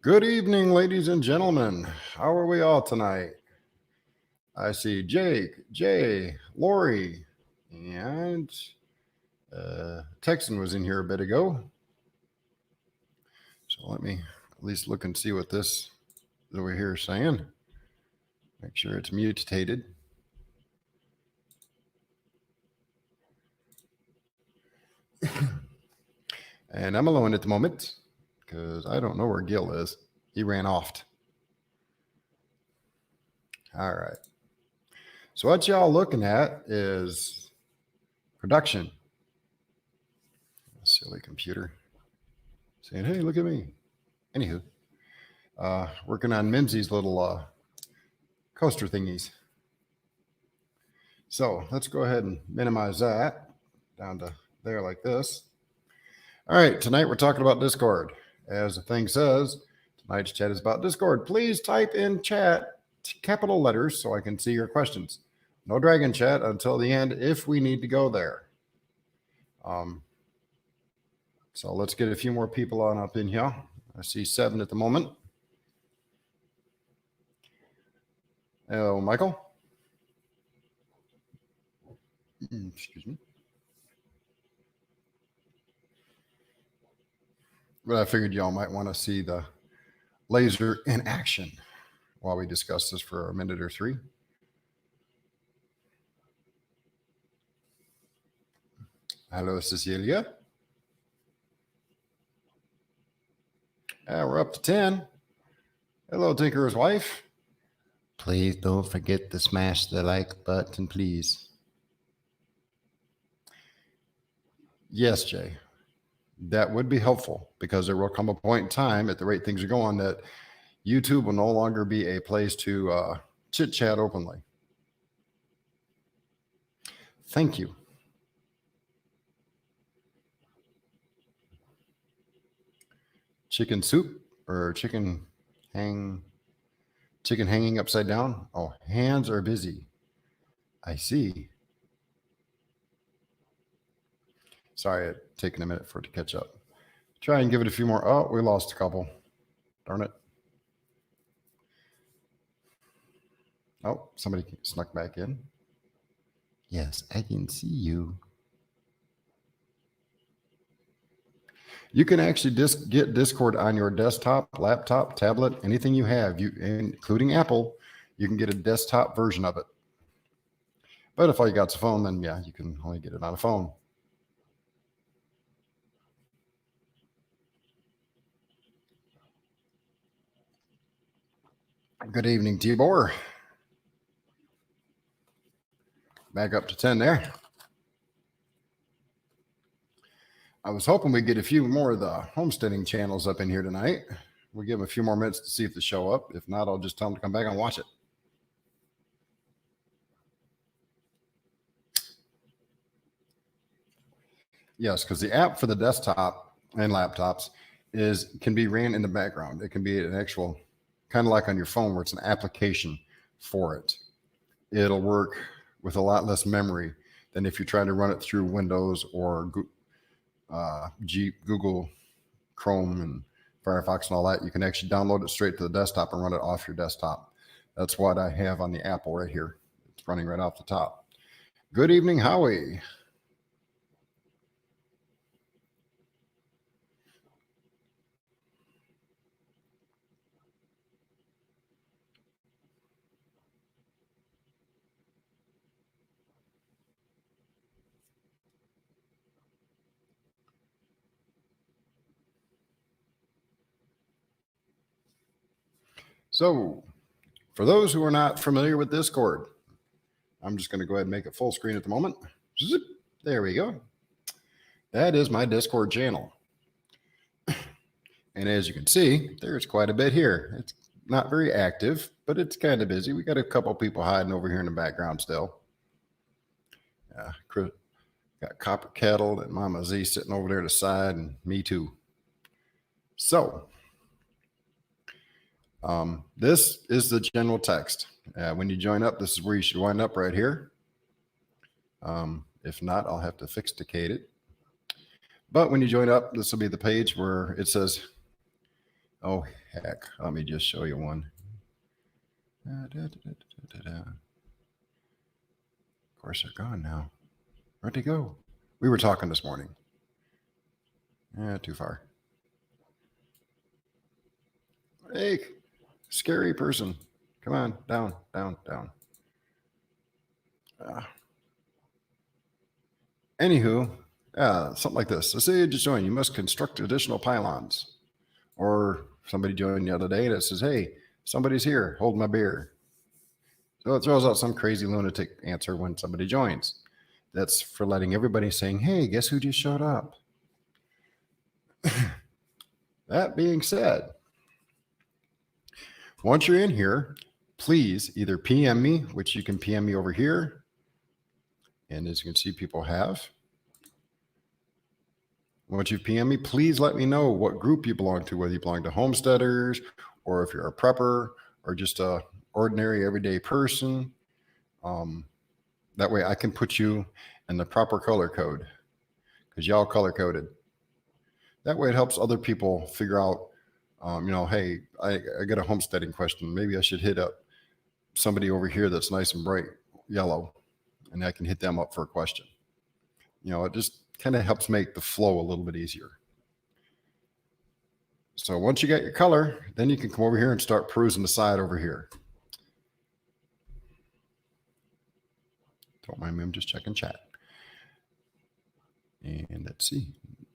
Good evening, ladies and gentlemen. How are we all tonight? I see Jake, Jay, Lori, and Texan was in here a bit ago. So let me at least look and see what this is over here is saying. Make sure it's mutated. And I'm alone at the moment because I don't know where Gil is. He ran off. All right. So what y'all looking at is production. Silly computer saying, hey, look at me. Anywho, working on Mimsy's little coaster thingies. So let's go ahead and minimize that down to there like this. All right, tonight we're talking about Discord. As the thing says, tonight's chat is about Discord. Please type in chat capital letters so I can see your questions. No dragon chat until the end if we need to go there. So let's get a few more people on up in here. I see 7 at the moment. Hello, Michael. Excuse me. But I figured y'all might want to see the laser in action while we discuss this for a minute or 3. Hello, Cecilia. We're up to 10. Hello, Tinker's wife. Please don't forget to smash the like button, please. Yes, Jay. That would be helpful because there will come a point in time at the rate things are going that YouTube will no longer be a place to chit chat openly. Thank you. Chicken soup or chicken hanging upside down? Oh, hands are busy. I see. Sorry, it's taken a minute for it to catch up. Try and give it a few more. Oh, we lost a couple. Darn it. Oh, somebody snuck back in. Yes, I can see you. You can actually get Discord on your desktop, laptop, tablet, anything you have, including Apple. You can get a desktop version of it. But if all you got's a phone, then yeah, you can only get it on a phone. Good evening, Tibor. Back up to 10 there. I was hoping we'd get a few more of the homesteading channels up in here tonight. We'll give them a few more minutes to see if they show up. If not, I'll just tell them to come back and watch it. Yes, because the app for the desktop and laptops can be ran in the background. It can be an actual, kind of like on your phone where it's an application for it. It'll work with a lot less memory than if you're trying to run it through Windows or Google Chrome and Firefox and all that. You can actually download it straight to the desktop and run it off your desktop. That's what I have on the Apple right here. It's running right off the top. Good evening, Howie. So, for those who are not familiar with Discord, I'm just going to go ahead and make it full screen at the moment. Zip. There we go. That is my Discord channel. And as you can see, there's quite a bit here. It's not very active, but it's kind of busy. We got a couple people hiding over here in the background still. Got Copper Kettle and Mama Z sitting over there to the side, and me too. So, this is the general text. When you join up, this is where you should wind up right here. If not, I'll have to fixticate it. But when you join up, this will be the page where it says Oh, heck. Let me just show you one. Of course, they're gone now. Where'd they go? We were talking this morning. Too far. Hey, scary person. Come on, down, down, down. Anywho, something like this. Let's say you just joined. You must construct additional pylons. Or somebody joined the other day that says, hey, somebody's here, hold my beer. So it throws out some crazy lunatic answer when somebody joins. That's for letting everybody saying, hey, guess who just showed up? That being said, once you're in here, please either PM me, which you can PM me over here. And as you can see, people have. Once you PM me, please let me know what group you belong to, whether you belong to homesteaders or if you're a prepper or just a ordinary everyday person. That way I can put you in the proper color code because y'all color coded. That way it helps other people figure out, hey, I got a homesteading question. Maybe I should hit up somebody over here that's nice and bright yellow, and I can hit them up for a question. It just kind of helps make the flow a little bit easier. So once you got your color, then you can come over here and start perusing the side over here. Don't mind me, I'm just checking chat. And let's see.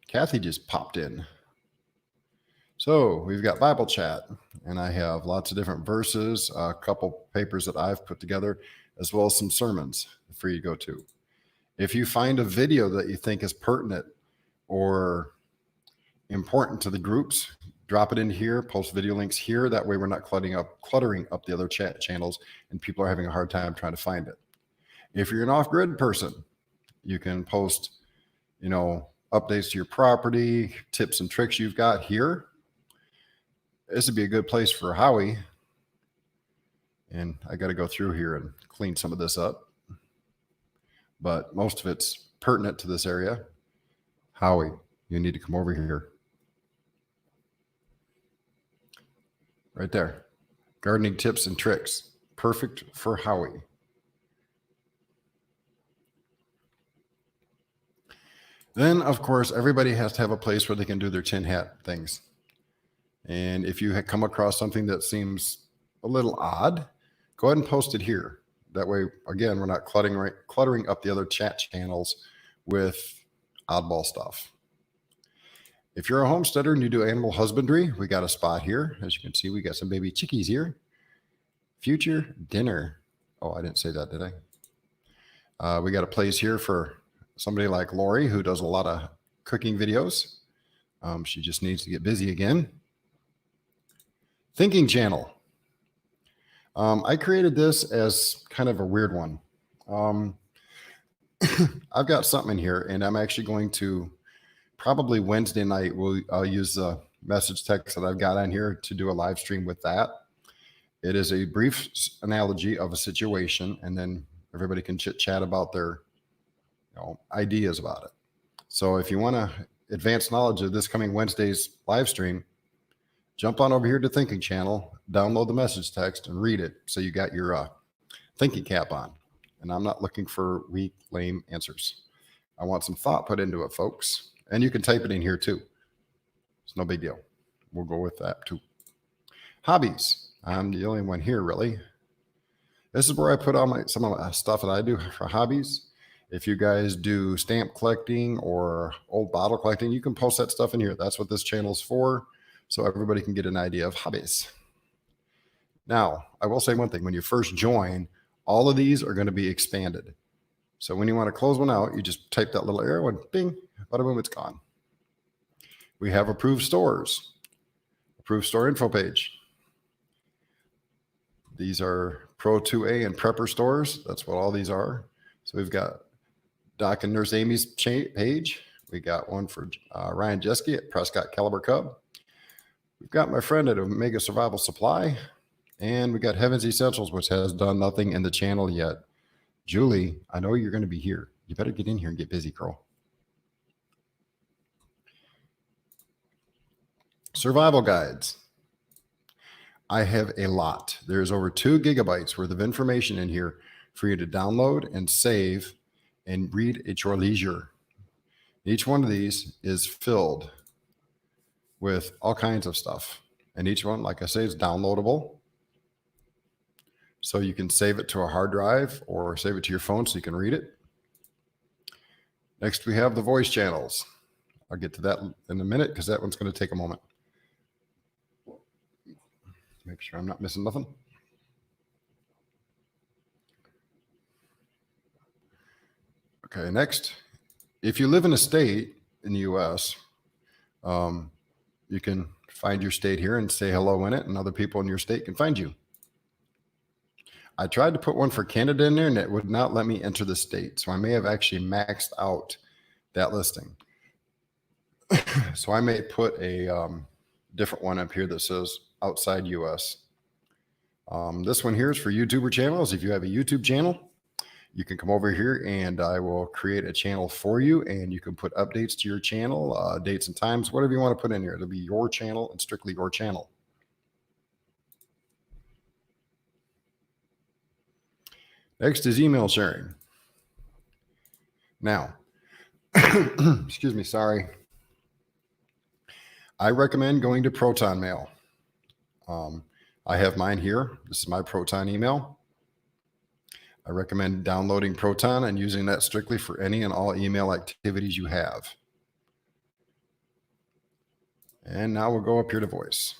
Kathy just popped in. So we've got Bible chat, and I have lots of different verses, a couple papers that I've put together, as well as some sermons for you to go to. If you find a video that you think is pertinent or important to the groups, drop it in here, post video links here. That way we're not cluttering up the other chat channels and people are having a hard time trying to find it. If you're an off-grid person, you can post, updates to your property, tips and tricks you've got here. This would be a good place for Howie. And I got to go through here and clean some of this up. But most of it's pertinent to this area. Howie, you need to come over here. Right there. Gardening tips and tricks. Perfect for Howie. Then, of course, everybody has to have a place where they can do their tin hat things. And if you come across something that seems a little odd, go ahead and post it here. That way, again, we're not cluttering up the other chat channels with oddball stuff. If you're a homesteader and you do animal husbandry, we got a spot here. As you can see, we got some baby chickies here. Future dinner. Oh, I didn't say that, did I? We got a place here for somebody like Lori, who does a lot of cooking videos. She just needs to get busy again. Thinking channel. I created this as kind of a weird one. I've got something in here, and I'm actually going to probably Wednesday night, I'll use the message text that I've got on here to do a live stream with that. It is a brief analogy of a situation, and then everybody can chit chat about their ideas about it. So if you want to advance knowledge of this coming Wednesday's live stream, jump on over here to Thinking Channel, download the message text, and read it so you got your thinking cap on. And I'm not looking for weak, lame answers. I want some thought put into it, folks. And you can type it in here too. It's no big deal. We'll go with that too. Hobbies. I'm the only one here, really. This is where I put all some of my stuff that I do for hobbies. If you guys do stamp collecting or old bottle collecting, you can post that stuff in here. That's what this channel is for, so everybody can get an idea of hobbies. Now, I will say one thing. When you first join, all of these are going to be expanded. So when you want to close one out, you just type that little arrow and bing, bada boom, it's gone. We have approved stores, approved store info page. These are Pro 2A and Prepper stores. That's what all these are. So we've got Doc and Nurse Amy's page. We got one for Ryan Jeske at Prescott Caliber Cub. We've got my friend at Omega Survival Supply. And we got Heaven's Essentials, which has done nothing in the channel yet. Julie, I know you're going to be here. You better get in here and get busy, girl. Survival guides. I have a lot. There's over 2 gigabytes worth of information in here for you to download and save and read at your leisure. Each one of these is filled with all kinds of stuff. And each one, like I say, is downloadable. So you can save it to a hard drive or save it to your phone so you can read it. Next, we have the voice channels. I'll get to that in a minute because that one's going to take a moment. Make sure I'm not missing nothing. Okay, next, if you live in a state in the US, you can find your state here and say hello in it, and other people in your state can find you. I tried to put one for Canada in there, and it would not let me enter the state. So I may have actually maxed out that listing. So I may put a different one up here that says outside US. This one here is for YouTuber channels. If you have a YouTube channel, you can come over here and I will create a channel for you, and you can put updates to your channel, dates and times, whatever you want to put in here. It'll be your channel and strictly your channel. Next is email sharing. Now, excuse me, sorry. I recommend going to Proton Mail. I have mine here. This is my Proton email. I recommend downloading Proton and using that strictly for any and all email activities you have. And now we'll go up here to voice.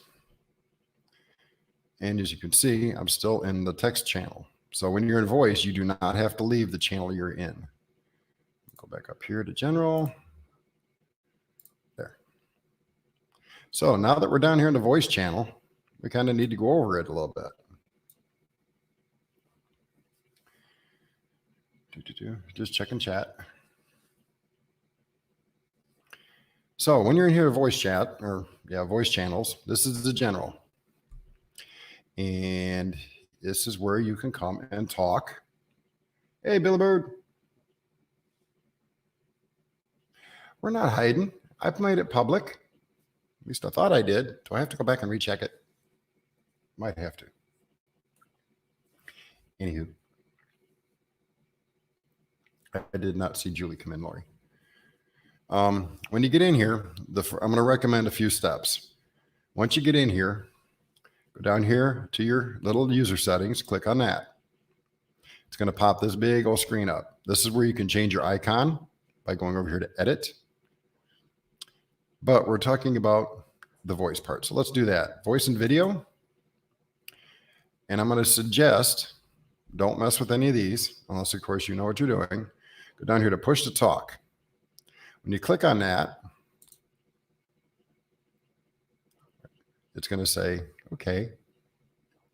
And as you can see, I'm still in the text channel. So when you're in voice, you do not have to leave the channel you're in. Go back up here to general. There. So now that we're down here in the voice channel, we kind of need to go over it a little bit. Just checking chat. So when you're in here, voice chat, or voice channels, this is the general. And this is where you can come and talk. Hey, Billy Bird. We're not hiding. I've made it public. At least I thought I did. Do I have to go back and recheck it? Might have to. Anywho. I did not see Julie come in, Lori. When you get in here, I'm going to recommend a few steps. Once you get in here, go down here to your little user settings, click on that. It's going to pop this big old screen up. This is where you can change your icon by going over here to edit. But we're talking about the voice part. So let's do that. Voice and video. And I'm going to suggest, don't mess with any of these, unless, of course, you know what you're doing. Go down here to push to talk. When you click on that, it's going to say, okay,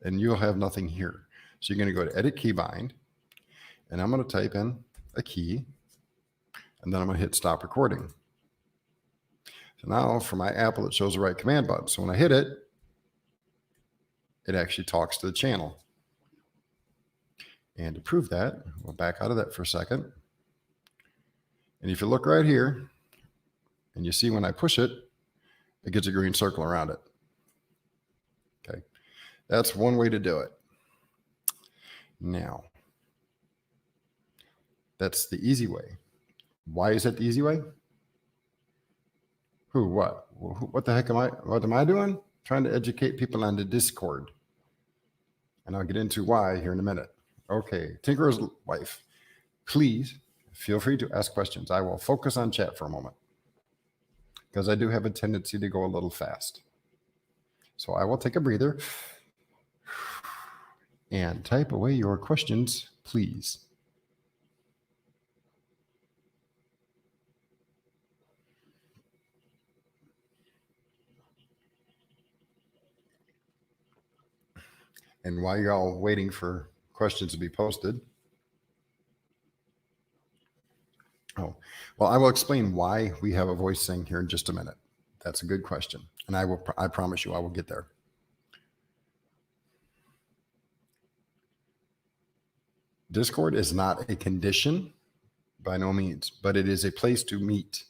and you'll have nothing here. So you're going to go to edit keybind, and I'm going to type in a key, and then I'm going to hit stop recording. So now for my Apple, it shows the right command button. So when I hit it, it actually talks to the channel. And to prove that, we'll back out of that for a second. And if you look right here, and you see when I push it, it gets a green circle around it. Okay, that's one way to do it. Now, that's the easy way. Why is that the easy way? What the heck what am I doing? Trying to educate people on the Discord. And I'll get into why here in a minute. Okay, Tinker's wife, please feel free to ask questions. I will focus on chat for a moment because I do have a tendency to go a little fast. So I will take a breather and type away your questions, please. And while you're all waiting for questions to be posted, well, I will explain why we have a voice thing here in just a minute. That's a good question. And I promise you, I will get there. Discord is not a condition by no means, but it is a place to meet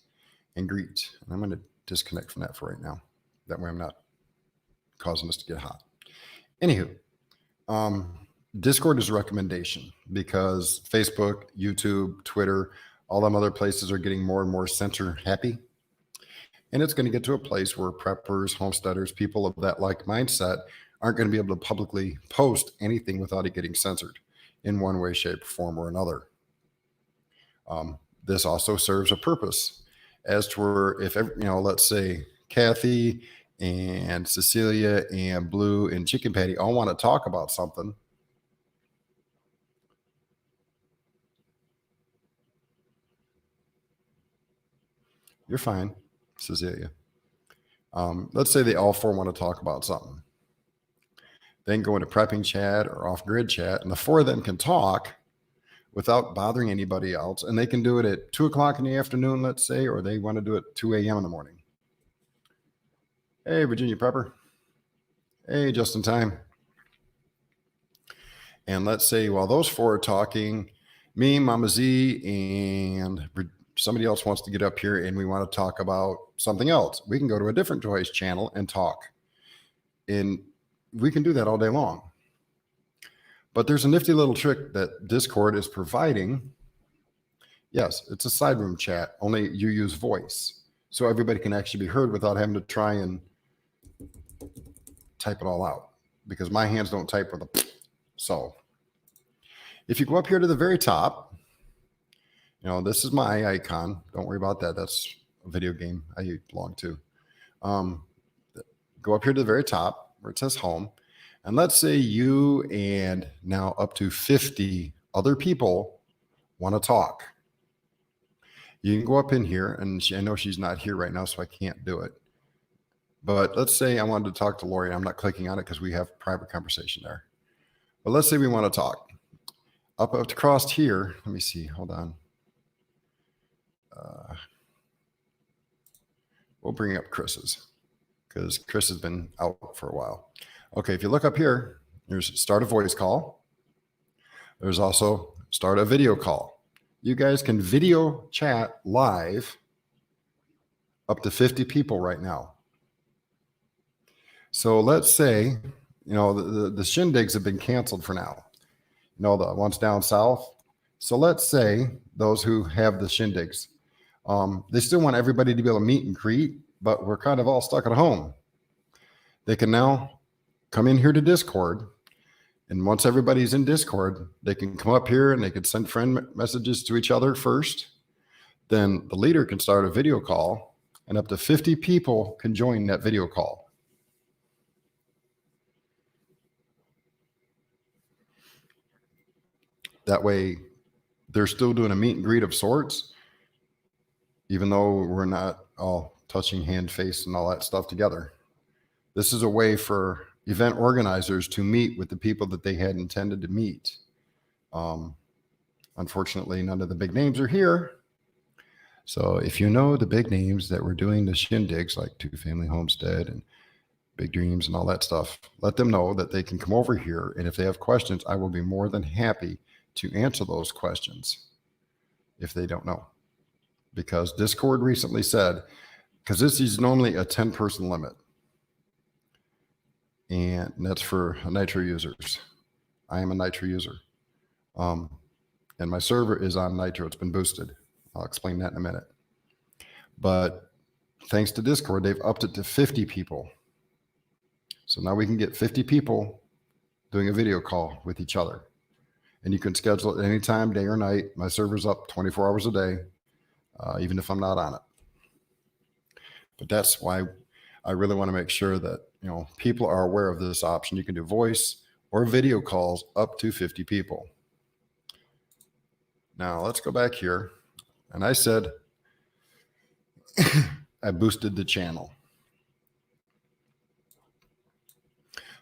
and greet. And I'm going to disconnect from that for right now. That way I'm not causing us to get hot. Anywho, Discord is a recommendation because Facebook, YouTube, Twitter, all them other places are getting more and more censor happy. And it's going to get to a place where preppers, homesteaders, people of that like mindset aren't going to be able to publicly post anything without it getting censored in one way, shape, form, or another. This also serves a purpose as to where if, let's say Kathy and Cecilia and Blue and Chicken Patty all want to talk about something. You're fine, Cecilia. Let's say they all four want to talk about something. They can go into prepping chat or off-grid chat, and the four of them can talk without bothering anybody else. And they can do it at 2 o'clock in the afternoon, let's say, or they want to do it at 2 a.m. in the morning. Hey, Virginia Prepper. Hey, just in time. And let's say while those four are talking, me, Mama Z, and somebody else wants to get up here and we want to talk about something else. We can go to a different Toys channel and talk. And we can do that all day long. But there's a nifty little trick that Discord is providing. Yes, it's a side room chat, only you use voice. So everybody can actually be heard without having to try and type it all out. Because my hands don't type with a... So if you go up here to the very top, this is my icon. Don't worry about that. That's a video game I belong to. Go up here to the very top where it says home. And let's say you and now up to 50 other people want to talk. You can go up in here, and I know she's not here right now, so I can't do it. But let's say I wanted to talk to Lori. I'm not clicking on it because we have private conversation there. But let's say we want to talk. Up across here, let me see, hold on. We'll bring up Chris's because Chris has been out for a while. Okay, if you look up here, there's start a voice call. There's also start a video call. You guys can video chat live up to 50 people right now. So let's say, the shindigs have been canceled for now. The ones down south. So let's say those who have the shindigs, they still want everybody to be able to meet and greet, but we're kind of all stuck at home. They can now come in here to Discord. And once everybody's in Discord, they can come up here and they can send friend messages to each other first. Then the leader can start a video call and up to 50 people can join that video call. That way they're still doing a meet and greet of sorts, even though we're not all touching hand, face, and all that stuff together. This is a way for event organizers to meet with the people that they had intended to meet. Unfortunately, none of the big names are here. So if you know the big names that were doing the shindigs, like Two Family Homestead and Big Dreams and all that stuff, let them know that they can come over here. And if they have questions, I will be more than happy to answer those questions if they don't know. Because Discord recently said, because this is normally a 10-person limit. And that's for Nitro users. I am a Nitro user. And my server is on Nitro. It's been boosted. I'll explain that in a minute. But thanks to Discord, they've upped it to 50 people. So now we can get 50 people doing a video call with each other. And you can schedule it anytime, day or night. My server's up 24 hours a day, even if I'm not on it. But that's why I really want to make sure that people are aware of this option. You can do voice or video calls up to 50 people. Now let's go back here. And I said I boosted the channel.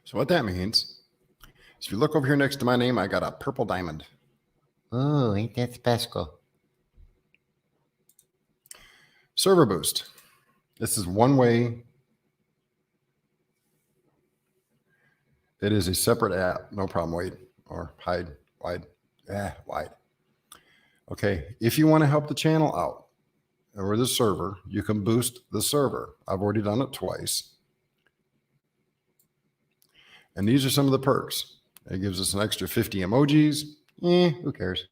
So what that means is if you look over here next to my name, I got a purple diamond. Oh, ain't that special? Server boost. This is one way. It is a separate app. No problem. Wait, or hide, wide. Wide. Okay. If you want to help the channel out or the server, you can boost the server. I've already done it twice. And these are some of the perks. It gives us an extra 50 emojis. Who cares?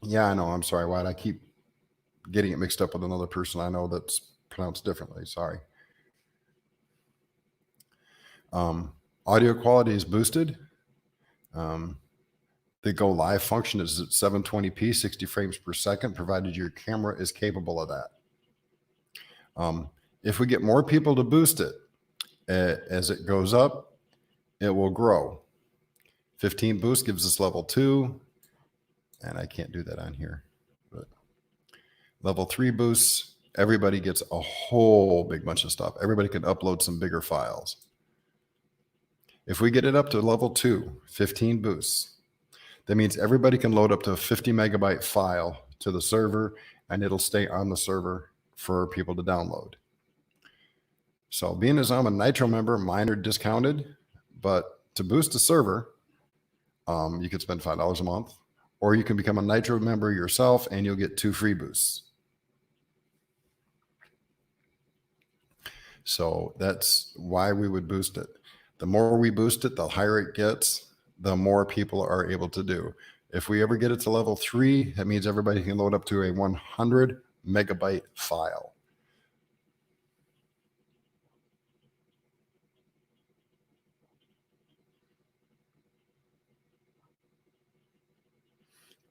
Yeah, I know. I'm sorry, Wyatt. I keep getting it mixed up with another person I know that's pronounced differently. Sorry. Audio quality is boosted. The go live function is at 720p, 60 frames per second, provided your camera is capable of that. If we get more people to boost it, as it goes up, it will grow. 15 boost gives us level 2, and I can't do that on here. But level 3 boosts, everybody gets a whole big bunch of stuff. Everybody can upload some bigger files. If we get it up to level 2, 15 boosts, that means everybody can load up to a 50 megabyte file to the server, and it'll stay on the server for people to download. So being as I'm a Nitro member, mine are discounted, but to boost the server, you could spend $5 a month, or you can become a Nitro member yourself and you'll get 2 free boosts. So that's why we would boost it. The more we boost it, the higher it gets, the more people are able to do. If we ever get it to level 3, that means everybody can load up to a 100 megabyte file.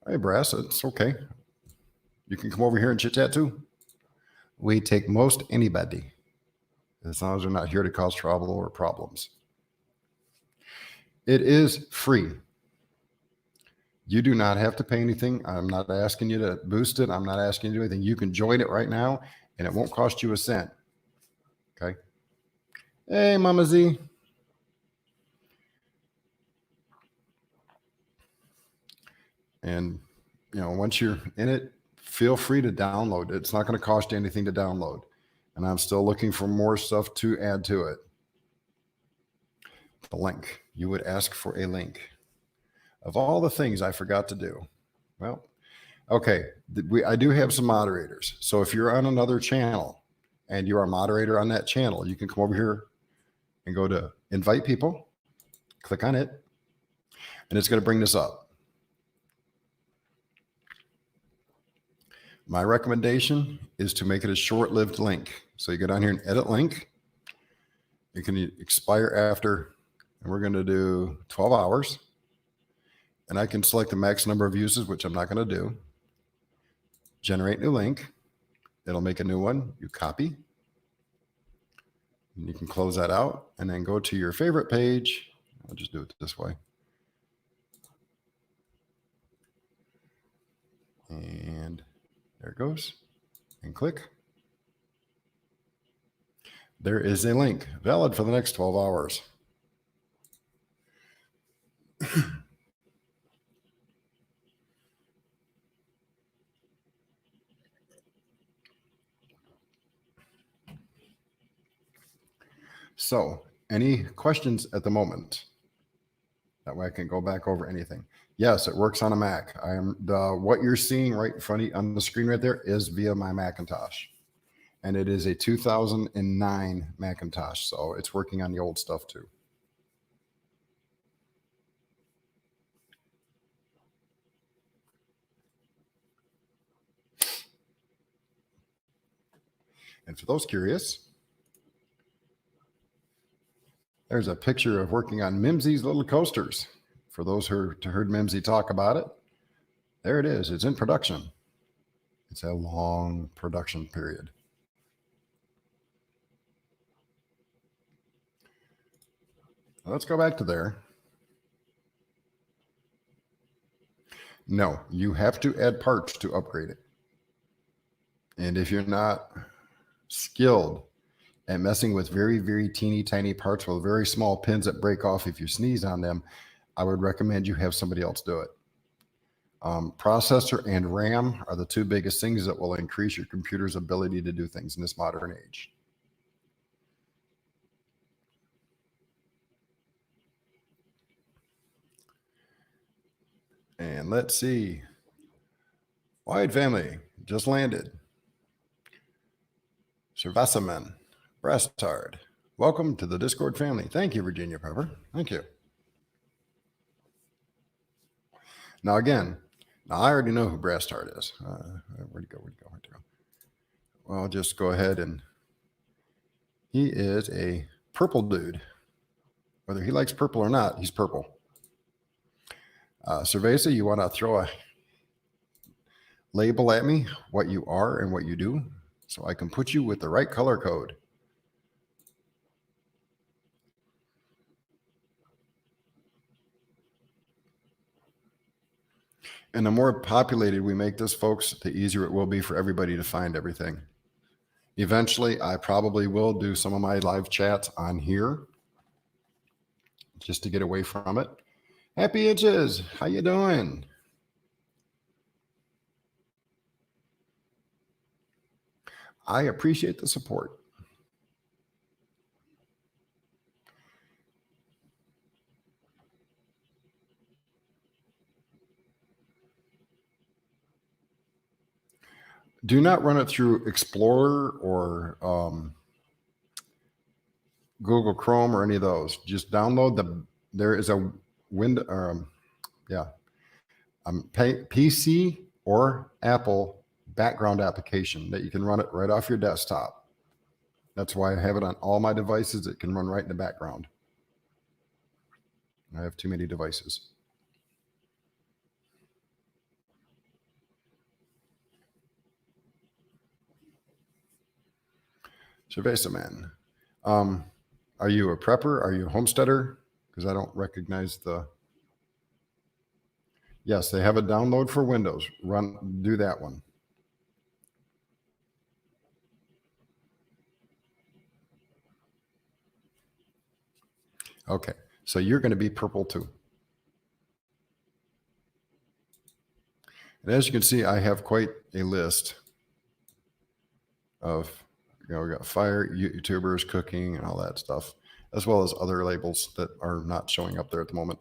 Hey, Brass, it's okay. You can come over here and chit chat too. We take most anybody, as long as they're not here to cause trouble or problems. It is free. You do not have to pay anything. I'm not asking you to boost it. I'm not asking you to do anything. You can join it right now, and it won't cost you a cent. Okay. Hey, Mama Z. And, once you're in it, feel free to download it. It's not going to cost you anything to download. And I'm still looking for more stuff to add to it. The link. You would ask for a link. Of all the things I forgot to do. Well, okay. I do have some moderators. So if you're on another channel and you are a moderator on that channel, you can come over here and go to invite people, click on it, and it's going to bring this up. My recommendation is to make it a short-lived link. So you go down here and edit link. It can expire after, and we're going to do 12 hours. And I can select the max number of uses, which I'm not going to do. Generate new link. It'll make a new one. You copy. And you can close that out and then go to your favorite page. I'll just do it this way. And there it goes. And click. There is a link valid for the next 12 hours. So, any questions at the moment? That way I can go back over anything. Yes, it works on a Mac. What you're seeing right in front of you on the screen right there is via my Macintosh. And it is a 2009 Macintosh. So it's working on the old stuff too. And for those curious, there's a picture of working on Mimsy's little coasters. For those who heard Mimsy talk about it, there it is. It's in production. It's a long production period. Let's go back to there. No, you have to add parts to upgrade it. And if you're not skilled at messing with very, very teeny tiny parts with very small pins that break off if you sneeze on them, I would recommend you have somebody else do it. Processor and RAM are the two biggest things that will increase your computer's ability to do things in this modern age. And let's see. Wyatt family just landed. Cervasamen, Brastard. Welcome to the Discord family. Thank you, Virginia Pepper. Thank you. Now, again, I already know who Brastard is. Where'd he go? Well, I'll just go ahead and he is a purple dude. Whether he likes purple or not, he's purple. Cerveza, you want to throw a label at me, what you are and what you do, so I can put you with the right color code. And the more populated we make this, folks, the easier it will be for everybody to find everything. Eventually, I probably will do some of my live chats on here just to get away from it. Happy Inches, how you doing? I appreciate the support. Do not run it through Explorer or Google Chrome or any of those. Just download there is a window, PC or Apple background application that you can run it right off your desktop. That's why I have it on all my devices. It can run right in the background. I have too many devices. Cerveza Man. Are you a prepper? Are you a homesteader? Because I don't recognize the... Yes, they have a download for Windows. Do that one. Okay, so you're going to be purple too. And as you can see, I have quite a list of, we got fire, YouTubers, cooking, and all that stuff, as well as other labels that are not showing up there at the moment.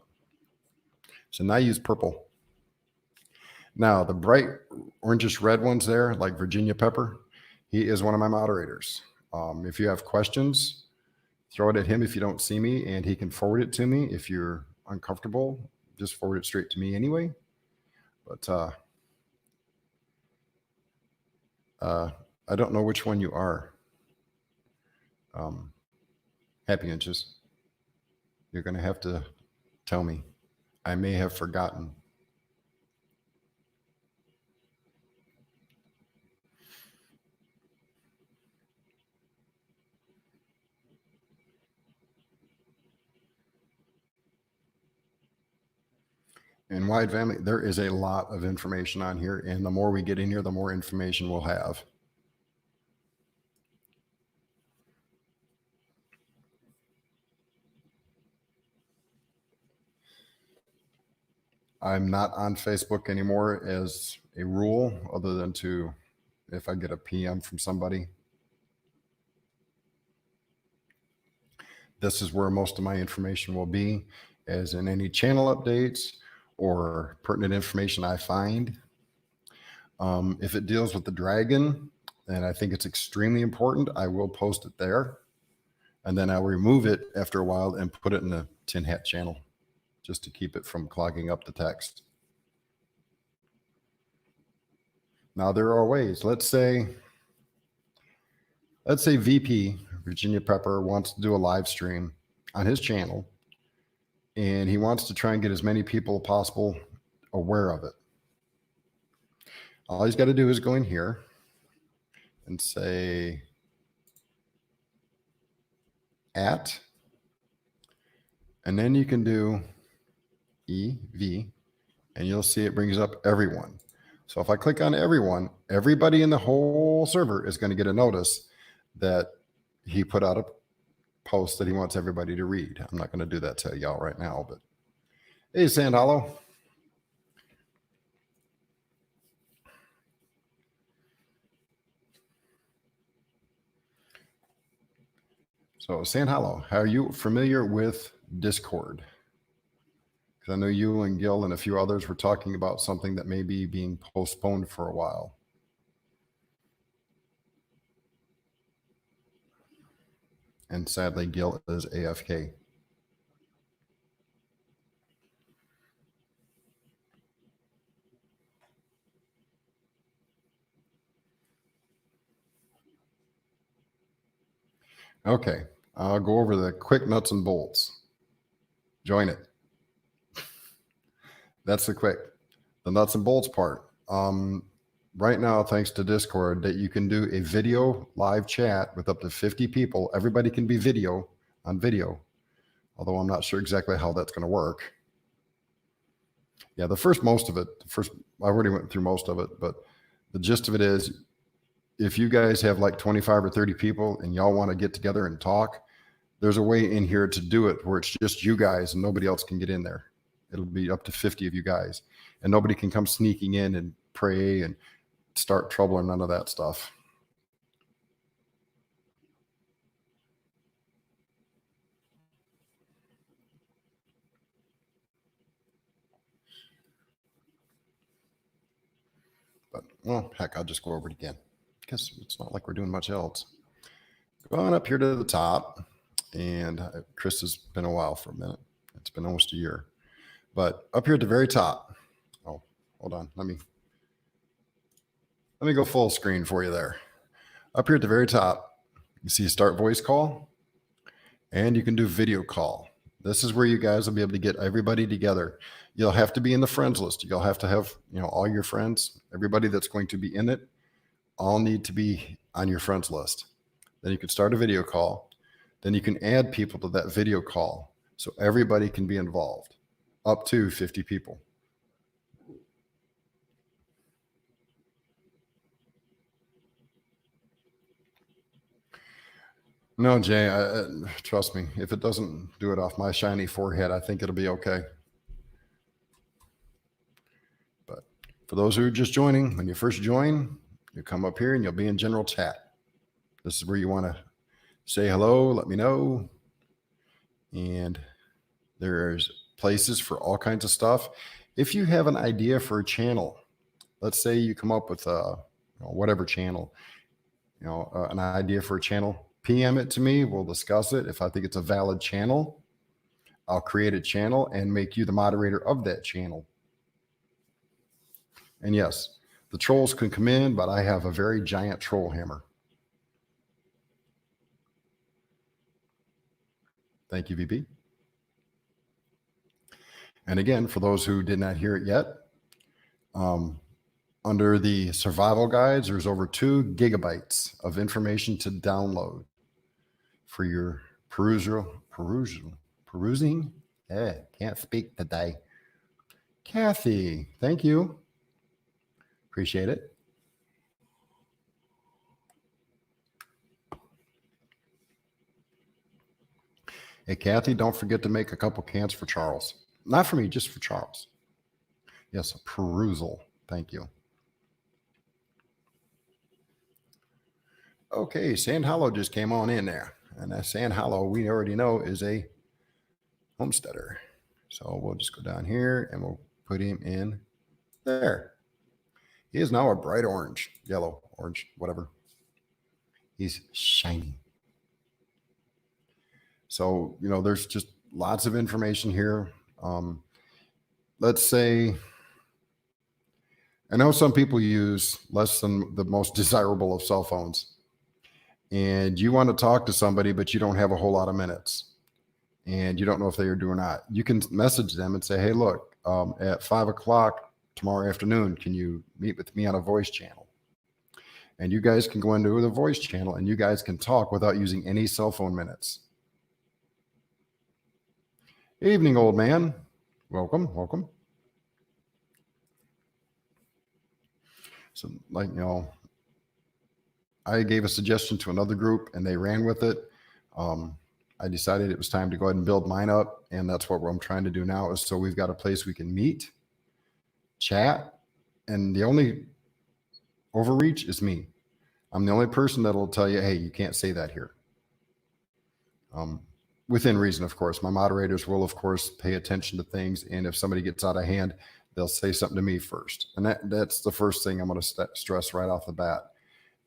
So now I use purple. Now, the bright orangish red ones there, like Virginia Pepper, he is one of my moderators. If you have questions, throw it at him if you don't see me, and he can forward it to me. If you're uncomfortable, just forward it straight to me anyway. But I don't know which one you are. Happy Inches. You're going to have to tell me. I may have forgotten. In Wide Family, there is a lot of information on here, and the more we get in here, the more information we'll have. I'm not on Facebook anymore as a rule, other than if I get a PM from somebody. This is where most of my information will be, as in any channel updates or pertinent information I find. If it deals with the dragon, and I think it's extremely important, I will post it there. And then I'll remove it after a while and put it in the Tin Hat channel, just to keep it from clogging up the text. Now, there are ways. Let's say VP, Virginia Pepper, wants to do a live stream on his channel, and he wants to try and get as many people as possible aware of it. All he's got to do is go in here and say @ and then you can do EV, and you'll see it brings up everyone. So if I click on everyone, everybody in the whole server is going to get a notice that he put out a post that he wants everybody to read. I'm not going to do that to y'all right now, but hey, Sand Hollow. So Sand Hollow, are you familiar with Discord? Because I know you and Gil and a few others were talking about something that may be being postponed for a while. And sadly, Gil is AFK. Okay, I'll go over the quick nuts and bolts. Join it. That's the nuts and bolts part. Right now, thanks to Discord, that you can do a video live chat with up to 50 people. Everybody can be on video, although I'm not sure exactly how that's going to work. Yeah, I already went through most of it, but the gist of it is, if you guys have like 25 or 30 people and y'all want to get together and talk, there's a way in here to do it where it's just you guys and nobody else can get in there. It'll be up to 50 of you guys, and nobody can come sneaking in and pray and start trouble or none of that stuff. But, well, heck, I'll just go over it again because it's not like we're doing much else. Go on up here to the top, and Chris has been a while for a minute. It's been almost a year. But up here at the very top, oh, hold on. Let me go full screen for you there. Up here at the very top, you see start voice call, and you can do video call. This is where you guys will be able to get everybody together. You'll have to be in the friends list. You'll have to have, all your friends, everybody that's going to be in it, all need to be on your friends list. Then you can start a video call. Then you can add people to that video call so everybody can be involved, up to 50 people. No, Jay, trust me, if it doesn't do it off my shiny forehead, I think it'll be okay. But for those who are just joining, when you first join, you come up here and you'll be in general chat. This is where you want to say hello, let me know. And there's places for all kinds of stuff. If you have an idea for a channel, let's say you come up with whatever channel, an idea for a channel, PM it to me. We'll discuss it. If I think it's a valid channel, I'll create a channel and make you the moderator of that channel. And yes, the trolls can come in, but I have a very giant troll hammer. Thank you, VP. And again, for those who did not hear it yet, under the survival guides, there's over 2 gigabytes of information to download for your perusing. Can't speak today. Kathy, thank you. Appreciate it. Hey, Kathy, don't forget to make a couple cans for Charles. Not for me, just for Charles. Yes, a perusal. Thank you. Okay, Sand Hollow just came on in there. And that Sand Hollow, we already know, is a homesteader. So we'll just go down here and we'll put him in there. He is now a bright orange, yellow, orange, whatever. He's shiny. So, there's just lots of information here. Let's say, I know some people use less than the most desirable of cell phones. And you want to talk to somebody, but you don't have a whole lot of minutes. And you don't know if they are due or not. You can message them and say, hey, look, at 5 o'clock tomorrow afternoon, can you meet with me on a voice channel? And you guys can go into the voice channel and you guys can talk without using any cell phone minutes. Evening, old man. Welcome, welcome. So, I gave a suggestion to another group and they ran with it. I decided it was time to go ahead and build mine up. And that's what I'm trying to do now is so we've got a place we can meet, chat. And the only overreach is me. I'm the only person that'll tell you, hey, you can't say that here. Within reason, of course. My moderators will, of course, pay attention to things. And if somebody gets out of hand, they'll say something to me first. And that's the first thing I'm going to stress right off the bat.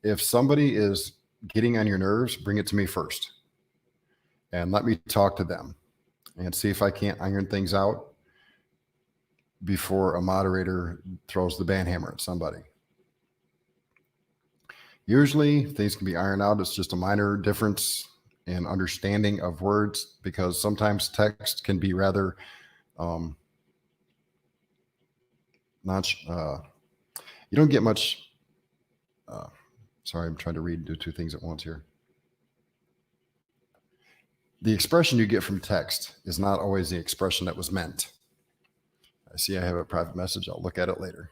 If somebody is getting on your nerves, bring it to me first. and let me talk to them and see if I can't iron things out before a moderator throws the banhammer at somebody. Usually things can be ironed out. It's just a minor difference in understanding of words, because sometimes text can be rather not, you don't get much. Sorry, I'm trying to do two things at once here. The expression you get from text is not always the expression that was meant. I see I have a private message. I'll look at it later.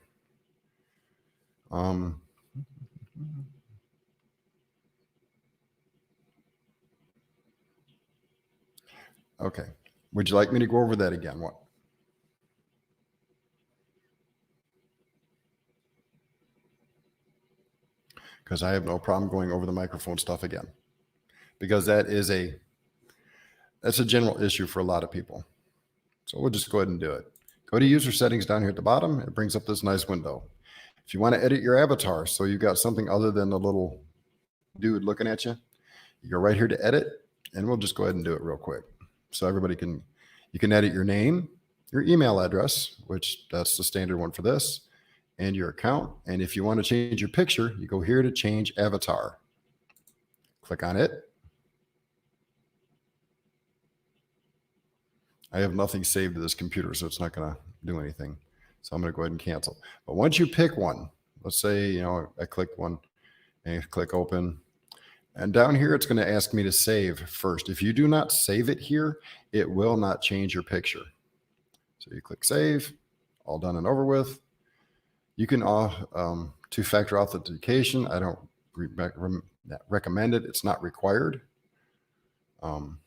Okay. Would you like me to go over that again? What? Because I have no problem going over the microphone stuff again, because that's a general issue for a lot of people. So we'll just go ahead and do it. Go to user settings down here at the bottom. It brings up this nice window. If you want to edit your avatar, so you've got something other than the little dude looking at you, you go right here to edit, and we'll just go ahead and do it real quick. So everybody you can edit your name, your email address, which that's the standard one for this, and your account. And if you want to change your picture, you go here to change avatar. Click on it. I have nothing saved to this computer, so it's not going to do anything. So I'm going to go ahead and cancel. But once you pick one, let's say, I clicked one and click open. And down here, it's going to ask me to save first. If you do not save it here, it will not change your picture. So you click save, all done and over with. You can two-factor authentication. I don't recommend it. It's not required. And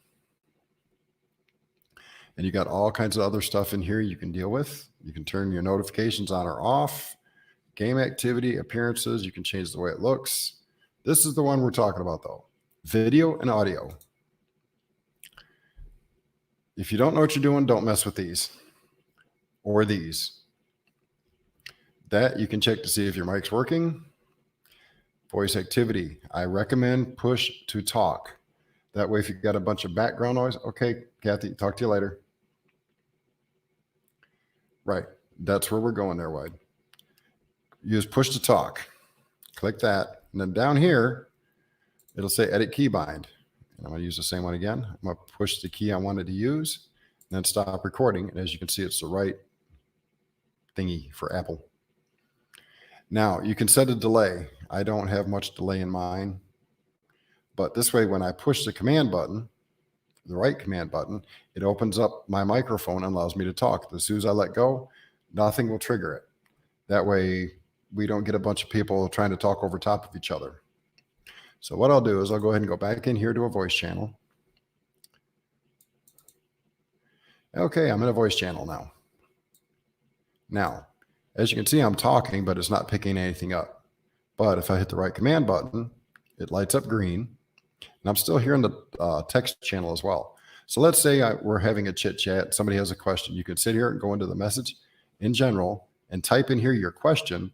you got all kinds of other stuff in here you can deal with. You can turn your notifications on or off, game activity, appearances. You can change the way it looks. This is the one we're talking about, though. Video and audio. If you don't know what you're doing, don't mess with these or these. That you can check to see if your mic's working. Voice activity. I recommend push to talk. That way, if you've got a bunch of background noise, okay, Kathy, talk to you later. Right. That's where we're going there, Wade. Use push to talk. Click that. And then down here, it'll say edit keybind. And I'm going to use the same one again. I'm going to push the key I wanted to use, and then stop recording. And as you can see, it's the right thingy for Apple. Now, you can set a delay. I don't have much delay in mine. But this way, when I push the command button, the right command button, it opens up my microphone and allows me to talk. As soon as I let go, nothing will trigger it. That way, we don't get a bunch of people trying to talk over top of each other. So what I'll do is I'll go ahead and go back in here to a voice channel. Okay, I'm in a voice channel now. Now, as you can see, I'm talking, but it's not picking anything up. But if I hit the right command button, it lights up green. And I'm still hearing the text channel as well. So let's say we're having a chit chat. Somebody has a question. You can sit here and go into the message in general and type in here your question.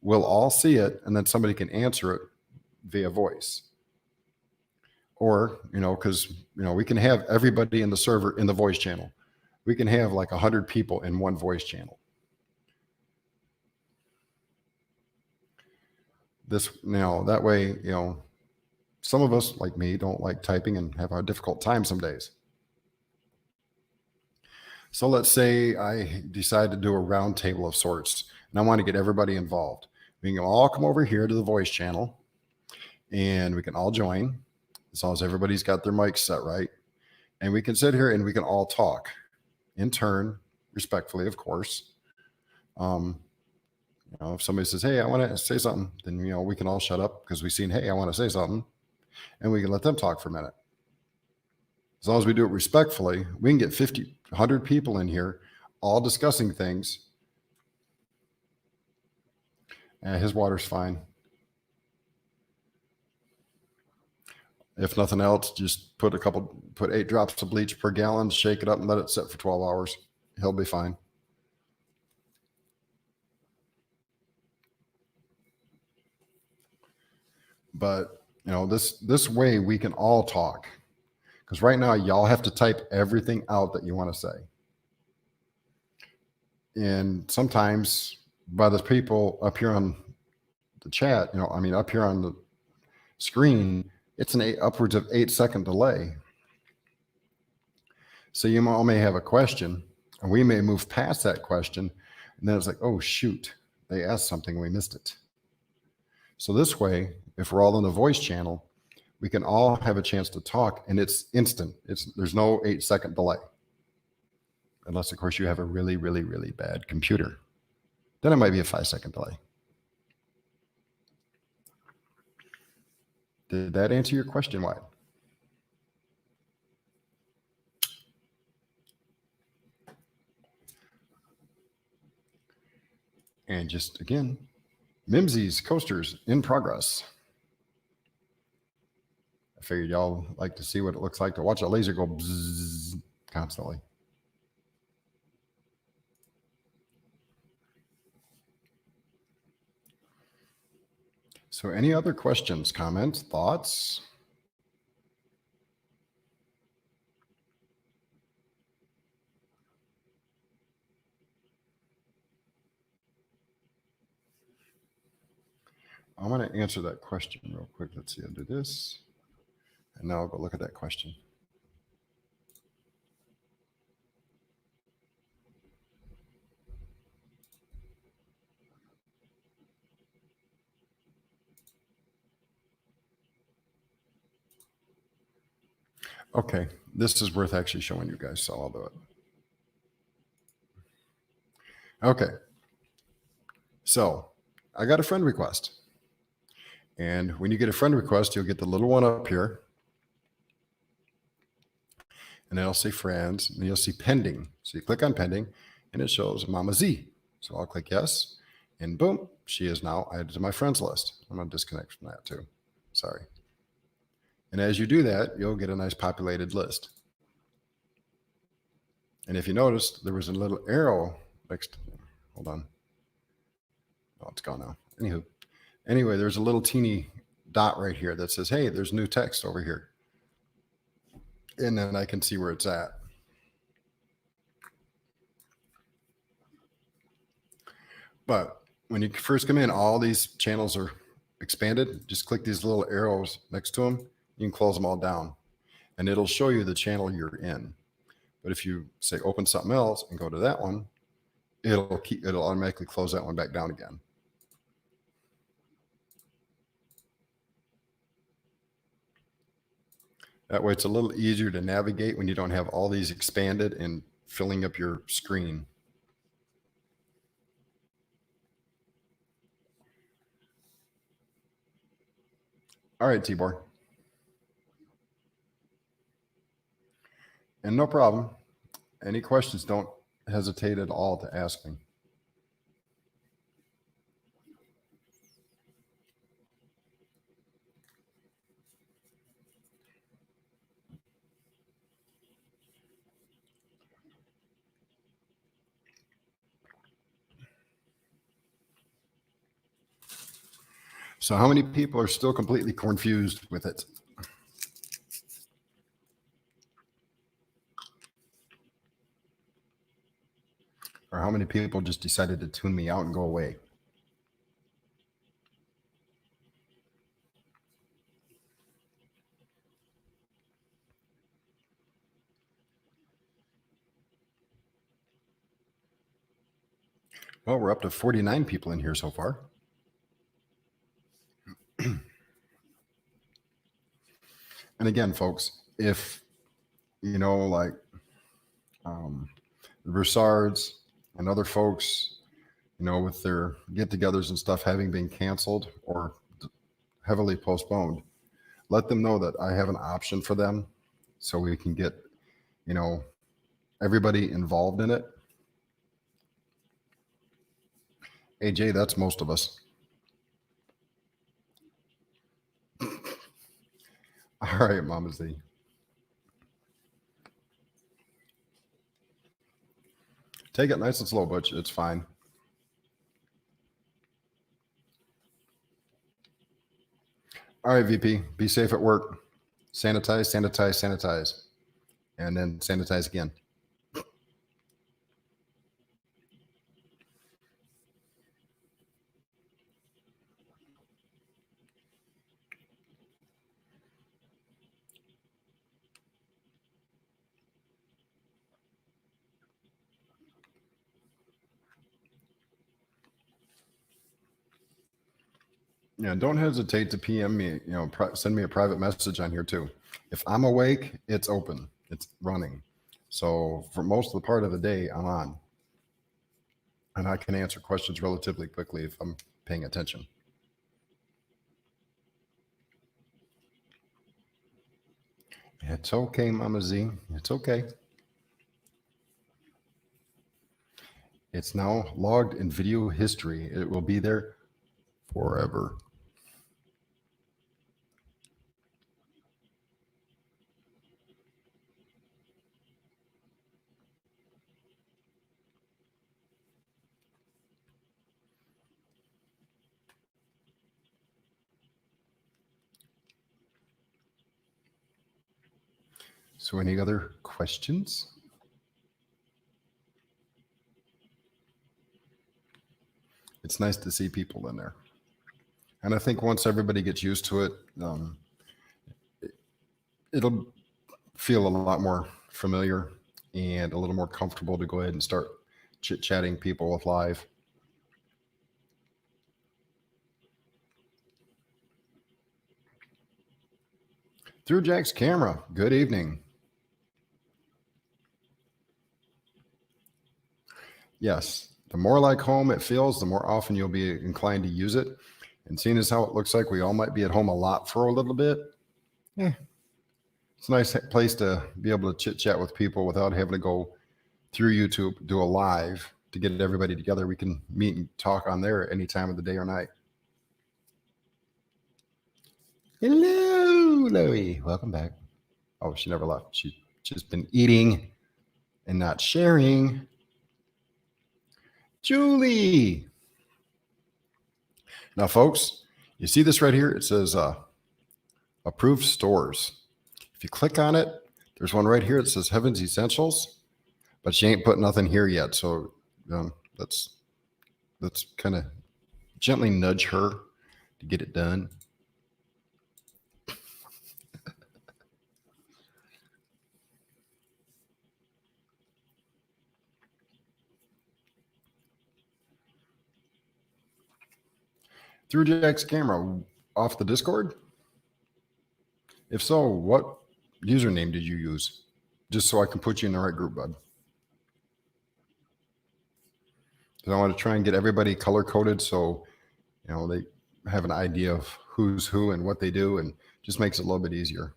We'll all see it, and then somebody can answer it via voice. Or, because, we can have everybody in the server in the voice channel. We can have like 100 people in one voice channel. That way, some of us, like me, don't like typing and have a difficult time some days. So let's say I decide to do a round table of sorts, and I want to get everybody involved. We can all come over here to the voice channel, and we can all join, as long as everybody's got their mics set right. And we can sit here and we can all talk in turn, respectfully, of course. If somebody says, hey, I want to say something, then, we can all shut up because we've seen, hey, I want to say something. And we can let them talk for a minute. As long as we do it respectfully, we can get 50, 100 people in here all discussing things. His water's fine. If nothing else, just put 8 drops of bleach per gallon, shake it up and let it sit for 12 hours. He'll be fine. But, this way we can all talk. Because right now, y'all have to type everything out that you want to say. And sometimes by the people up here on the chat, up here on the screen, it's upwards of 8-second delay. So you all may have a question, and we may move past that question, and then it's like, oh, shoot, they asked something, we missed it. So this way, if we're all in the voice channel, we can all have a chance to talk, and it's instant. There's no 8-second delay. Unless, of course, you have a really, really, really bad computer. Then it might be a 5-second delay. Did that answer your question, Wyatt? And just again, Mimsy's coasters in progress. I figured y'all like to see what it looks like to watch a laser go bzzz constantly. So any other questions, comments, thoughts? I'm going to answer that question real quick. Let's see, I'll do this. And now I'll go look at that question. Okay, this is worth actually showing you guys, so I'll do it. Okay, so I got a friend request. And when you get a friend request, you'll get the little one up here. And then it'll say friends, and you'll see pending. So you click on pending, and it shows Mama Z. So I'll click yes, and boom, she is now added to my friends list. I'm going to disconnect from that too. Sorry. And as you do that, you'll get a nice populated list. And if you noticed, there was a little arrow next. Hold on. Oh, it's gone now. Anyway, there's a little teeny dot right here that says, hey, there's new text over here. And then I can see where it's at. But when you first come in, all these channels are expanded. Just click these little arrows next to them. You can close them all down. And it'll show you the channel you're in. But if you say open something else and go to that one, it'll automatically close that one back down again. That way it's a little easier to navigate when you don't have all these expanded and filling up your screen. All right, Tibor. And no problem. Any questions, don't hesitate at all to ask me. So how many people are still completely confused with it? Or how many people just decided to tune me out and go away? Well, we're up to 49 people in here so far. And again, folks, if, like the Broussards and other folks, with their get-togethers and stuff having been canceled or heavily postponed, let them know that I have an option for them so we can get, everybody involved in it. AJ, that's most of us. All right, Mama Z. Take it nice and slow, Butch. It's fine. All right, VP. Be safe at work. Sanitize, sanitize, sanitize. And then sanitize again. Yeah, don't hesitate to PM me, send me a private message on here too. If I'm awake, it's open, it's running. So for most of the part of the day, I'm on and I can answer questions relatively quickly if I'm paying attention. It's okay, Mama Z. It's okay. It's now logged in video history. It will be there forever. So, any other questions? It's nice to see people in there. And I think once everybody gets used to it, it'll feel a lot more familiar and a little more comfortable to go ahead and start chit chatting people with live. Through Jack's camera, good evening. Yes, the more like home it feels, the more often you'll be inclined to use it. And seeing as how it looks like we all might be at home a lot for a little bit, it's a nice place to be able to chit chat with people without having to go through YouTube, do a live to get everybody together. We can meet and talk on there any time of the day or night. Hello, Louie. Welcome back. Oh, she never left. She's just been eating and not sharing. Julie. Now, folks, you see this right here? It says approved stores. If you click on it, there's one right here that says Heaven's Essentials, but she ain't put nothing here yet. So let's kind of gently nudge her to get it done. Through Jack's camera off the Discord? If so, what username did you use? Just so I can put you in the right group, bud. Because I want to try and get everybody color coded so they have an idea of who's who and what they do, and just makes it a little bit easier.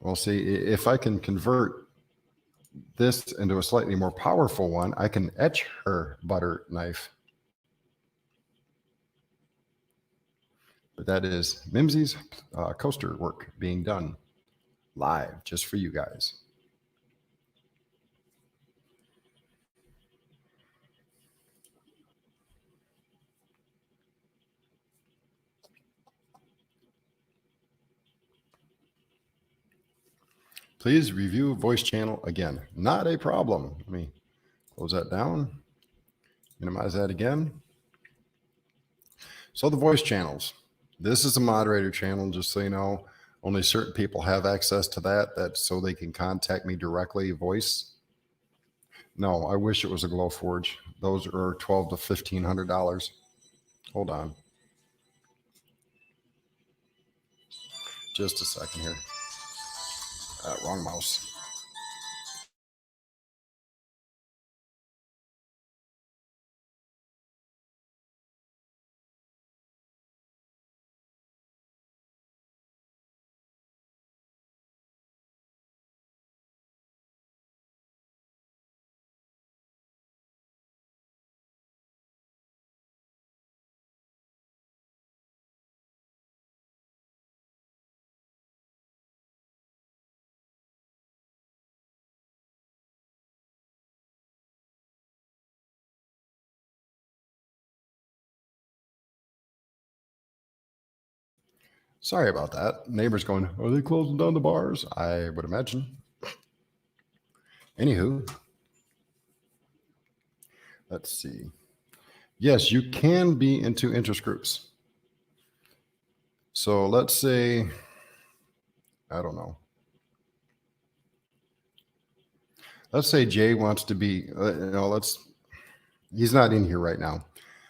Well, see, if I can convert this into a slightly more powerful one, I can etch her butter knife. But that is Mimsy's coaster work being done live just for you guys. Please review voice channel again. Not a problem. Let me close that down, minimize that again. So the voice channels. This is a moderator channel, just so you know. Only certain people have access to that. That's so they can contact me directly, voice. No, I wish it was a Glowforge. Those are $1,200 to $1,500. Hold on. Just a second here. Wrong mouse. Sorry about that. Neighbors going, are they closing down the bars? I would imagine. Anywho, let's see. Yes, you can be into interest groups. So let's say, I don't know. Let's say Jay wants to be, he's not in here right now,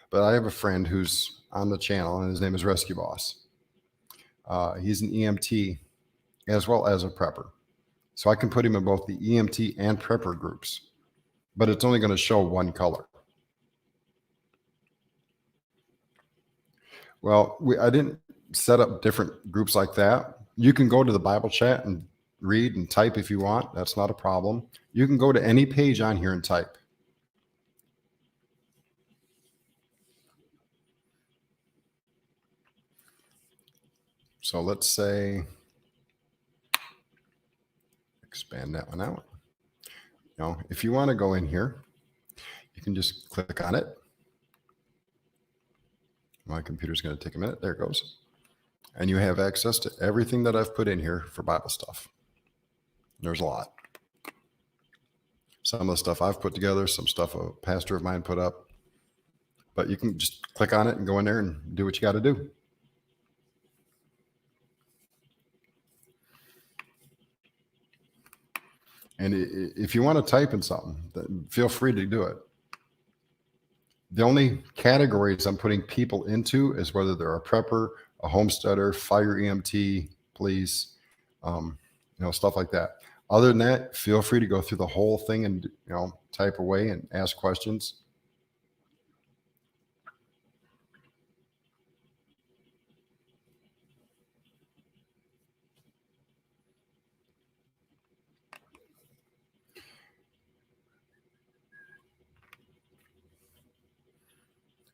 but I have a friend who's on the channel and his name is Rescue Boss. He's an EMT as well as a prepper. So I can put him in both the EMT and prepper groups, but it's only going to show one color. Well, I didn't set up different groups like that. You can go to the Bible chat and read and type if you want. That's not a problem. You can go to any page on here and type. So let's say, expand that one out. If you want to go in here, you can just click on it. My computer's going to take a minute. There it goes. And you have access to everything that I've put in here for Bible stuff. There's a lot. Some of the stuff I've put together, some stuff a pastor of mine put up. But you can just click on it and go in there and do what you got to do. And if you want to type in something, then feel free to do it. The only categories I'm putting people into is whether they're a prepper, a homesteader, fire EMT, police, stuff like that. Other than that, feel free to go through the whole thing and type away and ask questions.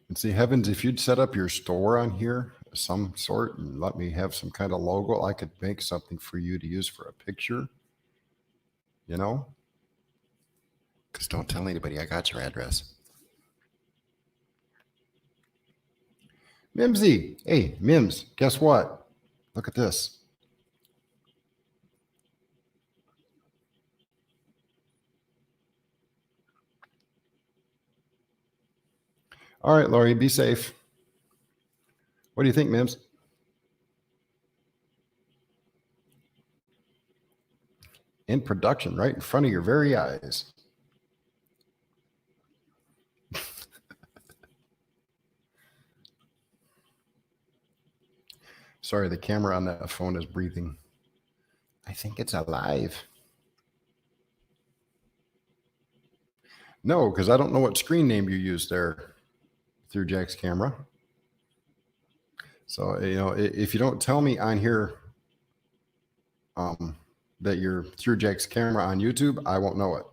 And see, heavens, if you'd set up your store on here of some sort and let me have some kind of logo, I could make something for you to use for a picture, Because don't tell anybody I got your address. Mimsy. Hey, Mims, guess what? Look at this. All right, Lori, be safe. What do you think, Mims? In production, right in front of your very eyes. Sorry, the camera on that phone is breathing. I think it's alive. No, because I don't know what screen name you used there through Jack's camera. So, if you don't tell me on here that you're through Jack's camera on YouTube, I won't know it.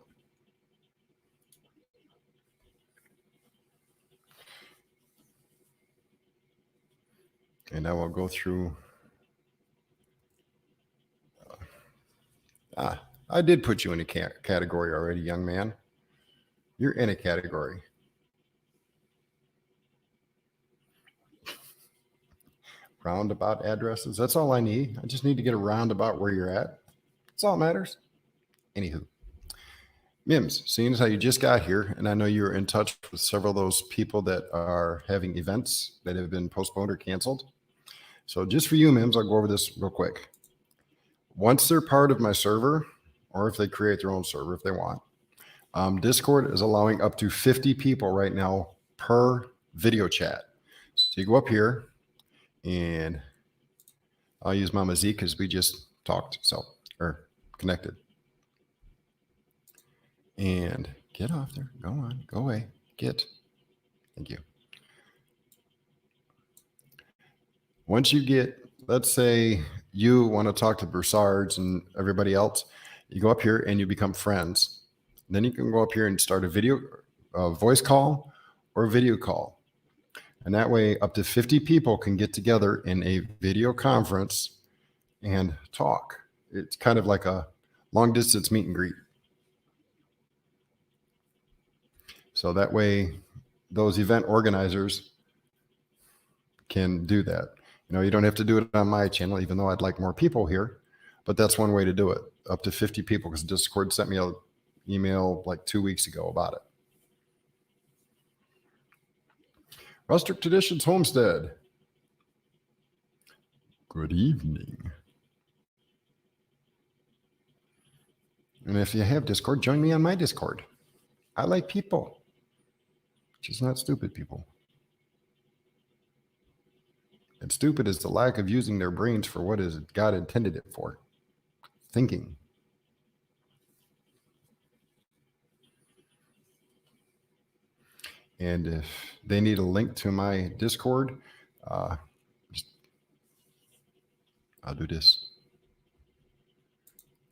And I will go through. I did put you in a category already, young man. You're in a category. Roundabout addresses. That's all I need. I just need to get a roundabout where you're at. That's all that matters. Anywho. Mims, seeing as how you just got here, and I know you're in touch with several of those people that are having events that have been postponed or canceled. So just for you, Mims, I'll go over this real quick. Once they're part of my server, or if they create their own server if they want, Discord is allowing up to 50 people right now per video chat. So you go up here, and I'll use Mama Z because we just talked, or connected. And get off there. Go on. Go away. Get. Thank you. Once you get, let's say you want to talk to Broussards and everybody else, you go up here and you become friends. Then you can go up here and start a voice call or a video call. And that way up to 50 people can get together in a video conference and talk. It's kind of like a long distance meet and greet. So that way those event organizers can do that. You don't have to do it on my channel, even though I'd like more people here, but that's one way to do it. Up to 50 people, because Discord sent me an email like 2 weeks ago about it. Rustic Traditions Homestead. Good evening. And if you have Discord, join me on my Discord. I like people, just not stupid people. And stupid is the lack of using their brains for what is God intended it for. Thinking. And if they need a link to my Discord, I'll do this.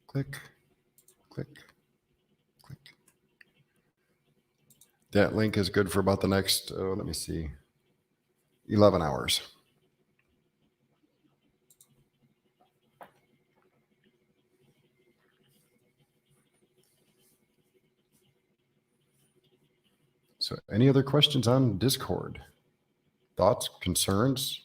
Click, click, click. That link is good for about the next, let me see, 11 hours. So any other questions on Discord? Thoughts, concerns?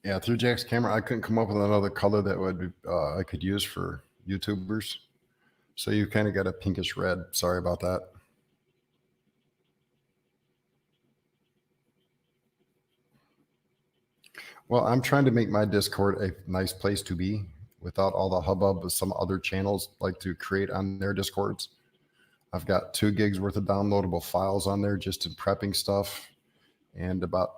Yeah, through Jack's camera, I couldn't come up with another color that would be, I could use for YouTubers. So you kind of got a pinkish red. Sorry about that. Well, I'm trying to make my Discord a nice place to be without all the hubbub of some other channels like to create on their Discords. I've got 2 gigs worth of downloadable files on there just in prepping stuff, and about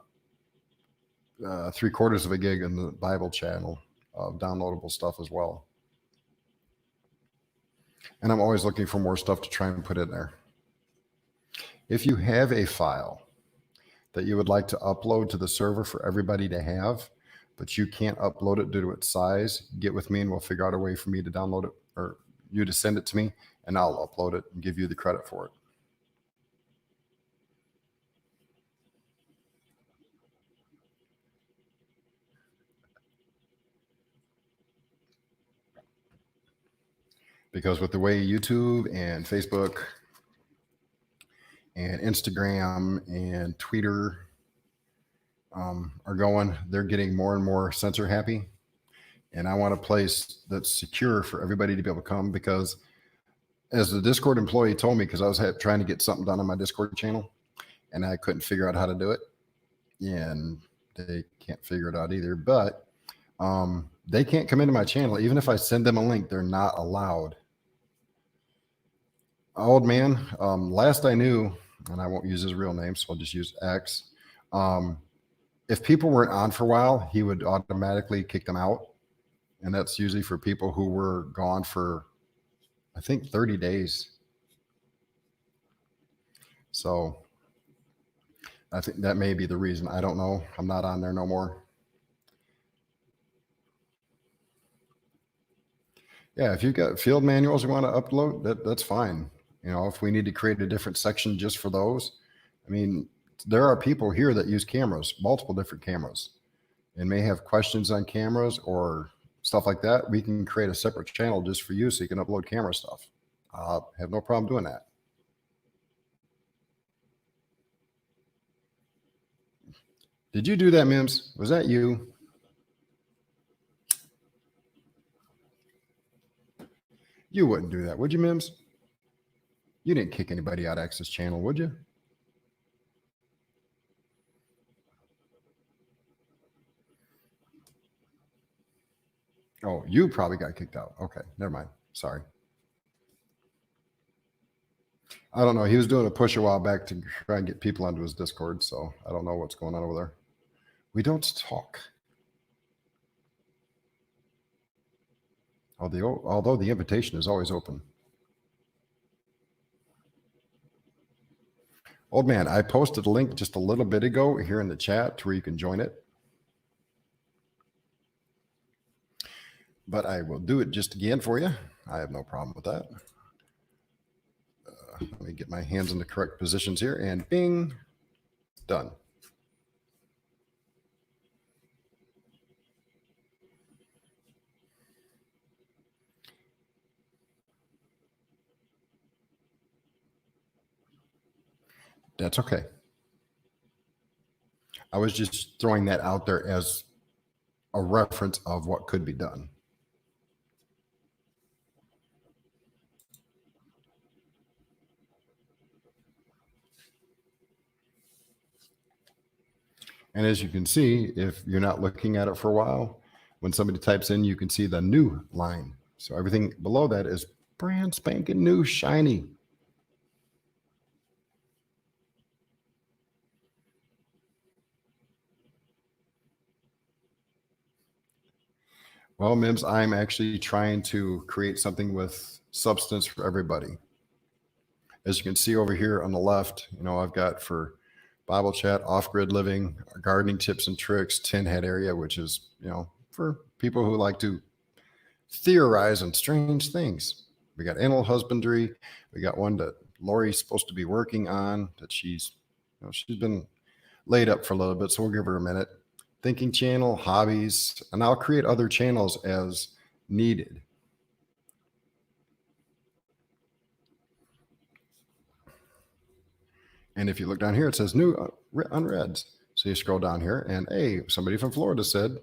3/4 of a gig in the Bible channel of downloadable stuff as well. And I'm always looking for more stuff to try and put in there. If you have a file that you would like to upload to the server for everybody to have, but you can't upload it due to its size, get with me and we'll figure out a way for me to download it, or you to send it to me, and I'll upload it and give you the credit for it. Because with the way YouTube and Facebook and Instagram and Twitter are going, they're getting more and more censor happy. And I want a place that's secure for everybody to be able to come, because as the Discord employee told me, because I was trying to get something done on my Discord channel and I couldn't figure out how to do it, and they can't figure it out either, but they can't come into my channel. Even if I send them a link, they're not allowed. Old man, last I knew, and I won't use his real name, so I'll just use X. If people weren't on for a while, he would automatically kick them out. And that's usually for people who were gone for, I think, 30 days. So I think that may be the reason. I don't know. I'm not on there no more. Yeah, if you've got field manuals you want to upload, that's fine. If we need to create a different section just for those, I mean, there are people here that use cameras, multiple different cameras, and may have questions on cameras or stuff like that. We can create a separate channel just for you so you can upload camera stuff. Have no problem doing that. Did you do that, Mims? Was that you? You wouldn't do that, would you, Mims? You didn't kick anybody out of X's channel, would you? Oh, you probably got kicked out. Okay, never mind. Sorry. I don't know. He was doing a push a while back to try and get people onto his Discord, so I don't know what's going on over there. We don't talk. Although the invitation is always open. Old man, I posted a link just a little bit ago here in the chat to where you can join it. But I will do it just again for you. I have no problem with that. Let me get my hands in the correct positions here, and bing, done. That's okay. I was just throwing that out there as a reference of what could be done. And as you can see, if you're not looking at it for a while, when somebody types in, you can see the new line. So everything below that is brand spanking new, shiny. Well, Mims, I'm actually trying to create something with substance for everybody. As you can see over here on the left, I've got for Bible chat, off-grid living, gardening tips and tricks, tin hat area, which is, for people who like to theorize on strange things. We got animal husbandry. We got one that Lori's supposed to be working on that she's been laid up for a little bit, so we'll give her a minute. Thinking channel, hobbies, and I'll create other channels as needed. And if you look down here, it says new unreads. So you scroll down here and hey, somebody from Florida said,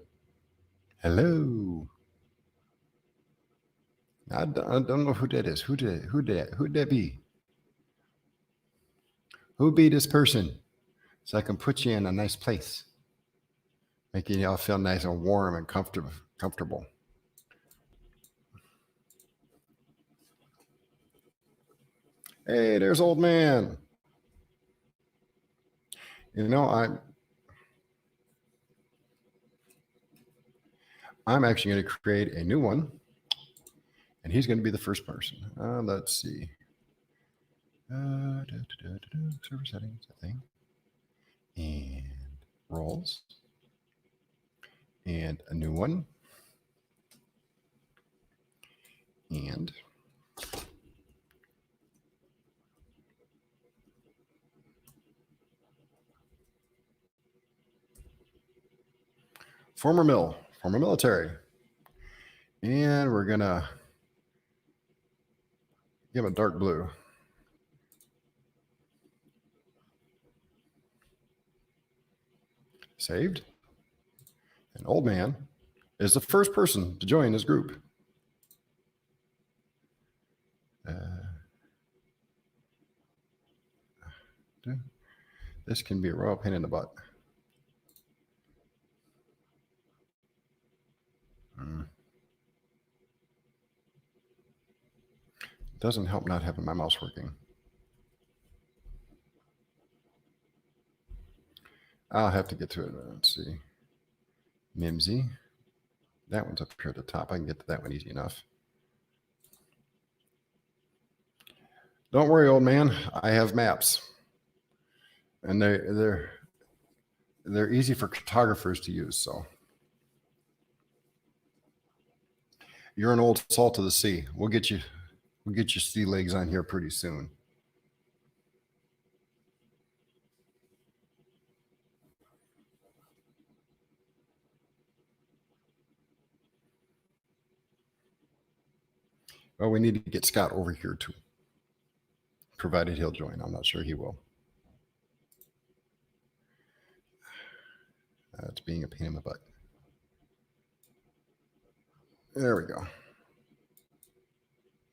hello. I don't know who that is. Who that be? Who be this person? So I can put you in a nice place, making y'all feel nice and warm and comfortable. Hey, there's old man. I'm actually going to create a new one, and he's going to be the first person. Let's see. Server settings, I think, and roles, and a new one, and former military. And we're going to give him a dark blue. Saved. An old man is the first person to join his group. This can be a royal pain in the butt. Doesn't help not having my mouse working. I'll have to get to it. Let's see. Mimsy. That one's up here at the top. I can get to that one easy enough. Don't worry, old man. I have maps. And they're easy for cartographers to use, so. You're an old salt of the sea. We'll get your sea legs on here pretty soon. Well, we need to get Scott over here too, provided he'll join. I'm not sure he will. It's being a pain in the butt. There we go.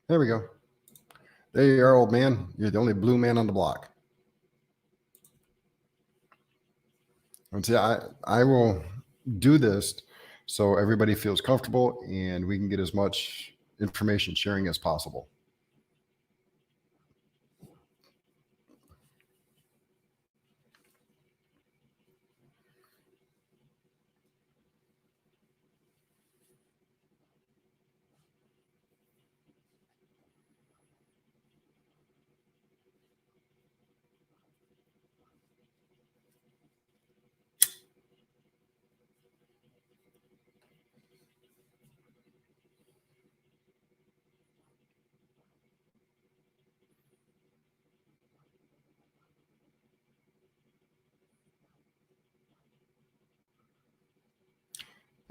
There we go. There you are, old man. You're the only blue man on the block. And see, I will do this so everybody feels comfortable and we can get as much information sharing as possible.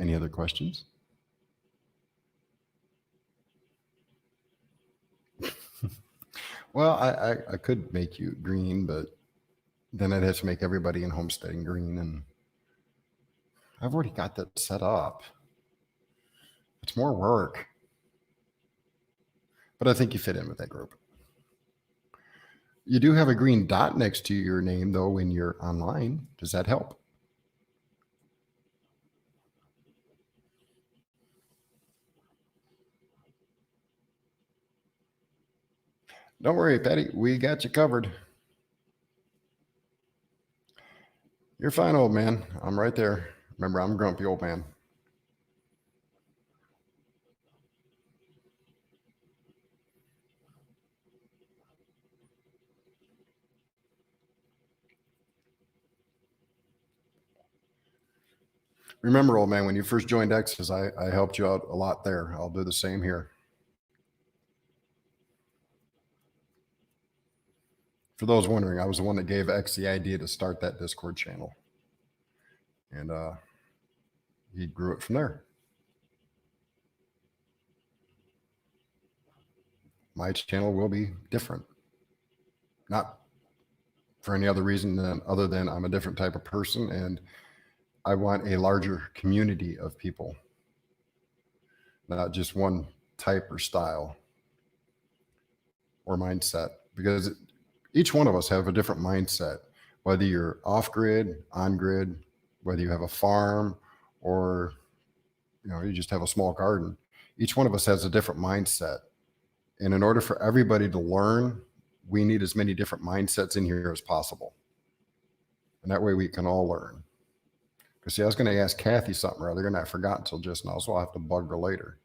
Any other questions? Well, I could make you green, but then I'd have to make everybody in homesteading green, and I've already got that set up. It's more work, but I think you fit in with that group. You do have a green dot next to your name, though, when you're online. Does that help? Don't worry, Patty. We got you covered. You're fine, old man. I'm right there. Remember, I'm grumpy old man. Remember, old man, when you first joined X's, I helped you out a lot there. I'll do the same here. For those wondering, I was the one that gave X the idea to start that Discord channel. And he grew it from there. My channel will be different. Not for any other reason than other than I'm a different type of person and I want a larger community of people, not just one type or style or mindset, because each one of us have a different mindset, whether you're off grid, on grid, whether you have a farm or you just have a small garden. Each one of us has a different mindset. And in order for everybody to learn, we need as many different mindsets in here as possible. And that way we can all learn. Because see, I was going to ask Kathy something earlier and I forgot until just now, so I'll have to bug her later.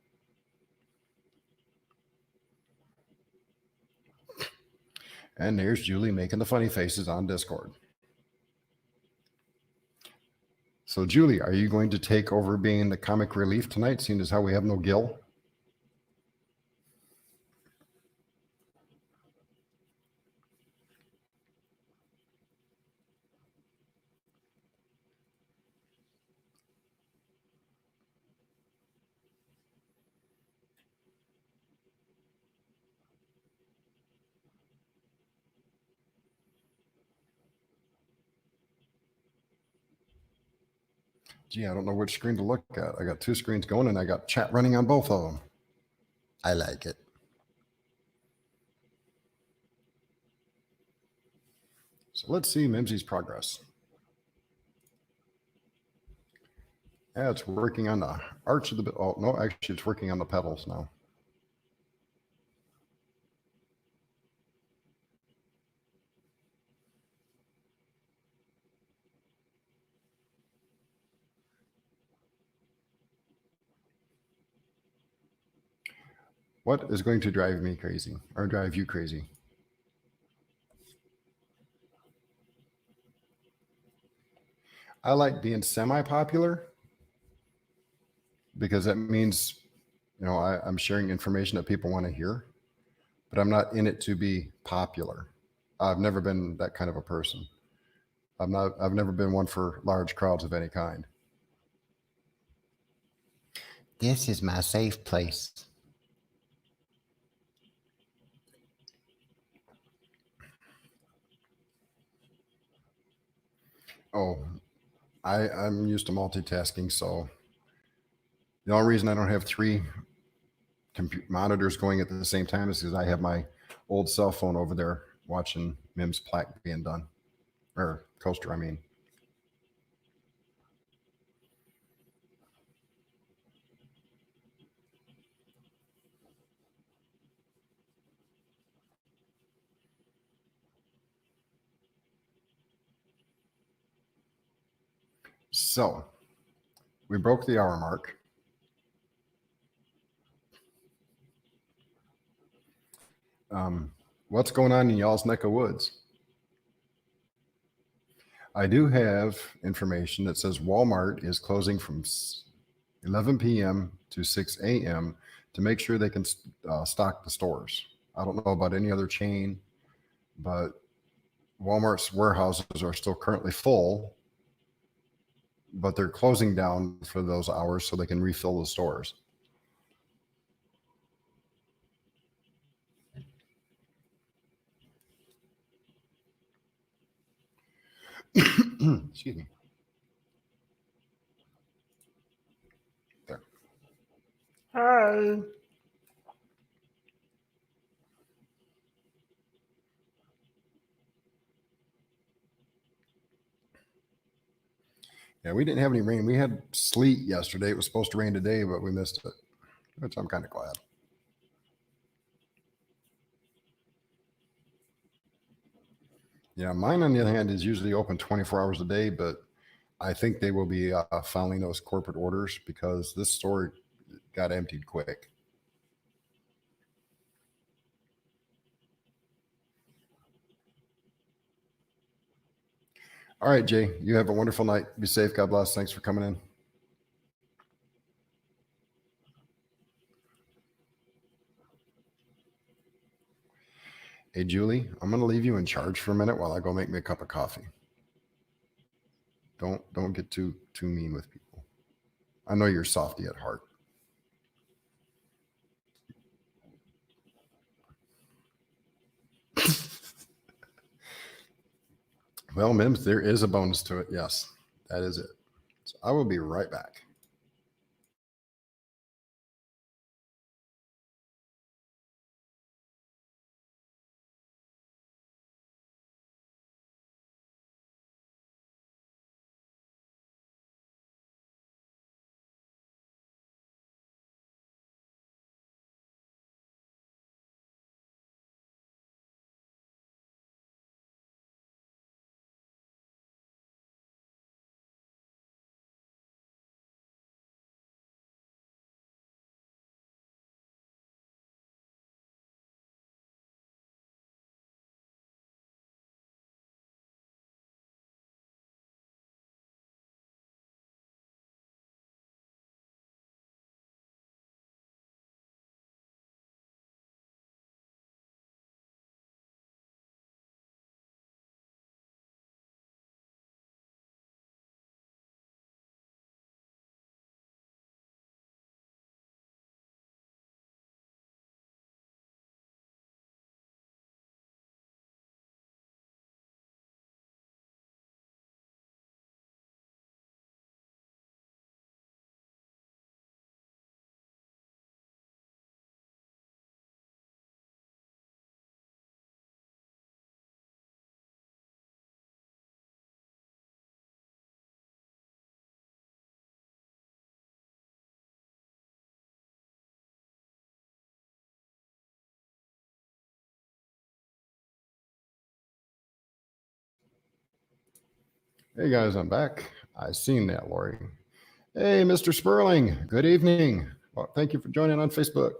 And there's Julie making the funny faces on Discord. So Julie, are you going to take over being the comic relief tonight, seeing as how we have no Gil? Gee, I don't know which screen to look at. I got two screens going and I got chat running on both of them. I like it. So let's see Mimsy's progress. Yeah, it's working on the arch of the, oh no, actually it's working on the pedals now. What is going to drive me crazy or drive you crazy? I like being semi-popular because that means, I'm sharing information that people want to hear, but I'm not in it to be popular. I've never been that kind of a person. I've never been one for large crowds of any kind. This is my safe place. Oh, I'm used to multitasking, so the only reason I don't have three monitors going at the same time is because I have my old cell phone over there watching Mim's plaque being done, or coaster, I mean. So we broke the hour mark. What's going on in y'all's neck of woods? I do have information that says Walmart is closing from 11 p.m. to 6 a.m. to make sure they can stock the stores. I don't know about any other chain, but Walmart's warehouses are still currently full, but they're closing down for those hours so they can refill the stores. Excuse me. There. Hi. Yeah, we didn't have any rain. We had sleet yesterday. It was supposed to rain today, but we missed it, which I'm kind of glad. Yeah, mine on the other hand is usually open 24 hours a day, but I think they will be filing those corporate orders because this store got emptied quick. All right, Jay, you have a wonderful night. Be safe. God bless. Thanks for coming in. Hey, Julie, I'm going to leave you in charge for a minute while I go make me a cup of coffee. Don't get too mean with people. I know you're softy at heart. Well, Mims, there is a bonus to it. Yes, that is it. So I will be right back. Hey guys, I'm back. I seen that, Lori. Hey, Mr. Sperling. Good evening. Well, thank you for joining on Facebook.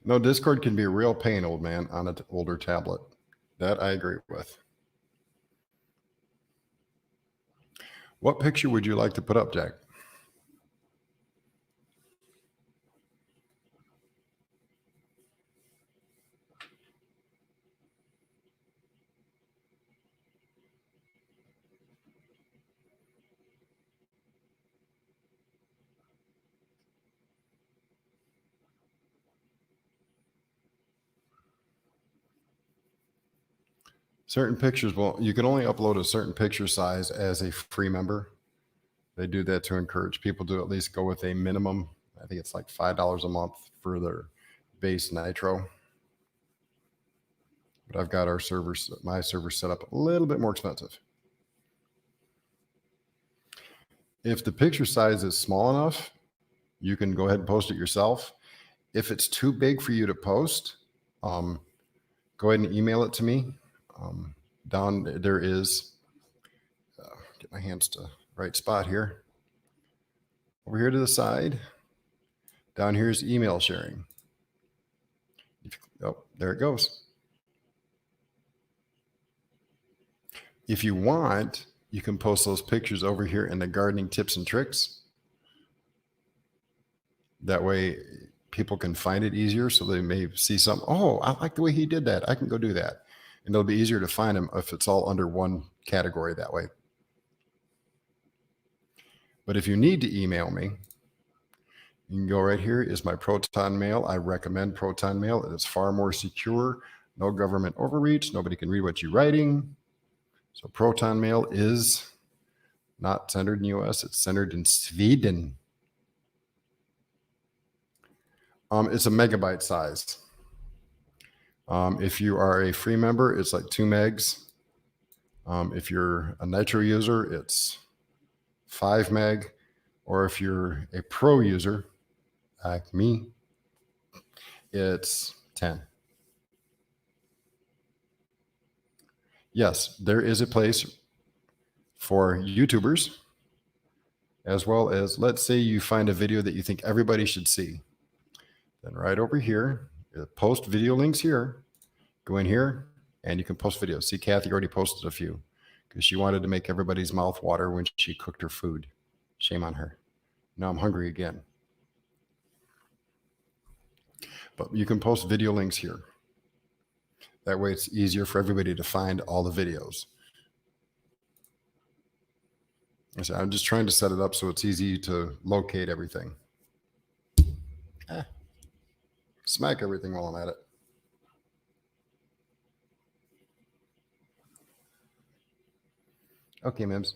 No, Discord can be a real pain, old man, on an older tablet. That I agree with. What picture would you like to put up, Jack? Certain pictures, well, you can only upload a certain picture size as a free member. They do that to encourage people to at least go with a minimum. I think it's like $5 a month for their base Nitro. But I've got our servers, my server set up a little bit more expensive. If the picture size is small enough, you can go ahead and post it yourself. If it's too big for you to post, go ahead and email it to me. Down there is, get my hands to the right spot here. Over here to the side, down here is email sharing. Oh, there it goes. If you want, you can post those pictures over here in the gardening tips and tricks. That way people can find it easier. So they may see something. Oh, I like the way he did that. I can go do that. And it'll be easier to find them if it's all under one category that way. But if you need to email me, You can go right here is my Proton Mail. I recommend Proton Mail. It is far more secure. No government overreach. Nobody can read what you're writing. So Proton Mail is not centered in US. It's centered in Sweden. It's a megabyte size. If you are a free member, it's like 2 megs. If you're a Nitro user, it's 5 meg. Or if you're a pro user, like me, it's 10. Yes, there is a place for YouTubers, as well as, let's say you find a video that you think everybody should see. Then right over here, post video links here. Go in here and you can post videos. See, Kathy already posted a few because she wanted to make everybody's mouth water when she cooked her food. Shame on her. Now I'm hungry again. But you can post video links here. That way it's easier for everybody to find all the videos. So I'm just trying to set it up so it's easy to locate everything. Smack everything while I'm at it. Okay, Mims.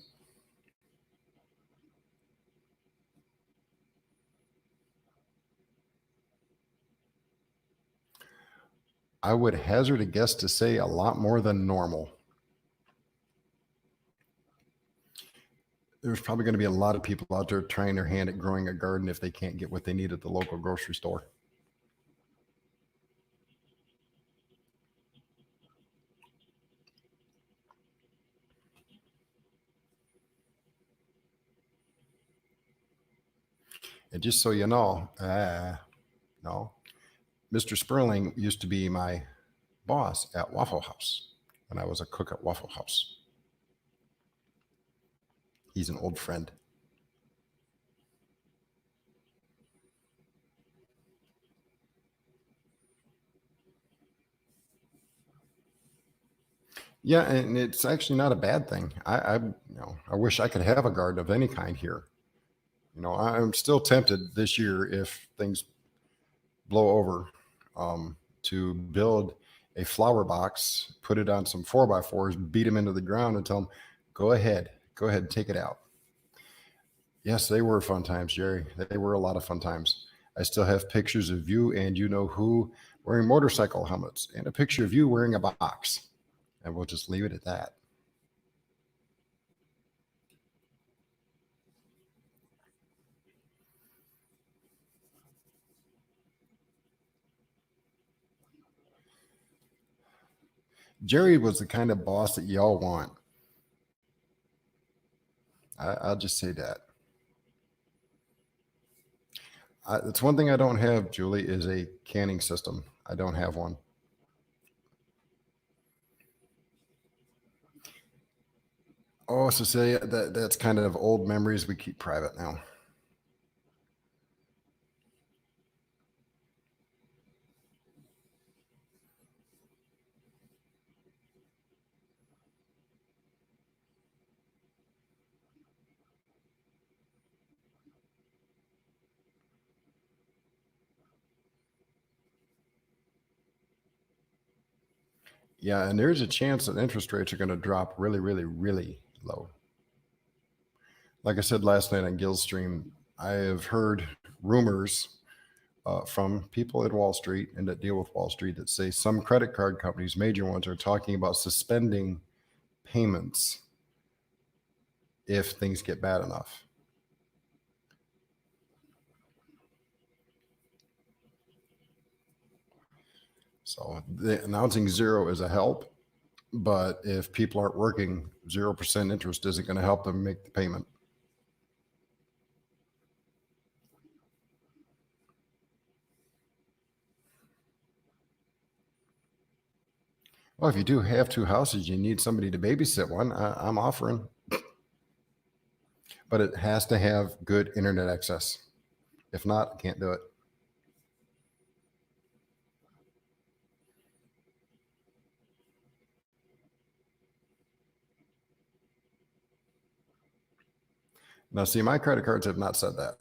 I would hazard a guess to say a lot more than normal. There's probably going to be a lot of people out there trying their hand at growing a garden if they can't get what they need at the local grocery store. And just so you know, no, Mr. Sperling used to be my boss at Waffle House when I was a cook at Waffle House. He's an old friend. Yeah, and it's actually not a bad thing. I wish I could have a garden of any kind here. I'm still tempted this year if things blow over to build a flower box, put it on some 4x4s, beat them into the ground and tell them, go ahead, take it out. Yes, they were fun times, Jerry. They were a lot of fun times. I still have pictures of you and you know who wearing motorcycle helmets and a picture of you wearing a box. And we'll just leave it at that. Jerry was the kind of boss that y'all want. I'll just say that. It's one thing I don't have, Julie, is a canning system. I don't have one. Oh, Cecilia, that's kind of old memories we keep private now. Yeah, and there's a chance that interest rates are going to drop really, really, really low. Like I said last night on Gil's stream, I have heard rumors from people at Wall Street and that deal with Wall Street that say some credit card companies, major ones, are talking about suspending payments if things get bad enough. So announcing zero is a help, but if people aren't working, 0% interest isn't going to help them make the payment. Well, if you do have 2 houses, you need somebody to babysit one. I'm offering, but it has to have good internet access. If not, I can't do it. Now, see, my credit cards have not said that.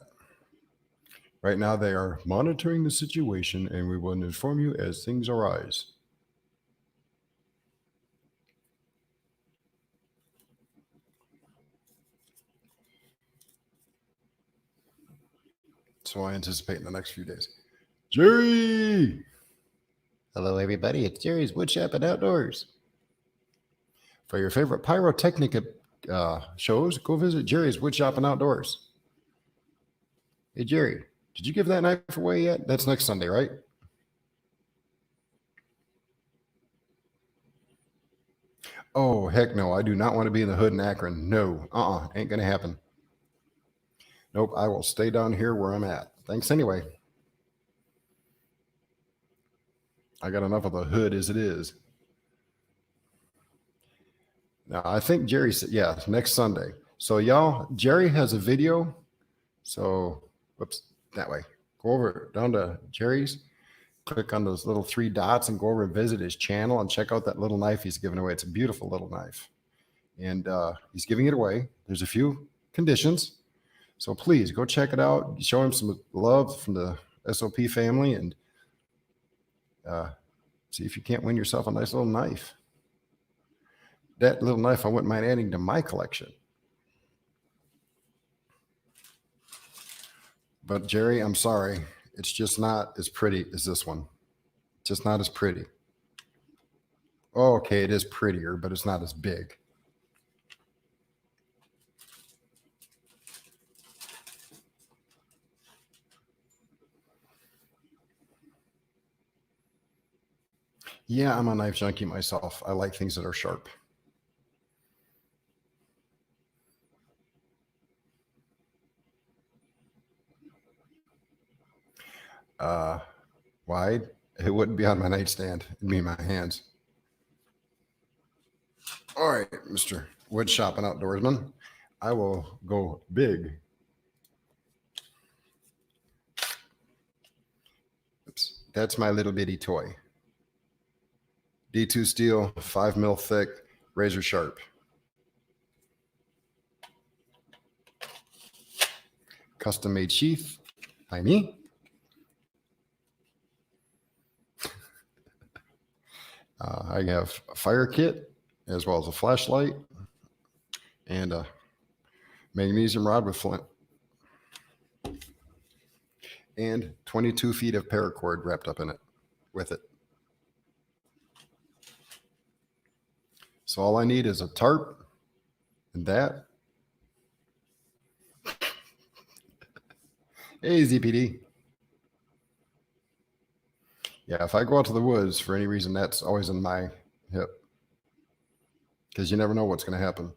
Right now, they are monitoring the situation and we will inform you as things arise. So I anticipate in the next few days. Jerry! Hello, everybody. It's Jerry's Woodshop and Outdoors. For your favorite pyrotechnic shows, go visit Jerry's Woodshop and Outdoors. Hey, Jerry, did you give that knife away yet? That's next Sunday, right? Oh, heck no. I do not want to be in the hood in Akron. No, ain't going to happen. Nope, I will stay down here where I'm at. Thanks anyway. I got enough of the hood as it is. Now, I think Jerry said, yeah, next Sunday. So, y'all, Jerry has a video. So, whoops, that way. Go over down to Jerry's, click on those little three dots and go over and visit his channel and check out that little knife he's giving away. It's a beautiful little knife. And he's giving it away. There's a few conditions. So please go check it out. Show him some love from the SOP family and see if you can't win yourself a nice little knife. That little knife I wouldn't mind adding to my collection. But Jerry, I'm sorry. It's just not as pretty as this one. Just not as pretty. Oh, okay, it is prettier, but it's not as big. Yeah, I'm a knife junkie myself. I like things that are sharp. Wide, it wouldn't be on my nightstand. It'd be in my hands. All right, Mr. Woodshop and Outdoorsman. I will go big. Oops, that's my little bitty toy. D2 steel, 5 mil thick, razor sharp. Custom made sheath by me. I have a fire kit as well as a flashlight and a magnesium rod with flint and 22 feet of paracord wrapped up in it with it. So all I need is a tarp and that. Hey, ZPD. Yeah, if I go out to the woods for any reason, that's always in my hip because you never know what's going to happen.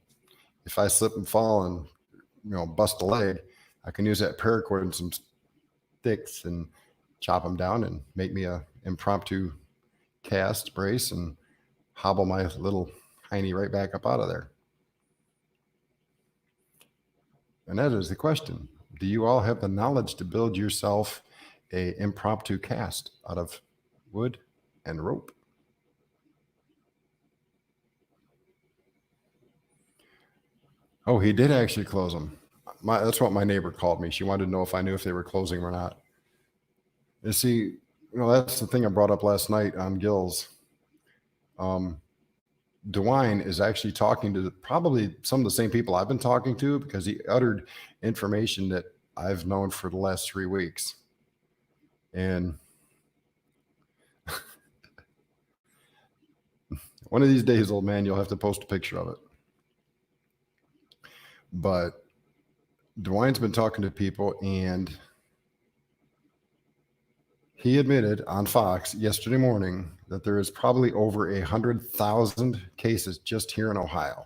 If I slip and fall and bust a leg, I can use that paracord and some sticks and chop them down and make me a impromptu cast brace and hobble my little hiney right back up out of there. And that is the question. Do you all have the knowledge to build yourself a impromptu cast out of wood and rope? Oh, he did actually close them. That's what my neighbor called me. She wanted to know if I knew if they were closing or not. And see, that's the thing I brought up last night on Gills. DeWine is actually talking to probably some of the same people I've been talking to because he uttered information that I've known for the last 3 weeks. And one of these days, old man, you'll have to post a picture of it. But DeWine's been talking to people, and he admitted on Fox yesterday morning that there is probably over 100,000 cases just here in Ohio.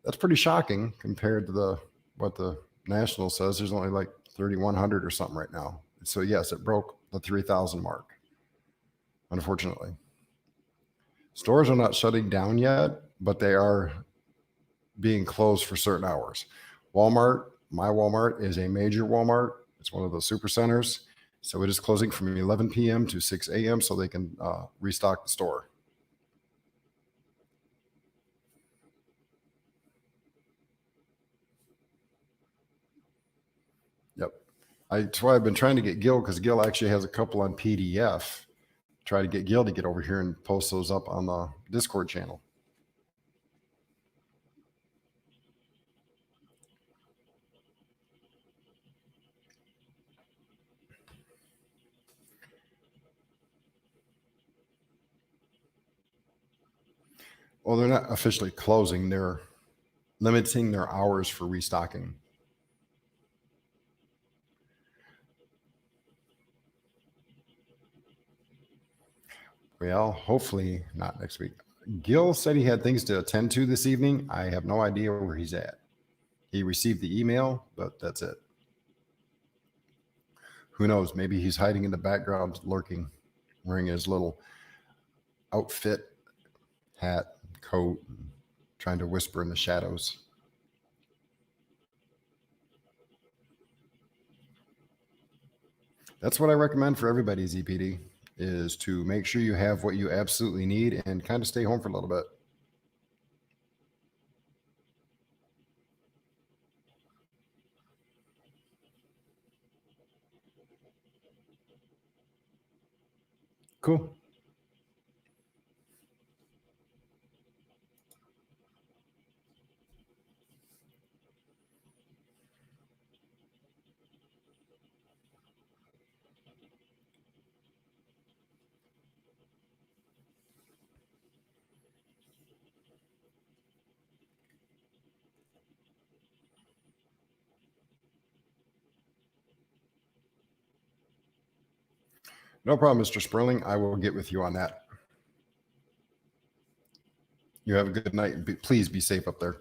That's pretty shocking compared to what the national says. There's only like 3,100 or something right now. So yes, it broke the 3,000 mark, unfortunately. Stores are not shutting down yet, but they are being closed for certain hours. Walmart, my Walmart is a major Walmart. It's one of the super centers. So it is closing from 11 p.m. to 6 a.m. so they can restock the store. Yep. That's why I've been trying to get Gil, because Gil actually has a couple on PDF. Try to get Gil to get over here and post those up on the Discord channel. Well, they're not officially closing. They're limiting their hours for restocking. Well, hopefully not next week. Gil said he had things to attend to this evening. I have no idea where he's at. He received the email, but that's it. Who knows? Maybe he's hiding in the background, lurking, wearing his little outfit, hat, coat, trying to whisper in the shadows. That's what I recommend for everybody, ZPD, is to make sure you have what you absolutely need and kind of stay home for a little bit. Cool. No problem, Mr. Sperling. I will get with you on that. You have a good night. Please be safe up there.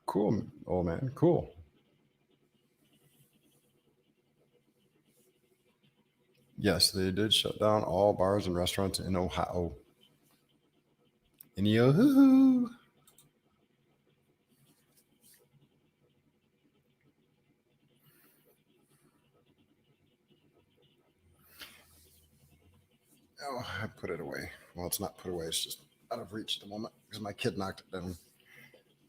Cool, old man. Cool. Yes, they did shut down all bars and restaurants in Ohio. In Yahoo! Oh, I put it away. Well, it's not put away. It's just out of reach at the moment because my kid knocked it down.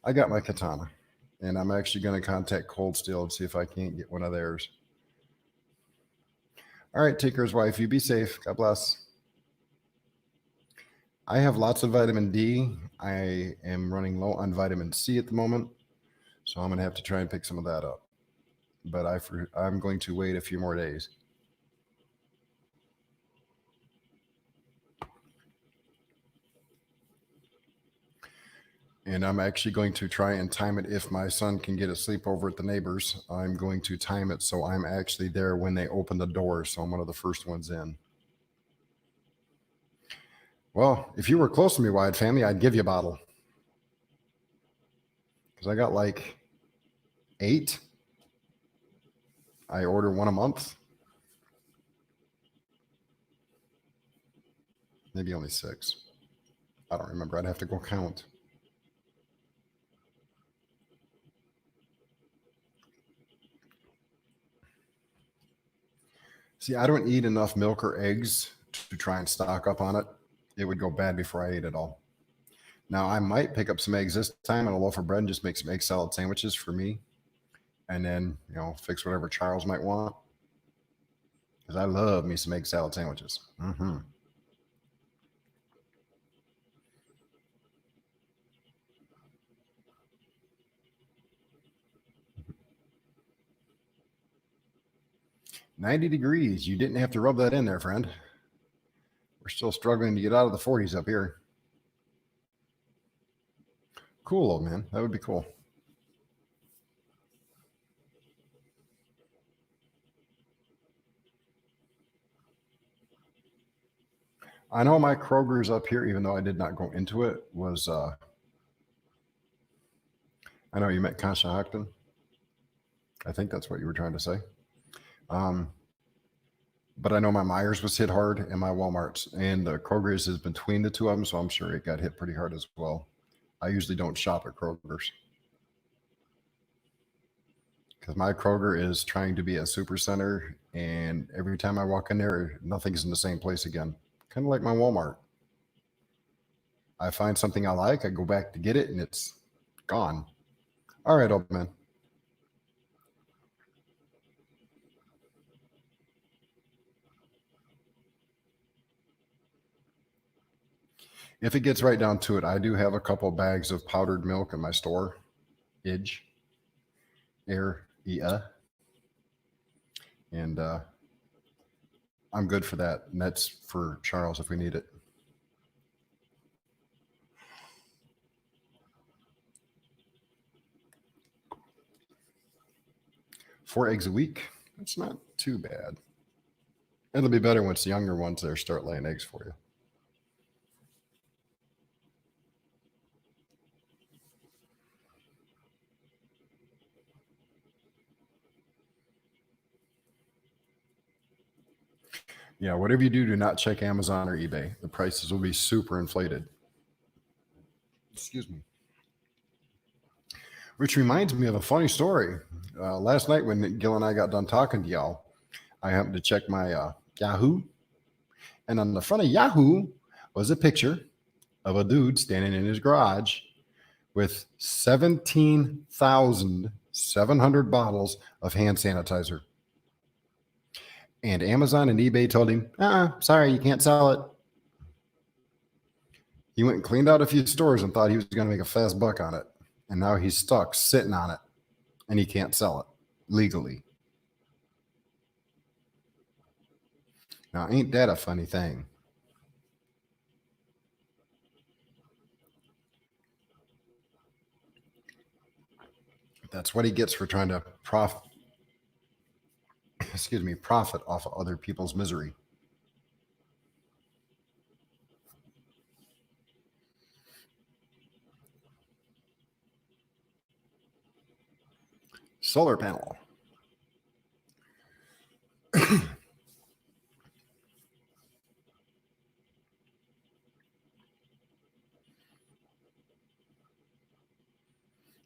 I got my katana, and I'm actually going to contact Cold Steel and see if I can't get one of theirs. All right, Taker's wife, you be safe. God bless. I have lots of vitamin D. I am running low on vitamin C at the moment, so I'm going to have to try and pick some of that up. But I'm going to wait a few more days. And I'm actually going to try and time it. If my son can get a sleepover at the neighbors, I'm going to time it so I'm actually there when they open the door. So I'm one of the first ones in. Well, if you were close to me, Wide Family, I'd give you a bottle. Because I got like 8. I order one a month. Maybe only 6. I don't remember. I'd have to go count. See, I don't eat enough milk or eggs to try and stock up on it. It would go bad before I ate it all. Now, I might pick up some eggs this time and a loaf of bread and just make some egg salad sandwiches for me. And then, fix whatever Charles might want. Because I love me some egg salad sandwiches. Mm-hmm. $90 degrees. You didn't have to rub that in there, friend. We're still struggling to get out of the 40s up here. Cool, old man. That would be cool. I know my Kroger's up here, even though I did not go into it, was, I know you met Kasha Hockton. I think that's what you were trying to say. But I know my Myers was hit hard and my Walmart's, and the Kroger's is between the two of them, so I'm sure it got hit pretty hard as well. I usually don't shop at Kroger's because my Kroger is trying to be a super center, and every time I walk in there, nothing's in the same place again. Kind of like my Walmart. I find something I like, I go back to get it, and it's gone. All right, old man. If it gets right down to it, I do have a couple bags of powdered milk in my store. Idge, and I'm good for that. And that's for Charles if we need it. 4 eggs a week. That's not too bad. It'll be better once the younger ones there start laying eggs for you. Yeah, whatever you do, do not check Amazon or eBay. The prices will be super inflated. Excuse me. Which reminds me of a funny story. Last night when Gil and I got done talking to y'all, I happened to check my Yahoo. And on the front of Yahoo was a picture of a dude standing in his garage with 17,700 bottles of hand sanitizer. And Amazon and eBay told him, sorry, you can't sell it. He went and cleaned out a few stores and thought he was going to make a fast buck on it. And now he's stuck sitting on it and he can't sell it legally. Now, ain't that a funny thing? That's what he gets for trying to profit off of other people's misery. Solar panel.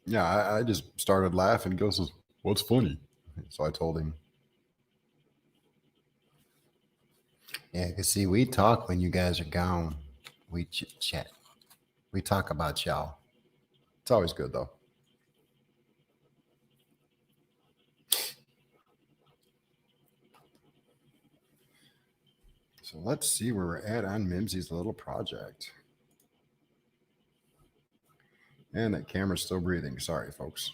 Yeah, I just started laughing. Gil says, what's funny? So I told him. Yeah, because see, we talk when you guys are gone. We chat. We talk about y'all. It's always good, though. So let's see where we're at on Mimsy's little project. And that camera's still breathing. Sorry, folks.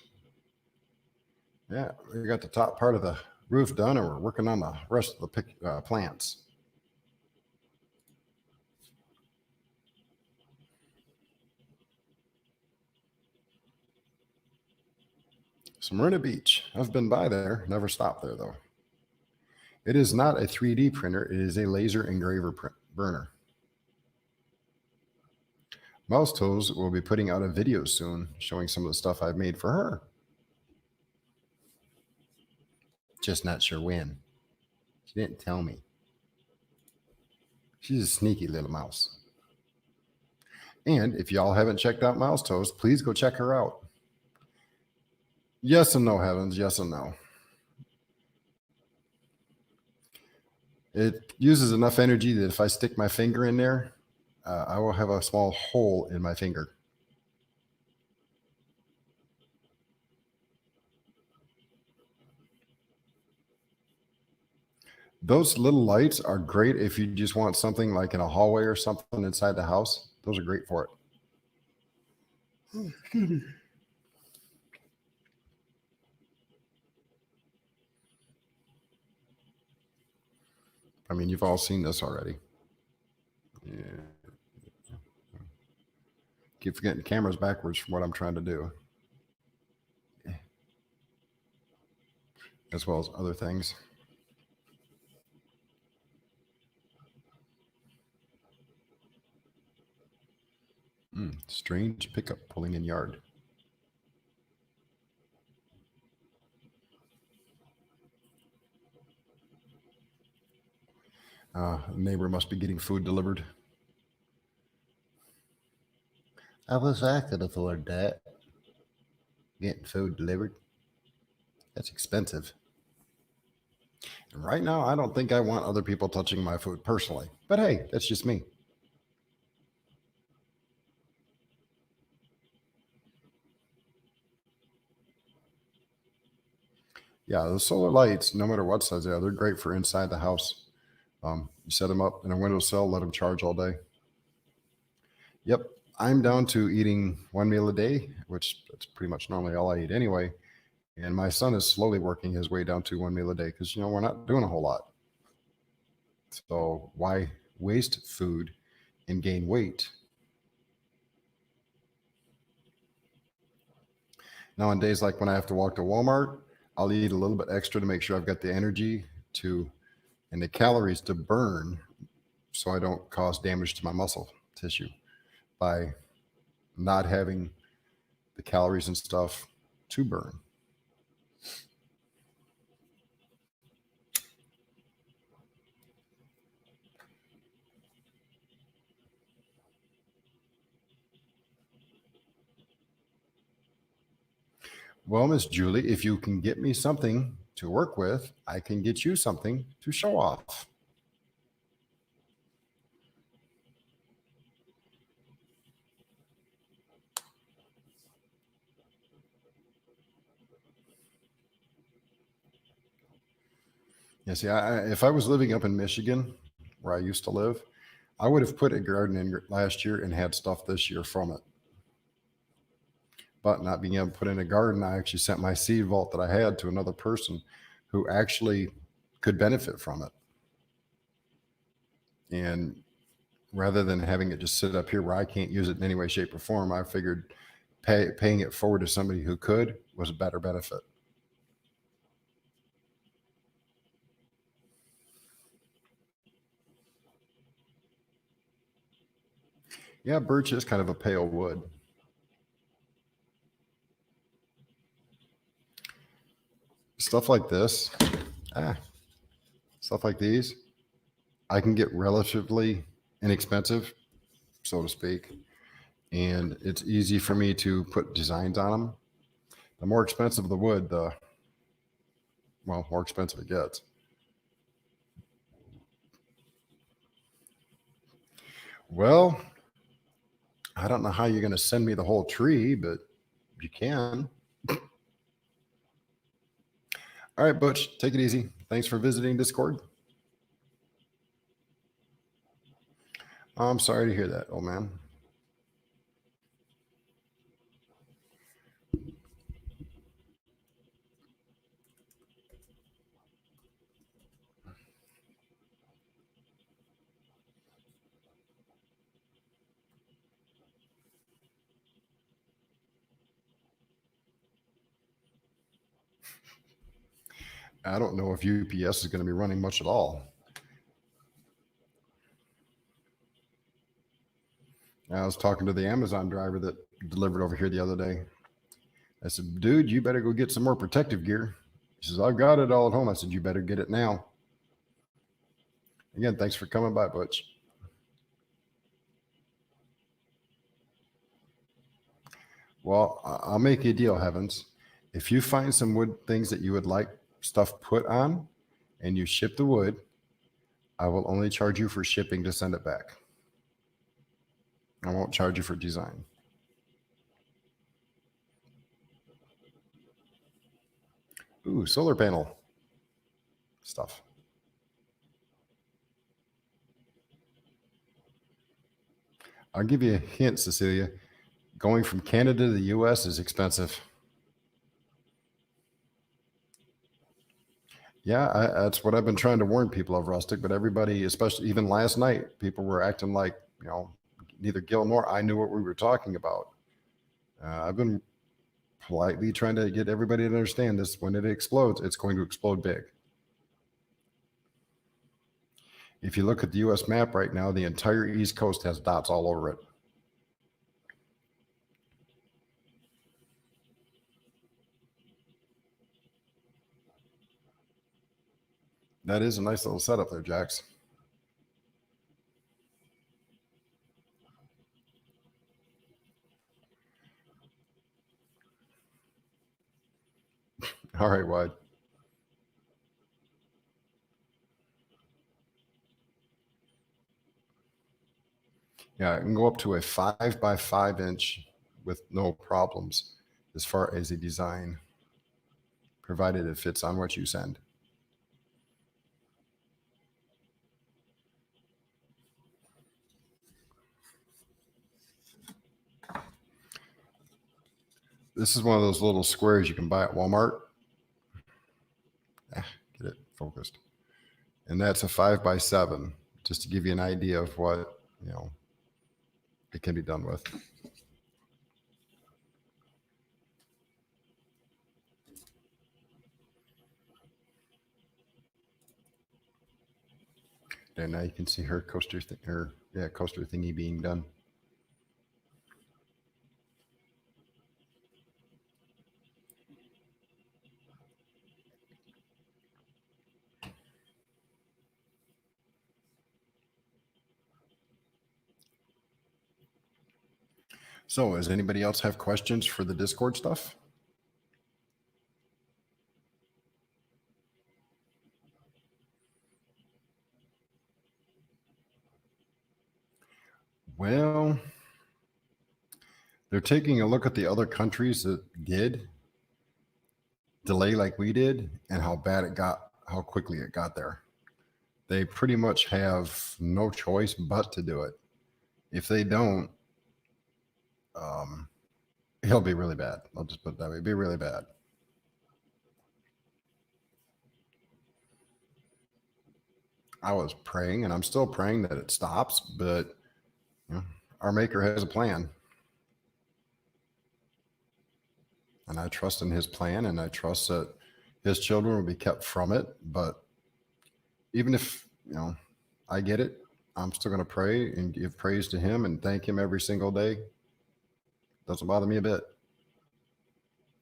Yeah, we got the top part of the roof done, and we're working on the rest of the plants. Smyrna Beach. I've been by there. Never stopped there, though. It is not a 3D printer. It is a laser engraver burner. Mouse Toes will be putting out a video soon showing some of the stuff I've made for her. Just not sure when. She didn't tell me. She's a sneaky little mouse. And if y'all haven't checked out Mouse Toes, please go check her out. Yes and no, Heavens. Yes and no. It uses enough energy that if I stick my finger in there, I will have a small hole in my finger. Those little lights are great if you just want something like in a hallway or something inside the house. Those are great for it. I mean, you've all seen this already. Yeah. Keep forgetting the camera's backwards from what I'm trying to do. As well as other things. Strange pickup pulling in yard. Neighbor must be getting food delivered. I wish I could afford that. Getting food delivered. That's expensive. And right now, I don't think I want other people touching my food personally. But hey, that's just me. Yeah, the solar lights, no matter what size they are, they're great for inside the house. You set them up in a windowsill, let them charge all day. Yep, I'm down to eating one meal a day, which that's pretty much normally all I eat anyway. And my son is slowly working his way down to one meal a day because, we're not doing a whole lot. So why waste food and gain weight? Now, on days like when I have to walk to Walmart, I'll eat a little bit extra to make sure I've got the energy to and the calories to burn so I don't cause damage to my muscle tissue by not having the calories and stuff to burn. Well, Miss Julie, if you can get me something to work with, I can get you something to show off. Yeah, see, if I was living up in Michigan, where I used to live, I would have put a garden in last year and had stuff this year from it. But not being able to put in a garden, I actually sent my seed vault that I had to another person who actually could benefit from it. And rather than having it just sit up here where I can't use it in any way, shape, or form, I figured paying it forward to somebody who could was a better benefit. Yeah, birch is kind of a pale wood. Stuff like this, ah, stuff like these, I can get relatively inexpensive, so to speak, and it's easy for me to put designs on them. The more expensive the wood, the more expensive it gets. Well, I don't know how you're going to send me the whole tree, but you can. All right, Butch, take it easy. Thanks for visiting Discord. I'm sorry to hear that, old man. I don't know if UPS is going to be running much at all. I was talking to the Amazon driver that delivered over here the other day. I said, dude, you better go get some more protective gear. He says, I've got it all at home. I said, you better get it now. Again, thanks for coming by, Butch. Well, I'll make you a deal, Heavens. If you find some wood things that you would like stuff put on and you ship the wood, I will only charge you for shipping to send it back. I won't charge you for design. Ooh, solar panel stuff. I'll give you a hint, Cecilia. Going from Canada to the US is expensive. Yeah, that's what I've been trying to warn people of, Rustic. But everybody, especially even last night, people were acting like, neither Gil nor I knew what we were talking about. I've been politely trying to get everybody to understand this. When it explodes, it's going to explode big. If you look at the US map right now, the entire East Coast has dots all over it. That is a nice little setup there, Jax. All right, Wide. Yeah, I can go up to a 5 by 5 inch with no problems as far as a design, provided it fits on what you send. This is one of those little squares you can buy at Walmart. Get it focused. And that's a 5 by 7, just to give you an idea of what, it can be done with. And now you can see her coaster coaster thingy being done. So does anybody else have questions for the Discord stuff? Well, they're taking a look at the other countries that did delay like we did and how bad it got, how quickly it got there. They pretty much have no choice but to do it. If they don't, it'll be really bad. I'll just put it that way. It'll be really bad. I was praying, and I'm still praying that it stops, but our Maker has a plan. And I trust in his plan, and I trust that his children will be kept from it. But even if, I get it, I'm still going to pray and give praise to him and thank him every single day. Doesn't bother me a bit.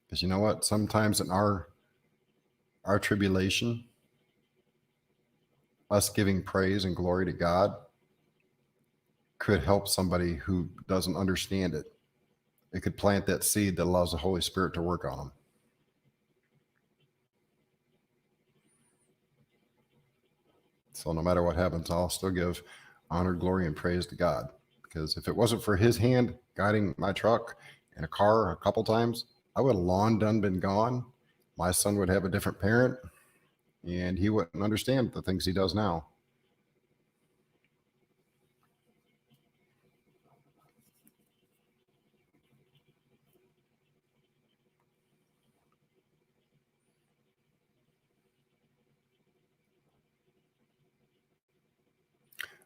Because you know what? Sometimes in our tribulation, us giving praise and glory to God could help somebody who doesn't understand it. It could plant that seed that allows the Holy Spirit to work on them. So no matter what happens, I'll still give honor, glory, and praise to God. Because if it wasn't for his hand guiding my truck and a car a couple times, I would have long done been gone. My son would have a different parent, and he wouldn't understand the things he does now.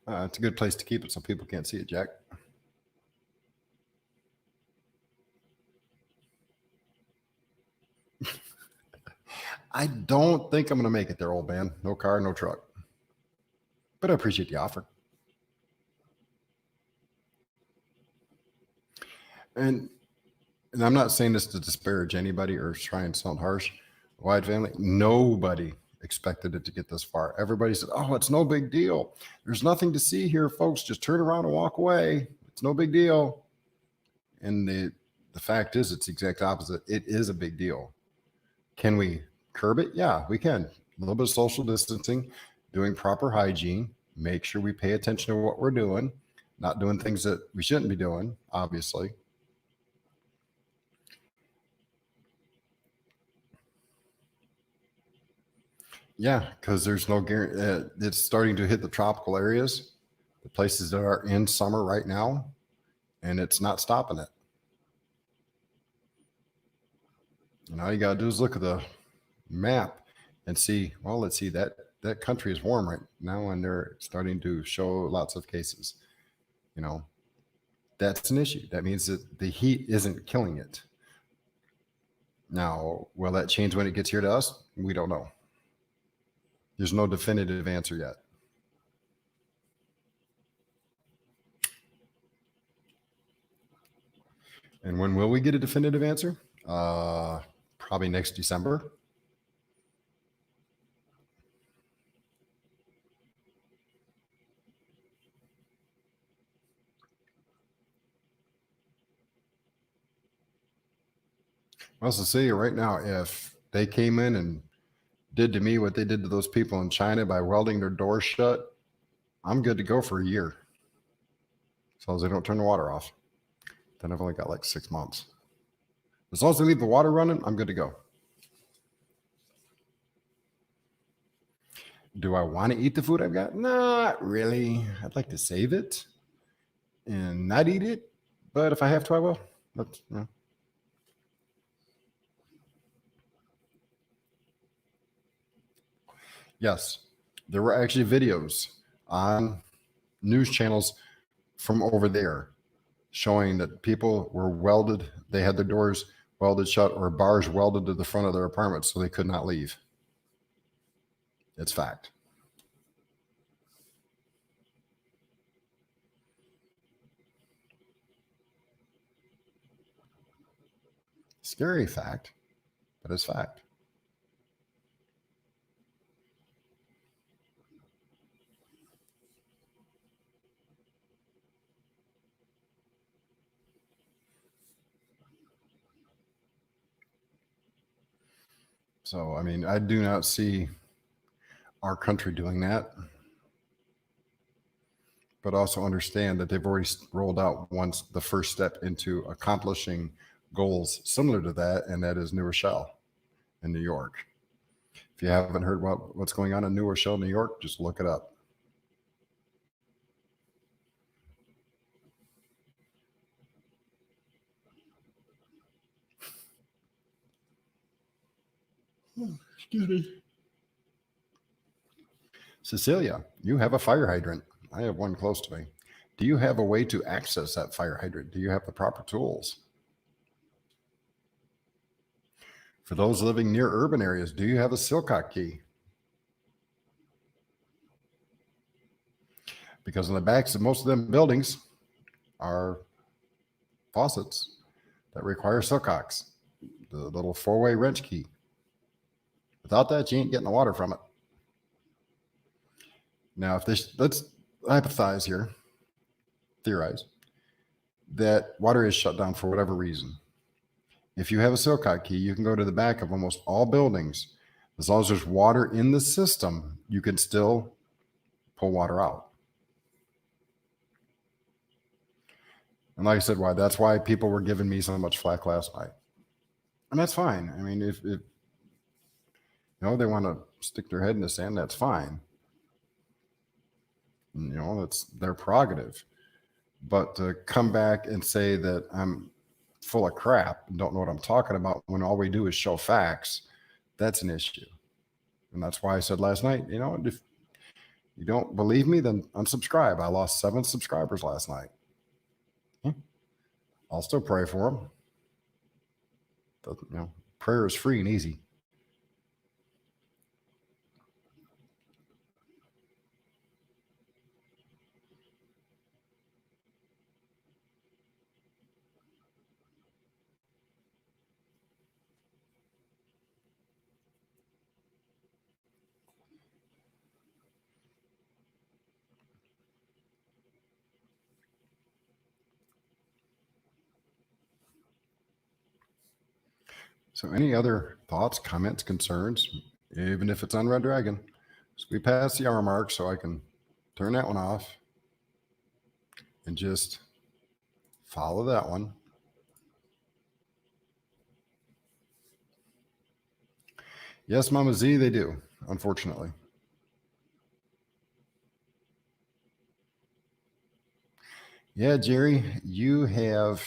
It's a good place to keep it so people can't see it, Jack. I don't think I'm going to make it there, old man. No car, no truck. But I appreciate the offer. And I'm not saying this to disparage anybody or try and sound harsh. Wide family, nobody expected it to get this far. Everybody said, oh, it's no big deal. There's nothing to see here, folks. Just turn around and walk away. It's no big deal. And the fact is, it's the exact opposite. It is a big deal. Can we curb it? Yeah, we can. A little bit of social distancing, doing proper hygiene, make sure we pay attention to what we're doing, not doing things that we shouldn't be doing, obviously. Yeah, because there's no guarantee. It's starting to hit the tropical areas, the places that are in summer right now, and it's not stopping it. And all you got to do is look at the map and see, well, let's see, that country is warm right now, and they're starting to show lots of cases. That's an issue. That means that the heat isn't killing it. Now, will that change when it gets here to us? We don't know. There's no definitive answer yet. And when will we get a definitive answer? Probably next December. Well, so see right now, if they came in and did to me what they did to those people in China by welding their doors shut, I'm good to go for a year. As long as they don't turn the water off. Then I've only got like 6 months. As long as they leave the water running, I'm good to go. Do I want to eat the food I've got? Not really. I'd like to save it and not eat it. But if I have to, I will. That's, you know. Yes, there were actually videos on news channels from over there showing that people were welded. They had their doors welded shut or bars welded to the front of their apartment so they could not leave. It's fact. Scary fact, but it's fact. So, I mean, I do not see our country doing that, but also understand that they've already rolled out once the first step into accomplishing goals similar to that, and that is New Rochelle in New York. If you haven't heard about what's going on in New Rochelle, New York, just look it up. Excuse me. Cecilia, you have a fire hydrant. I have one close to me. Do you have a way to access that fire hydrant? Do you have the proper tools? For those living near urban areas, do you have a Silcock key? Because on the backs of most of them buildings are faucets that require Silcocks, the little 4-way wrench key. Without that, you ain't getting the water from it. Now, if this, let's hypothesize here, theorize, that water is shut down for whatever reason. If you have a Silcock key, you can go to the back of almost all buildings. As long as there's water in the system, you can still pull water out. And like I said, that's why people were giving me so much flack last night. And that's fine. I mean, if you know, they want to stick their head in the sand, that's fine. You know, that's their prerogative. But to come back and say that I'm full of crap and don't know what I'm talking about when all we do is show facts, that's an issue. And that's why I said last night, you know, if you don't believe me, then unsubscribe. I lost 7 subscribers last night. I'll still pray for them. But, you know, prayer is free and easy. So any other thoughts, comments, concerns, even if it's on Red Dragon? So we passed the hour mark, so I can turn that one off and just follow that one. Yes, Mama Z, they do, unfortunately. Yeah, Jerry, you have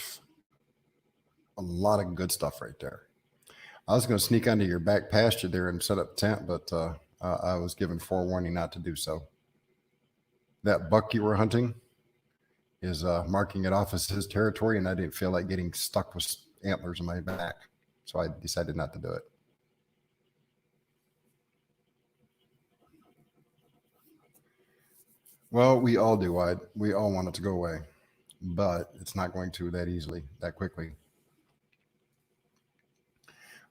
a lot of good stuff right there. I was going to sneak onto your back pasture there and set up a tent, but I was given forewarning not to do so. That buck you were hunting is marking it off as his territory, and I didn't feel like getting stuck with antlers on my back, so I decided not to do it. Well, we all do. We all want it to go away, but it's not going to that easily, that quickly.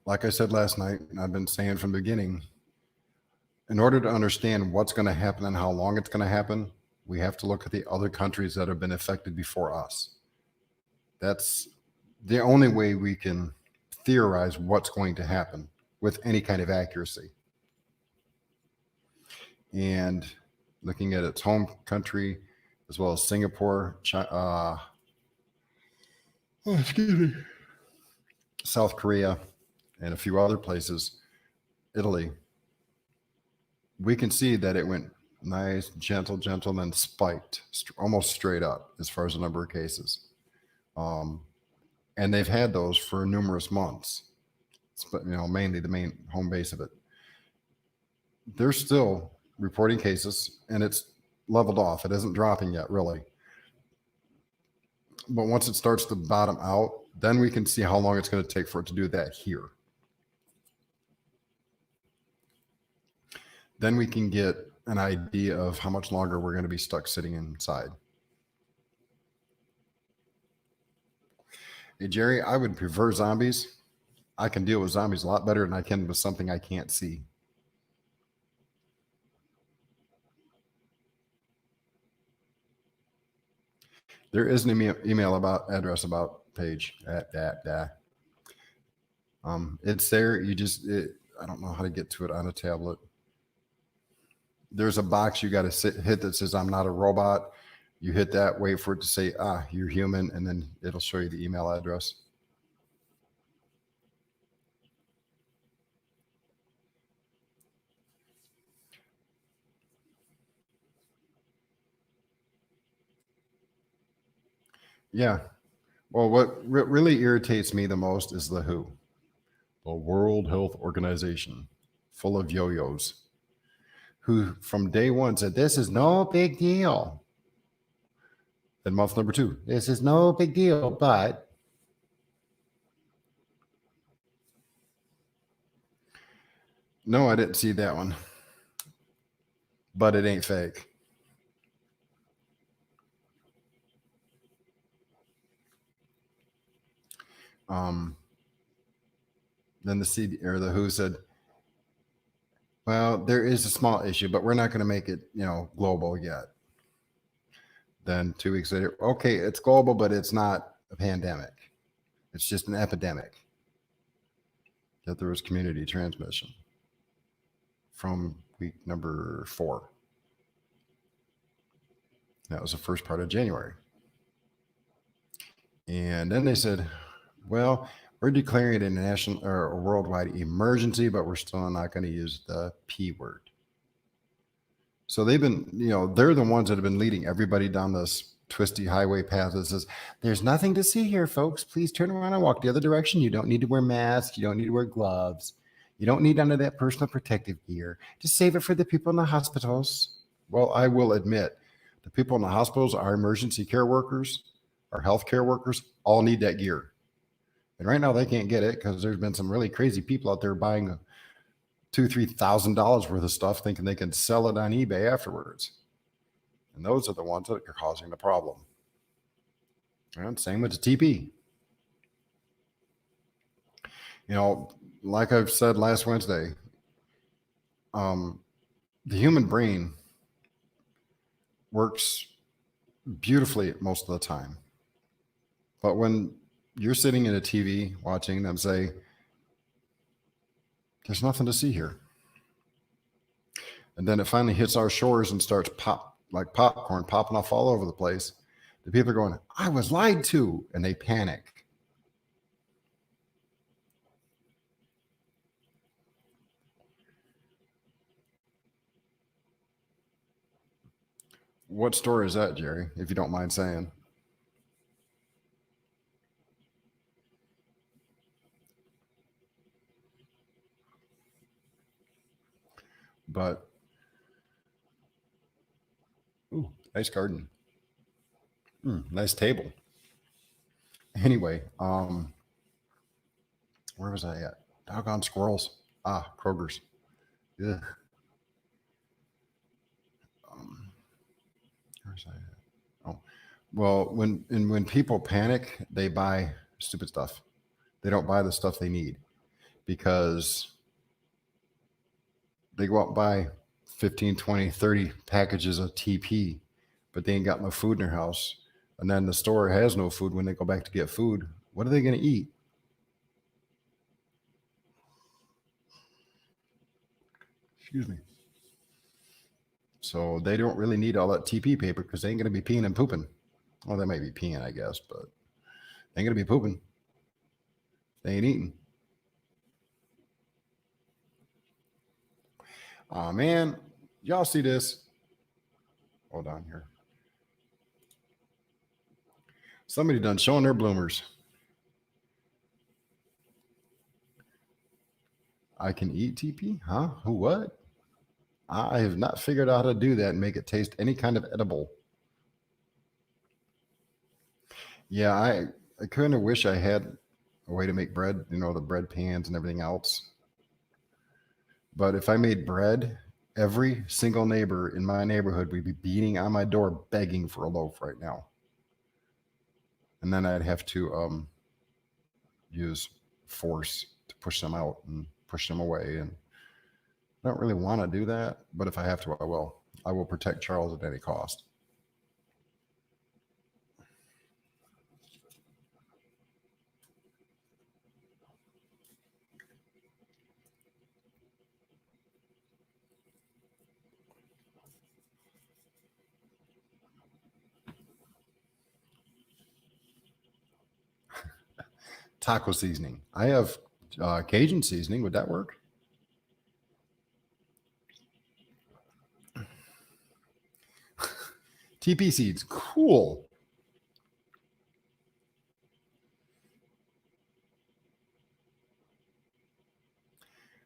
Like I said last night, and I've been saying from the beginning, in order to understand what's going to happen and how long it's going to happen, we have to look at the other countries that have been affected before us. That's the only way we can theorize what's going to happen. with any kind of accuracy. And looking at its home country, as well as Singapore, South Korea, and a few other places, Italy, we can see that it went nice, gentle, then spiked almost straight up as far as the number of cases. And they've had those for numerous months, but mainly the main home base of it. They're still reporting cases, and it's leveled off. It isn't dropping yet, really. But once it starts to bottom out, then we can see how long it's going to take for it to do that here. Then we can get an idea of how much longer we're going to be stuck sitting inside. Hey, Jerry, I would prefer zombies. I can deal with zombies a lot better than I can with something I can't see. There is an email address about page at that. It's there. I don't know how to get to it on a tablet. There's a box you got to hit that says I'm not a robot. You hit that, wait for it to say, you're human, and then it'll show you the email address. Yeah. Well, what really irritates me the most is the WHO, the World Health Organization, full of yo-yos, who from day one said, this is no big deal. Then month number 2, this is no big deal, but no, I didn't see that one. But it ain't fake. Then the CD or the WHO said, well, there is a small issue, but we're not going to make it, global yet. Then 2 weeks later, okay, it's global, but it's not a pandemic. It's just an epidemic. That there was community transmission from week number 4. That was the first part of January. And then they said, well, we're declaring it a national or a worldwide emergency, but we're still not going to use the P word. So they've been, they're the ones that have been leading everybody down this twisty highway path that says, there's nothing to see here, folks. Please turn around and walk the other direction. You don't need to wear masks. You don't need to wear gloves. You don't need none of that personal protective gear. Just save it for the people in the hospitals. Well, I will admit, the people in the hospitals, our emergency care workers, our healthcare workers, all need that gear. And right now they can't get it because there's been some really crazy people out there buying $2,000-$3,000 worth of stuff thinking they can sell it on eBay afterwards. And those are the ones that are causing the problem. And same with the TB. Like I've said last Wednesday, the human brain works beautifully most of the time. But when you're sitting in a TV watching them say, there's nothing to see here. And then it finally hits our shores and starts like popcorn popping off all over the place. The people are going, I was lied to, and they panic. What story is that, Jerry, if you don't mind saying? But, ooh, nice garden. Nice table. Anyway, where was I at? Doggone squirrels. Kroger's. Ugh. Where's I at? Oh, well, when people panic, they buy stupid stuff. They don't buy the stuff they need because they go out and buy 15, 20, 30 packages of TP, but they ain't got no food in their house. And then the store has no food when they go back to get food. What are they going to eat? Excuse me. So they don't really need all that TP paper because they ain't going to be peeing and pooping. Well, they might be peeing, I guess, but they ain't going to be pooping. They ain't eating. Oh, man. Y'all see this? Hold on here. Somebody done showing their bloomers. I can eat TP? Huh? Who? What? I have not figured out how to do that and make it taste any kind of edible. Yeah, I kind of wish I had a way to make bread, you know, the bread pans and everything else. But if I made bread, every single neighbor in my neighborhood would be beating on my door begging for a loaf right now. And then I'd have to use force to push them out and push them away. And I don't really want to do that, but if I have to, I will. I will protect Charles at any cost. Taco seasoning. I have Cajun seasoning. Would that work? TP seeds. Cool.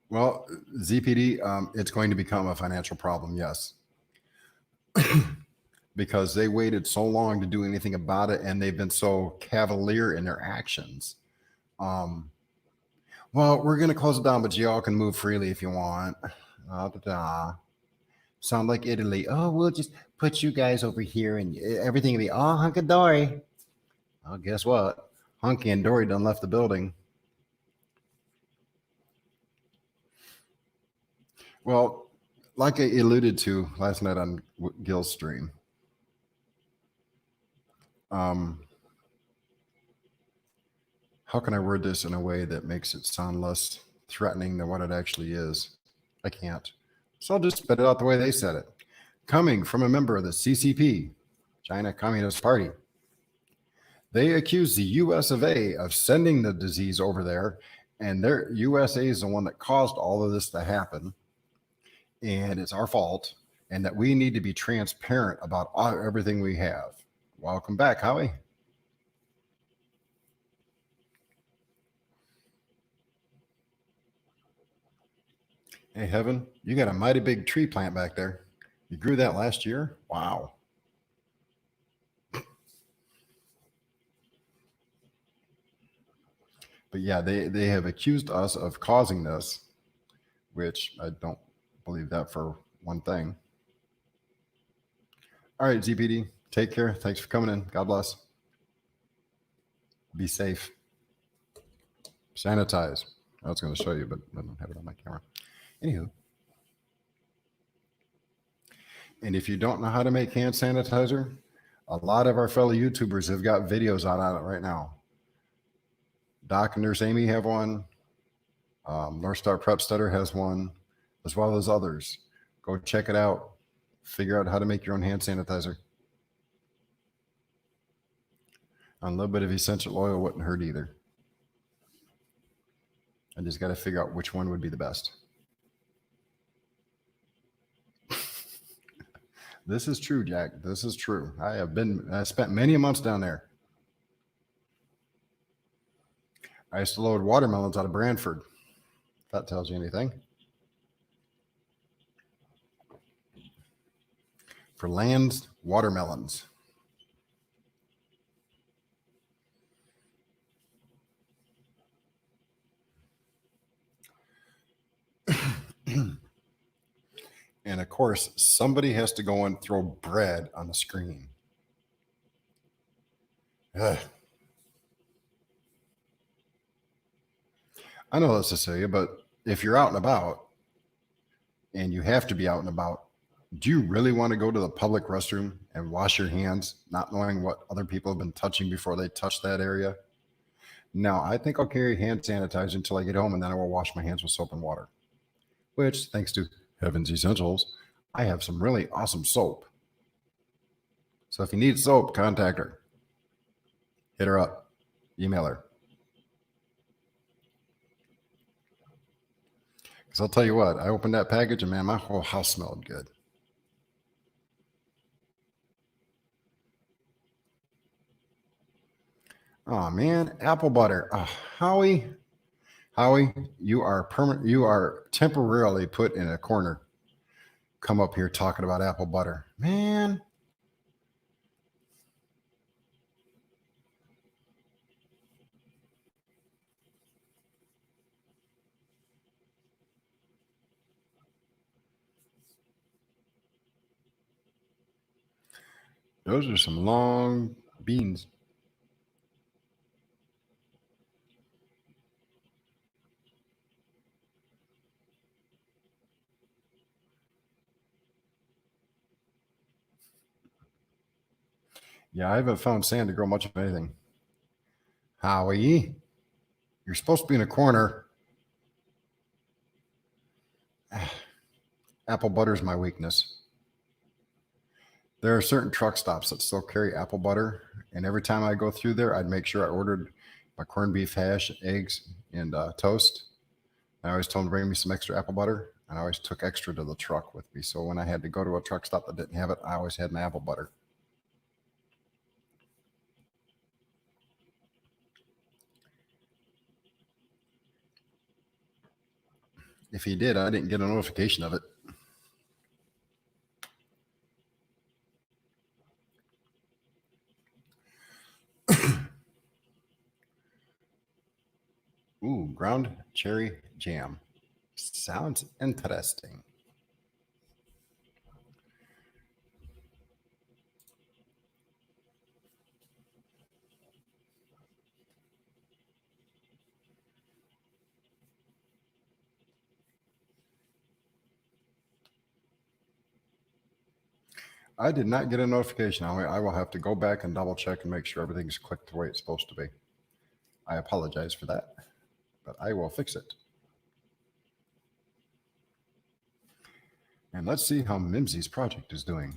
Well, ZPD, it's going to become a financial problem, yes. Because they waited so long to do anything about it and they've been so cavalier in their actions. Well, we're going to close it down, but y'all can move freely if you want. Sound like Italy. Oh, we'll just put you guys over here and everything will be all hunky-dory. Well, guess what? Hunky and Dory done left the building. Well, like I alluded to last night on Gil's stream, how can I word this in a way that makes it sound less threatening than what it actually is? I can't. So I'll just spit it out the way they said it. Coming from a member of the CCP, China Communist Party, they accuse the US of A of sending the disease over there, and their USA is the one that caused all of this to happen, and it's our fault, and that we need to be transparent about everything we have. Welcome back, Howie. Hey, Heaven, you got a mighty big tree plant back there. You grew that last year? Wow. But yeah, they have accused us of causing this, which I don't believe that for one thing. All right, ZPD, take care. Thanks for coming in. God bless. Be safe. Sanitize. I was going to show you, but I don't have it on my camera. Anywho. And if you don't know how to make hand sanitizer, a lot of our fellow YouTubers have got videos out on it right now. Doc and Nurse Amy have one. North Star Prep Stutter has one, as well as others. Go check it out. Figure out how to make your own hand sanitizer. A little bit of essential oil wouldn't hurt either. I just got to figure out which one would be the best. This is true, Jack. This is true. I spent many months down there. I used to load watermelons out of Brantford. If that tells you anything. For Land's watermelons. And of course, somebody has to go and throw bread on the screen. Ugh. I know this, Cecilia, but if you're out and about and you have to be out and about, do you really want to go to the public restroom and wash your hands, not knowing what other people have been touching before they touch that area? No, I think I'll carry hand sanitizer until I get home, and then I will wash my hands with soap and water, which, thanks to Heaven's Essentials, I have some really awesome soap. So if you need soap, contact her. Hit her up. Email her. Because I'll tell you what, I opened that package and man, my whole house smelled good. Oh man, apple butter. Oh, Howie, you are permanent. You are temporarily put in a corner. Come up here talking about apple butter, man. Those are some long beans. Yeah, I haven't found sand to grow much of anything. Howie, you're supposed to be in a corner. Apple butter is my weakness. There are certain truck stops that still carry apple butter, and every time I go through there, I'd make sure I ordered my corned beef hash, eggs, and toast. I always told them to bring me some extra apple butter, and I always took extra to the truck with me. So when I had to go to a truck stop that didn't have it, I always had my apple butter. If he did, I didn't get a notification of it. Ooh, ground cherry jam. Sounds interesting. I did not get a notification. I will have to go back and double check and make sure everything's clicked the way it's supposed to be. I apologize for that, but I will fix it. And let's see how Mimsy's project is doing.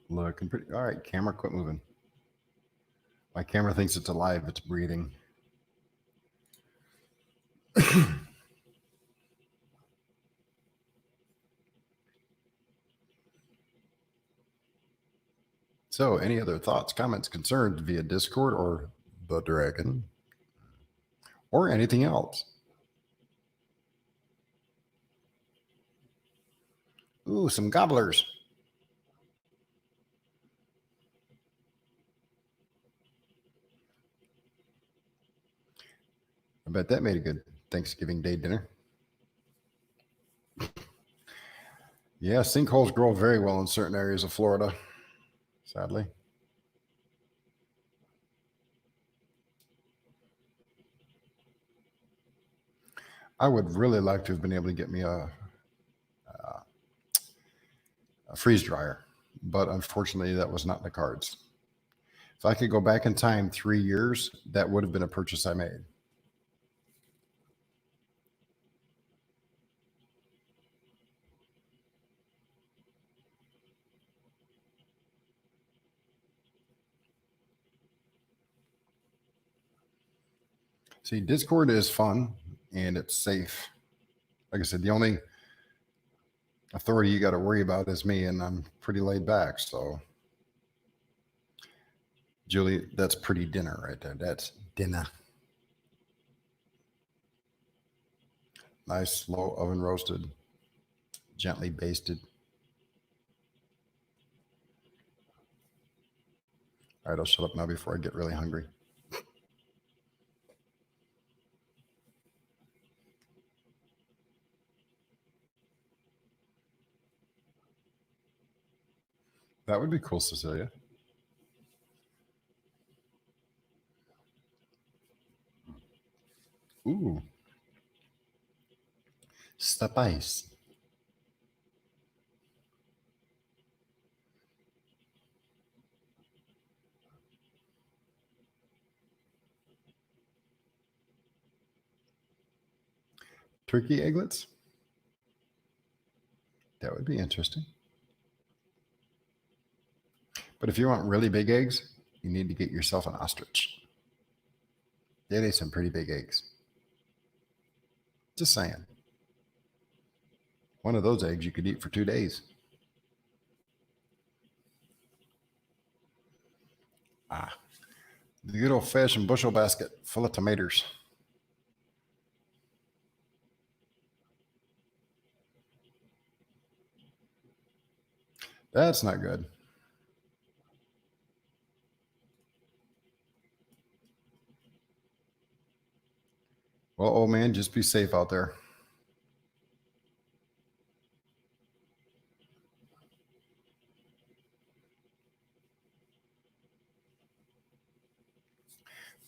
Looking pretty. All right, camera, quit moving. My camera thinks it's alive. It's breathing. So, any other thoughts, comments, concerns via Discord or the Dragon or anything else? Ooh, some gobblers. I bet that made a good Thanksgiving Day dinner. Yeah, sinkholes grow very well in certain areas of Florida, sadly. I would really like to have been able to get me a freeze dryer, but unfortunately, that was not in the cards. If I could go back in time 3 years, that would have been a purchase I made. See, Discord is fun and it's safe. Like I said, the only authority you got to worry about is me, and I'm pretty laid back. So, Julie, that's pretty dinner right there. That's dinner. Nice, slow oven roasted, gently basted. All right, I'll shut up now before I get really hungry. That would be cool, Cecilia. Ooh, spice. Turkey egglets? That would be interesting. But if you want really big eggs, you need to get yourself an ostrich. They lay some pretty big eggs. Just saying. One of those eggs you could eat for 2 days. The good old-fashioned bushel basket full of tomatoes. That's not good. Well, old man, just be safe out there.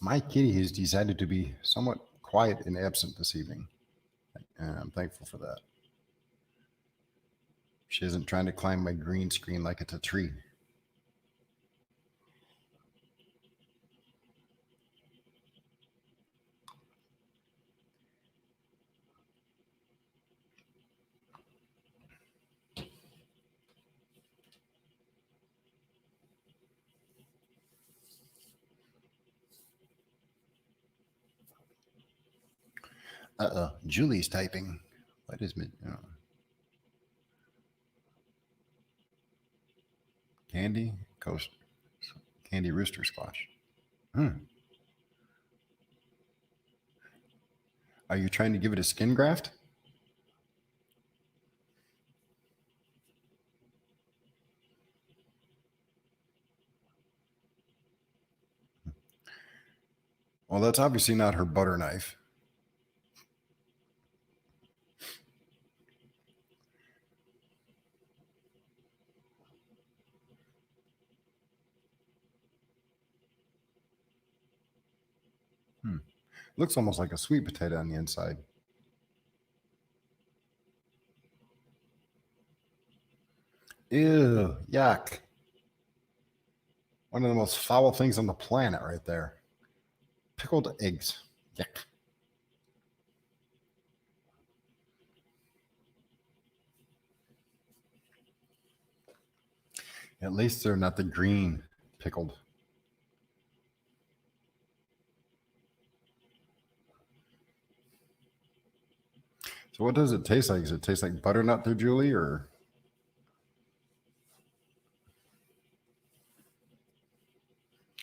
My kitty has decided to be somewhat quiet and absent this evening, and I'm thankful for that. She isn't trying to climb my green screen like it's a tree. Julie's typing. What is it? Candy Coast, Candy Rooster Squash. Are you trying to give it a skin graft? Well, that's obviously not her butter knife. Looks almost like a sweet potato on the inside. Ew, yuck. One of the most foul things on the planet right there. Pickled eggs. Yuck. At least they're not the green pickled. So what does it taste like? Does it taste like butternut there, Julie, or?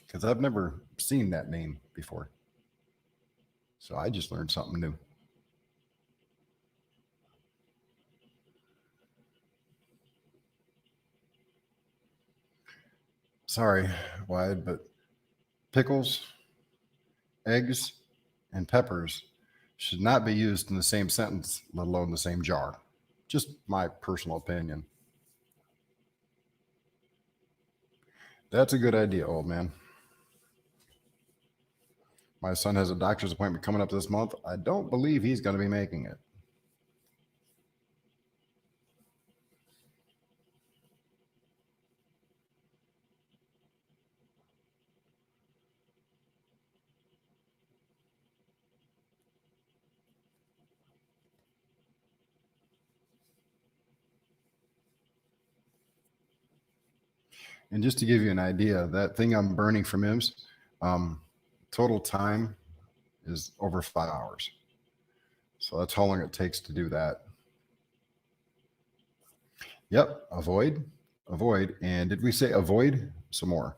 Because I've never seen that name before. So I just learned something new. Sorry, Wyatt, but pickles, eggs, and peppers should not be used in the same sentence, let alone the same jar. Just my personal opinion. That's a good idea, old man. My son has a doctor's appointment coming up this month. I don't believe he's going to be making it. And just to give you an idea, that thing I'm burning for Mims, total time is over 5 hours. So that's how long it takes to do that. Yep, avoid. And did we say avoid some more?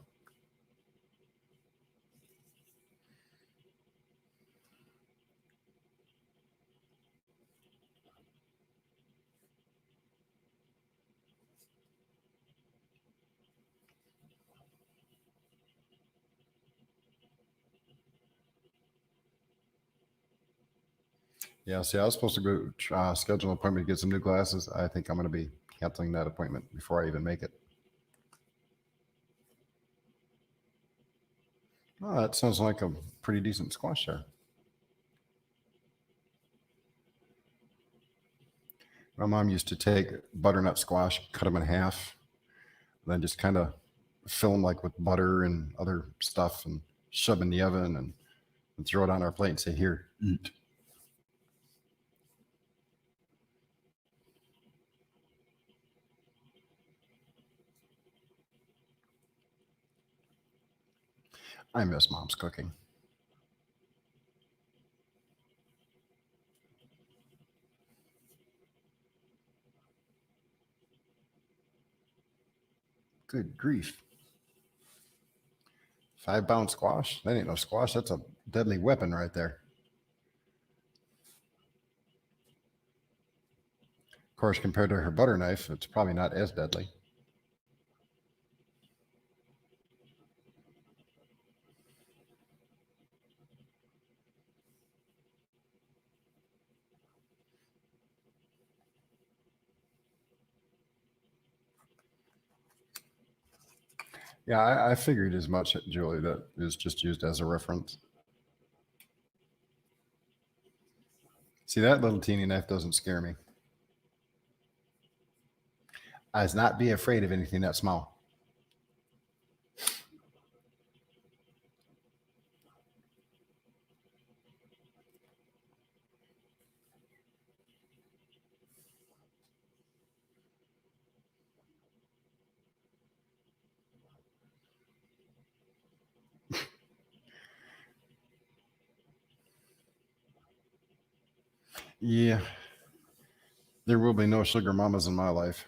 Yeah, see, I was supposed to go schedule an appointment to get some new glasses. I think I'm going to be canceling that appointment before I even make it. Oh, that sounds like a pretty decent squash there. My mom used to take butternut squash, cut them in half, then just kind of fill them like with butter and other stuff and shove in the oven and throw it on our plate and say, "Here, eat." I miss mom's cooking. Good grief. 5-pound squash? That ain't no squash. That's a deadly weapon right there. Of course, compared to her butter knife, it's probably not as deadly. Yeah, I figured as much, Julie. That is just used as a reference. See, that little teeny knife doesn't scare me. I'd not be afraid of anything that small. Yeah, there will be no sugar mamas in my life.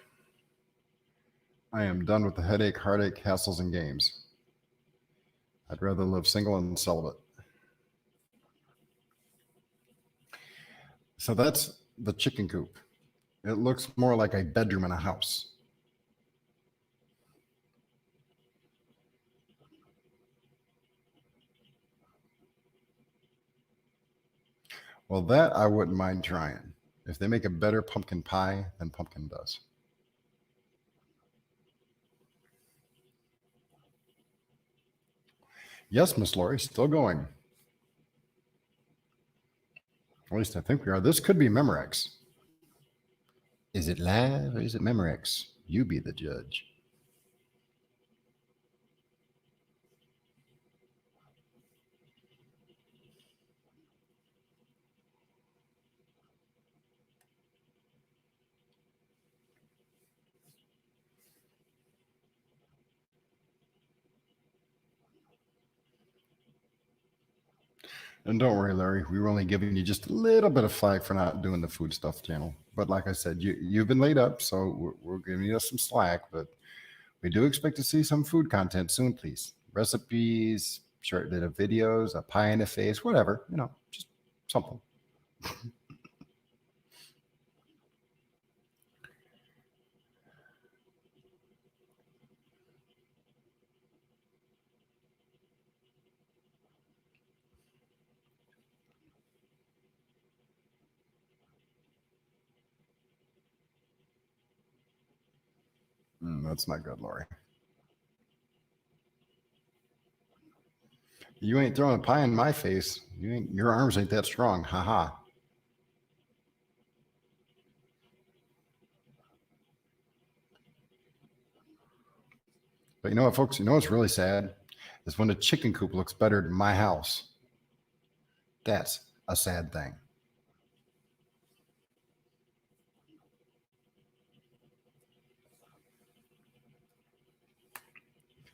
I am done with the headache, heartache, hassles, and games. I'd rather live single and celibate. So that's the chicken coop. It looks more like a bedroom in a house. Well, that I wouldn't mind trying. If they make a better pumpkin pie than pumpkin does. Yes, Miss Lori, still going. At least I think we are. This could be Memorex. Is it live or is it Memorex? You be the judge. And don't worry, Larry, we were only giving you just a little bit of flag for not doing the food stuff channel. But like I said, you've been laid up, so we're giving you some slack. But we do expect to see some food content soon, please. Recipes, short little videos, a pie in the face, whatever, just something. That's not good, Lori. You ain't throwing a pie in my face. Your arms ain't that strong. Ha ha. But you know what, folks? You know what's really sad is when the chicken coop looks better than my house. That's a sad thing.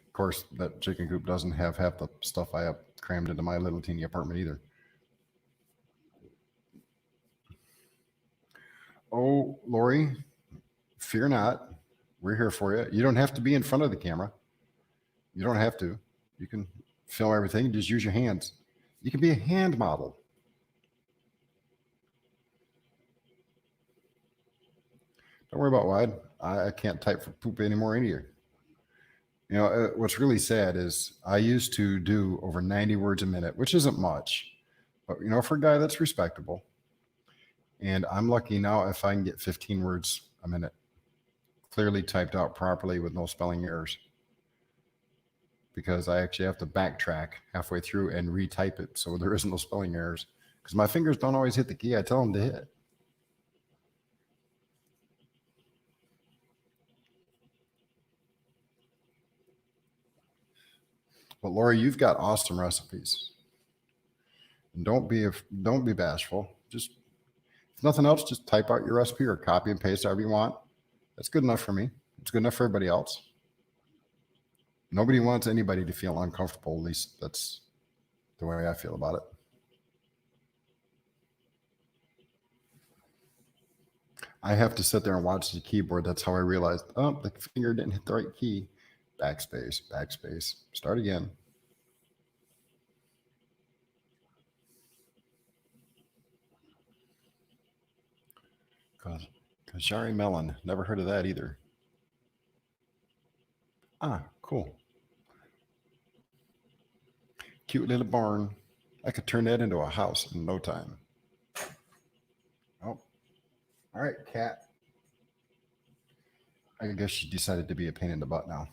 Of course, that chicken coop doesn't have half the stuff I have crammed into my little teeny apartment either. Oh, Lori, fear not. We're here for you. You don't have to be in front of the camera. You don't have to. You can film everything. Just use your hands. You can be a hand model. Don't worry about wide. I can't type for poop anymore either. What's really sad is I used to do over 90 words a minute, which isn't much, but for a guy that's respectable. And I'm lucky now if I can get 15 words a minute, clearly typed out properly with no spelling errors, because I actually have to backtrack halfway through and retype it so there isn't no spelling errors, because my fingers don't always hit the key I tell them to hit. But Lori, you've got awesome recipes. And don't be bashful. Just if nothing else, just type out your recipe or copy and paste however you want. That's good enough for me. It's good enough for everybody else. Nobody wants anybody to feel uncomfortable. At least that's the way I feel about it. I have to sit there and watch the keyboard. That's how I realized, oh, the finger didn't hit the right key. Backspace, backspace. Start again. Kajari Melon. Never heard of that either. Ah, cool. Cute little barn. I could turn that into a house in no time. Oh, all right, cat. I guess she decided to be a pain in the butt now.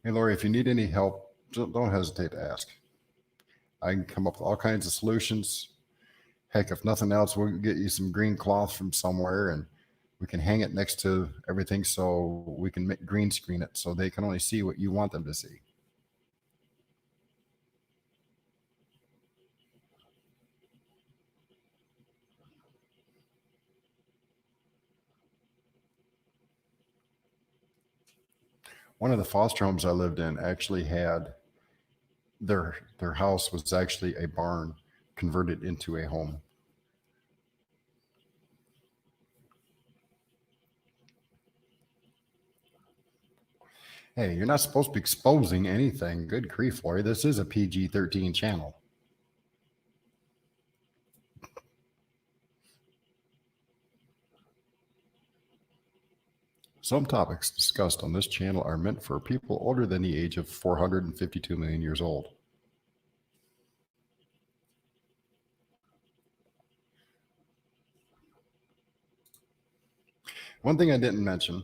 Hey, Lori, if you need any help, don't hesitate to ask. I can come up with all kinds of solutions. Heck, if nothing else, we'll get you some green cloth from somewhere and we can hang it next to everything so we can green screen it so they can only see what you want them to see. One of the foster homes I lived in actually had their house was actually a barn converted into a home. Hey, you're not supposed to be exposing anything. Good grief, Lori. This is a PG-13 channel. Some topics discussed on this channel are meant for people older than the age of 452 million years old. One thing I didn't mention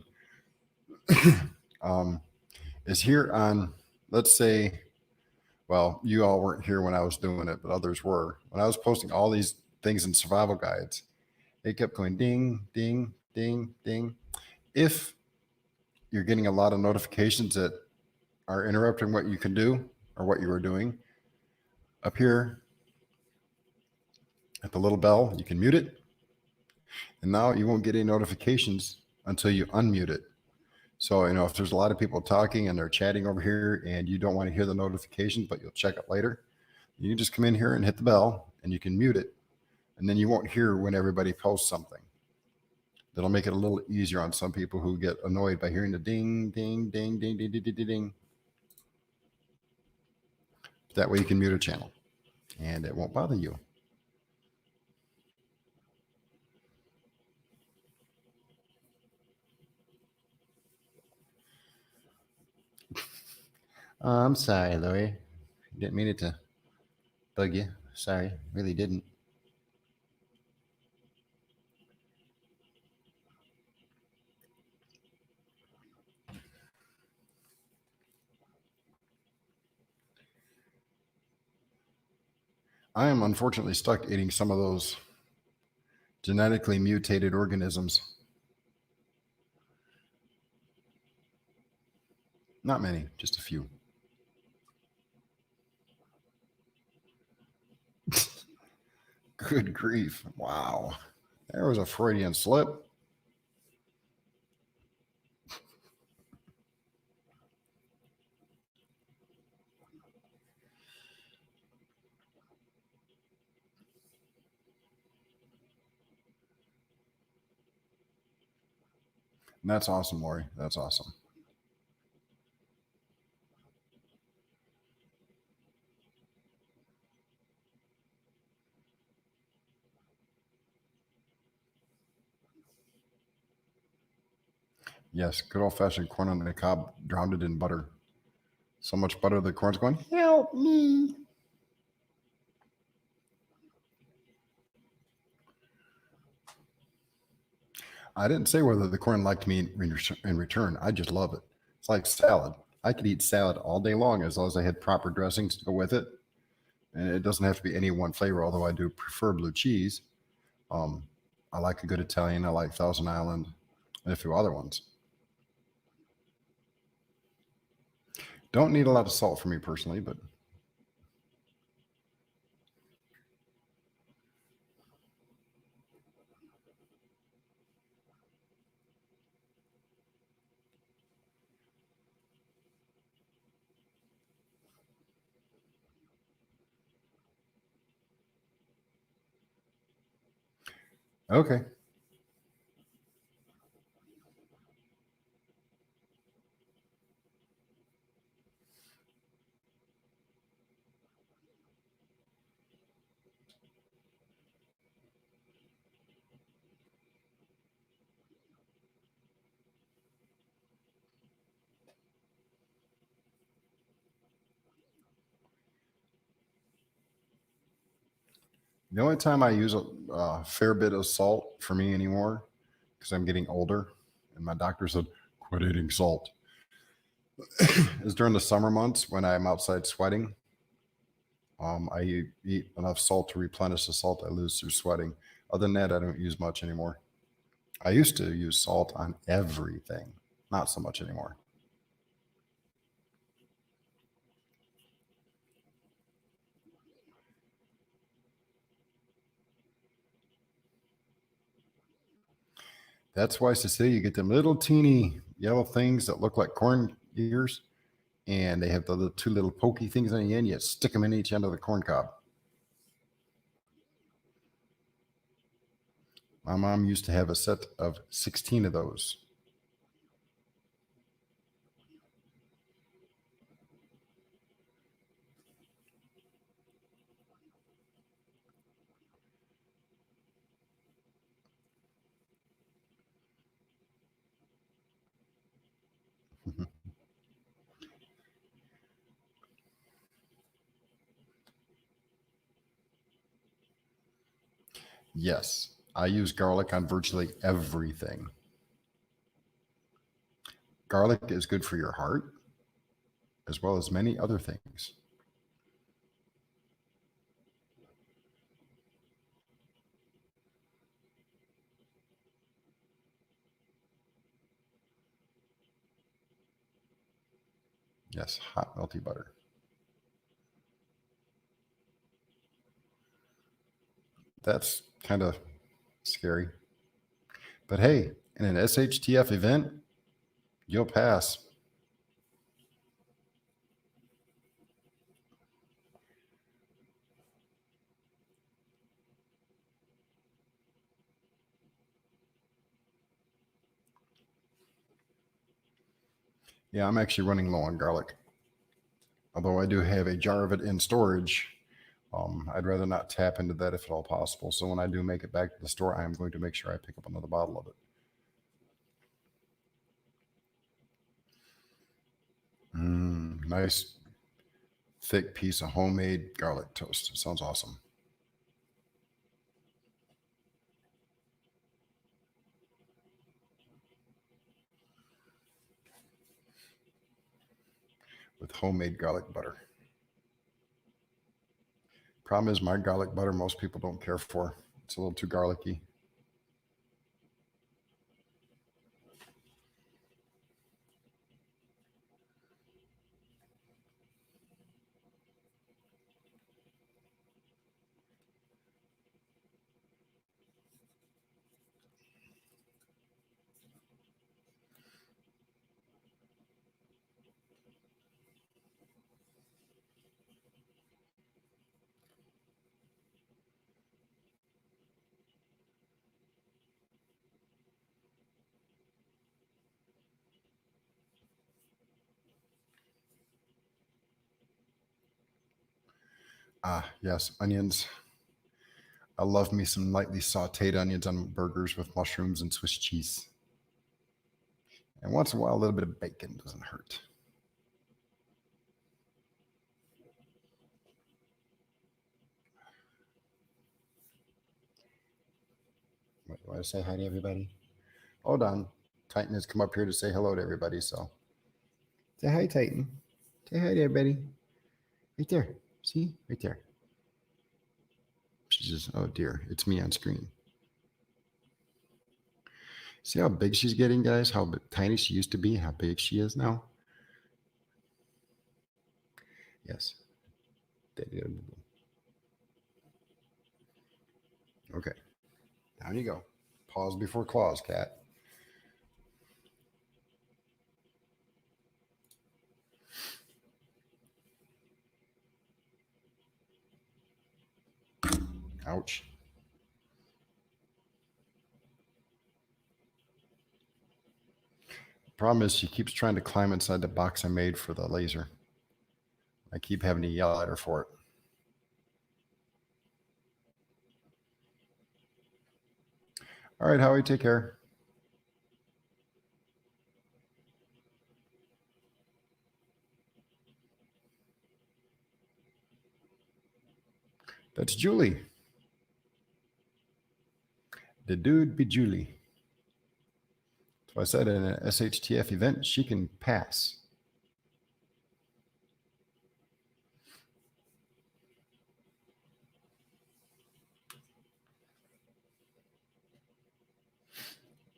is here on, let's say, well, you all weren't here when I was doing it, but others were. When I was posting all these things in survival guides, it kept going ding, ding, ding, ding. If you're getting a lot of notifications that are interrupting what you can do or what you are doing, up here at the little bell, you can mute it. And now you won't get any notifications until you unmute it. So, if there's a lot of people talking and they're chatting over here and you don't want to hear the notifications, but you'll check it later, you can just come in here and hit the bell and you can mute it. And then you won't hear when everybody posts something. That'll make it a little easier on some people who get annoyed by hearing the ding, ding, ding, ding, ding, ding, ding, ding. That way you can mute a channel and it won't bother you. I'm sorry, Lori. Didn't mean it to bug you. Sorry, really didn't. I am unfortunately stuck eating some of those genetically mutated organisms. Not many, just a few. Good grief. Wow. There was a Freudian slip. And that's awesome, Lori. That's awesome. Yes, good old fashioned corn on the cob, drowned in butter. So much butter, the corn's going, help me. I didn't say whether the corn liked me in return. I just love it. It's like salad. I could eat salad all day long as long as I had proper dressings to go with it. And it doesn't have to be any one flavor, although I do prefer blue cheese. I like a good Italian. I like Thousand Island and a few other ones. Don't need a lot of salt for me personally, but Okay. The only time I use a fair bit of salt for me anymore, because I'm getting older, and my doctor said, quit eating salt, is during the summer months when I'm outside sweating. I eat enough salt to replenish the salt I lose through sweating. Other than that, I don't use much anymore. I used to use salt on everything, not so much anymore. That's why Cecilia, you get them little teeny yellow things that look like corn ears, and they have the two little pokey things on the end. You stick them in each end of the corn cob. My mom used to have a set of 16 of those. Yes, I use garlic on virtually everything. Garlic is good for your heart as well as many other things. Yes, hot melty butter. That's kind of scary. But hey, in an SHTF event, you'll pass. Yeah, I'm actually running low on garlic. Although I do have a jar of it in storage, I'd rather not tap into that if at all possible. So when I do make it back to the store, I am going to make sure I pick up another bottle of it. Nice thick piece of homemade garlic toast. It sounds awesome. With homemade garlic butter. Problem is, my garlic butter, most people don't care for. It's a little too garlicky. Ah, yes, onions. I love me some lightly sauteed onions on burgers with mushrooms and Swiss cheese. And once in a while, a little bit of bacon doesn't hurt. Wait, you want to say hi to everybody? Hold on. Titan has come up here to say hello to everybody. So say hi, Titan. Say hi to everybody. Right there. See? Right there. She says, oh dear, it's me on screen. See how big she's getting, guys? How tiny she used to be, how big she is now? Yes. Okay. Down you go. Pause before claws, cat. Ouch. Problem is, she keeps trying to climb inside the box I made for the laser. I keep having to yell at her for it. All right, Howie, take care. That's Julie. The dude be Julie. So I said in an SHTF event, she can pass.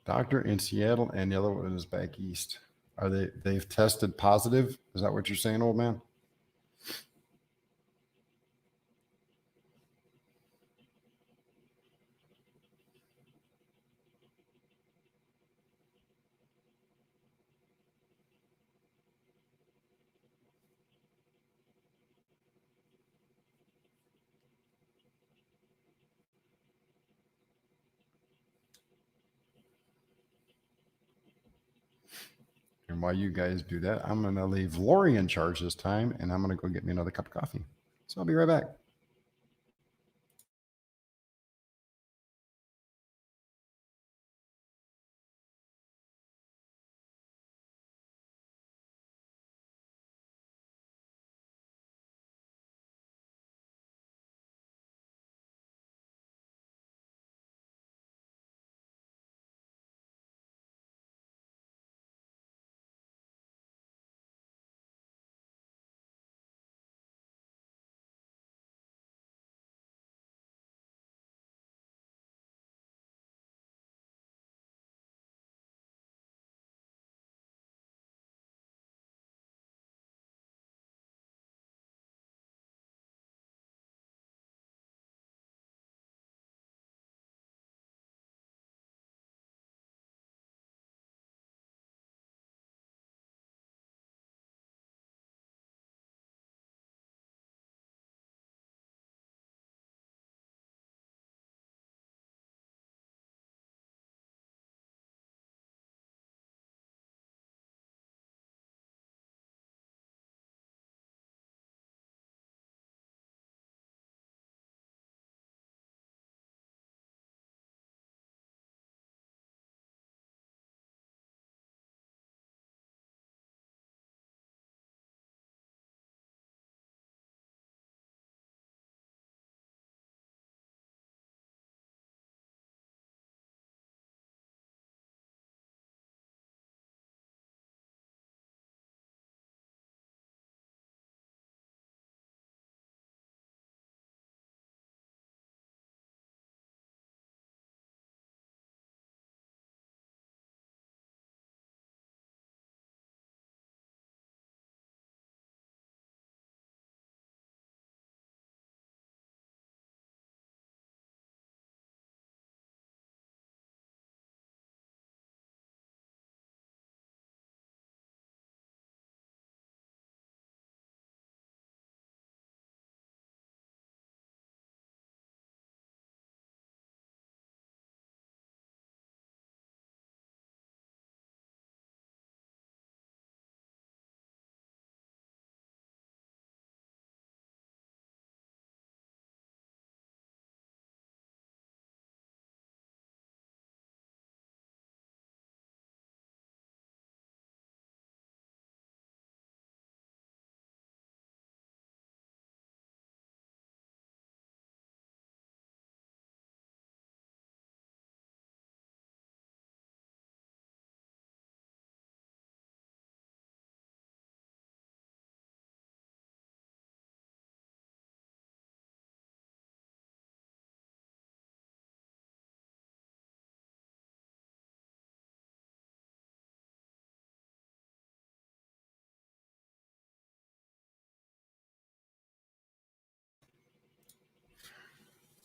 Doctor in Seattle and the other one is back east. Are they've tested positive? Is that what you're saying, old man? And while you guys do that, I'm going to leave Lori in charge this time, and I'm going to go get me another cup of coffee. So I'll be right back.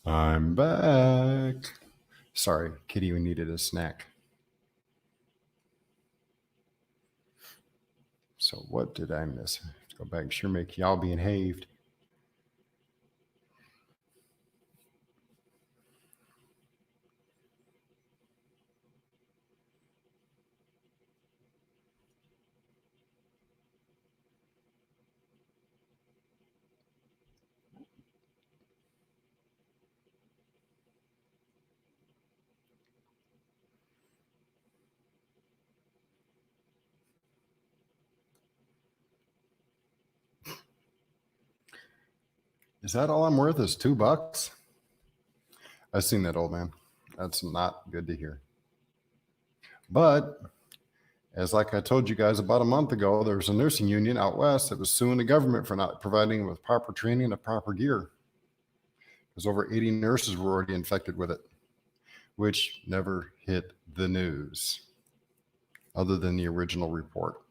I'm back. Sorry, Kitty needed a snack. So what did I miss? Let's go back. Sure make y'all being haved. Is that all I'm worth is $2? I've seen that, old man. That's not good to hear. But as like I told you guys about a month ago, there was a nursing union out west that was suing the government for not providing them with proper training and proper gear. Because over 80 nurses were already infected with it, which never hit the news other than the original report.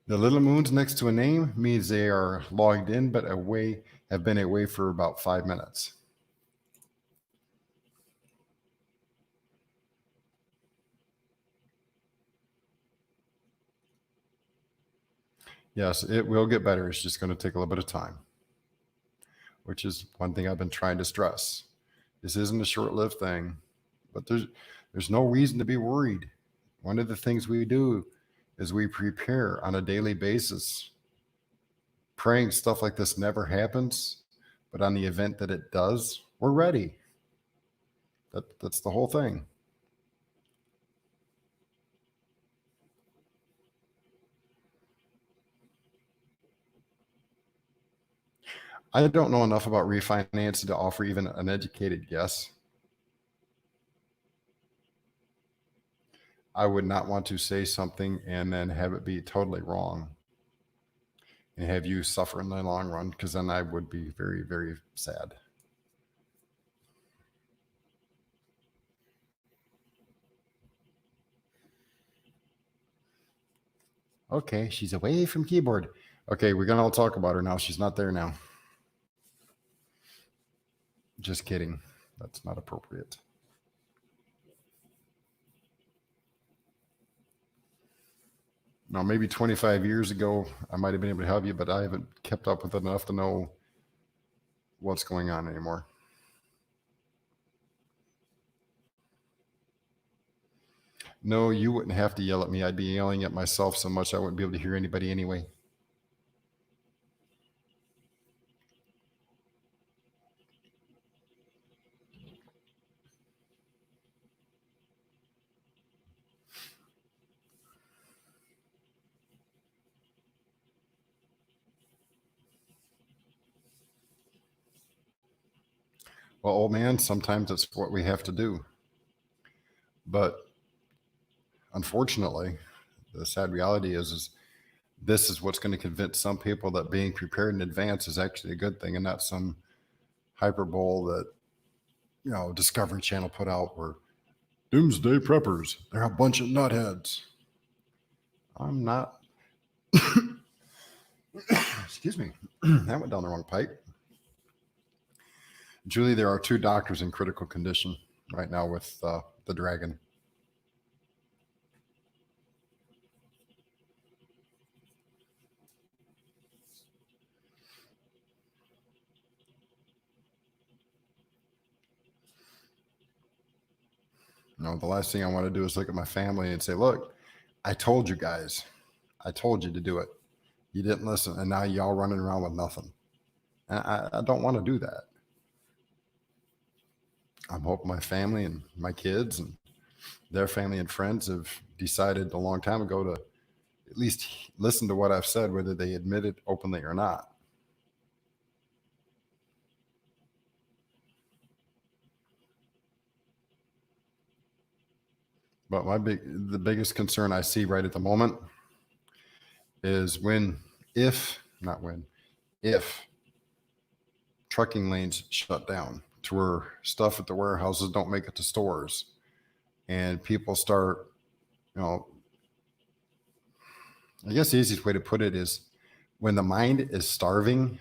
The little moons next to a name means they are logged in, but have been away for about 5 minutes. Yes, it will get better. It's just going to take a little bit of time, which is one thing I've been trying to stress. This isn't a short-lived thing, but there's no reason to be worried. One of the things we do is we prepare on a daily basis, praying stuff like this never happens, but on the event that it does, we're ready. That's the whole thing. I don't know enough about refinance to offer even an educated guess. I would not want to say something and then have it be totally wrong and have you suffer in the long run, because then I would be very, very sad. Okay, she's away from keyboard. Okay, we're gonna all talk about her now. She's not there now. Just kidding. That's not appropriate. Now, maybe 25 years ago, I might have been able to help you, but I haven't kept up with it enough to know what's going on anymore. No, you wouldn't have to yell at me. I'd be yelling at myself so much I wouldn't be able to hear anybody anyway. Well, old man, sometimes it's what we have to do. But unfortunately, the sad reality is this is what's going to convince some people that being prepared in advance is actually a good thing and not some hyperbole that, Discovery Channel put out where doomsday preppers, they're a bunch of nutheads. I'm not. Excuse me. That went down the wrong pipe. Julie, there are 2 doctors in critical condition right now with the dragon. The last thing I want to do is look at my family and say, look, I told you guys, I told you to do it. You didn't listen. And now y'all running around with nothing. And I don't want to do that. I'm hoping my family and my kids and their family and friends have decided a long time ago to at least listen to what I've said, whether they admit it openly or not. But the biggest concern I see right at the moment is if trucking lanes shut down to where stuff at the warehouses don't make it to stores and people start, I guess the easiest way to put it is when the mind is starving,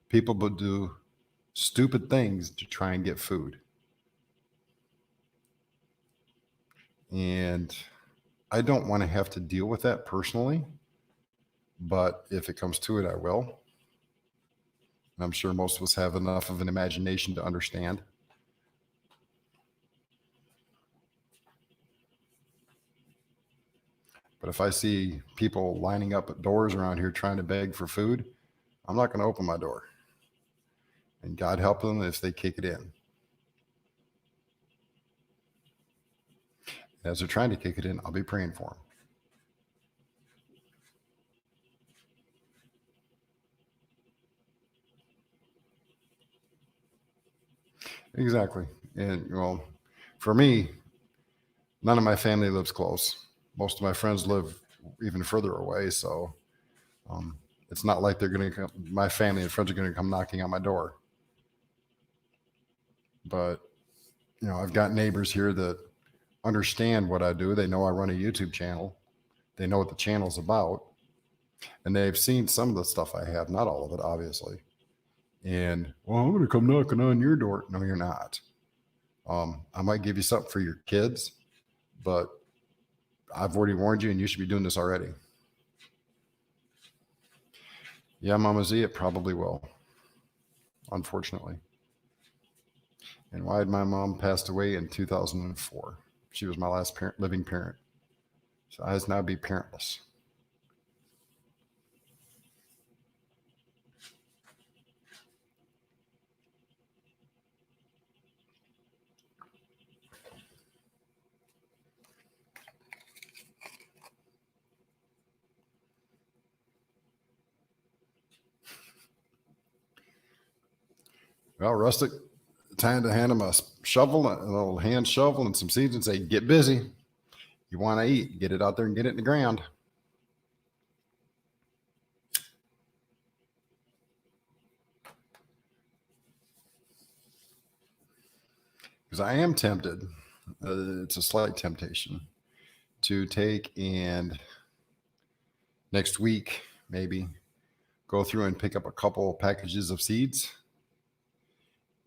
people will do stupid things to try and get food. And I don't want to have to deal with that personally, but if it comes to it, I will. And I'm sure most of us have enough of an imagination to understand. But if I see people lining up at doors around here trying to beg for food, I'm not going to open my door. And God help them if they kick it in. As they're trying to kick it in, I'll be praying for them. exactly. And well, for me, none of my family lives close. Most of my friends live even further away. So um, it's not like they're going to come, my family and friends are going to come knocking on my door. But, I've got neighbors here that understand what I do. They know I run a YouTube channel. They know what the channel's about. And they've seen some of the stuff I have, not all of it, obviously. And, well, I'm going to come knocking on your door. No, you're not. I might give you something for your kids, but I've already warned you and you should be doing this already. Yeah, Mama Z, it probably will, unfortunately. And why had my mom passed away in 2004? She was my last living parent. So I was now be parentless. Well, Rustic, time to hand him a shovel, a little hand shovel and some seeds and say, get busy. You want to eat, get it out there and get it in the ground. Because I am tempted, it's a slight temptation, to take and next week, maybe, go through and pick up a couple packages of seeds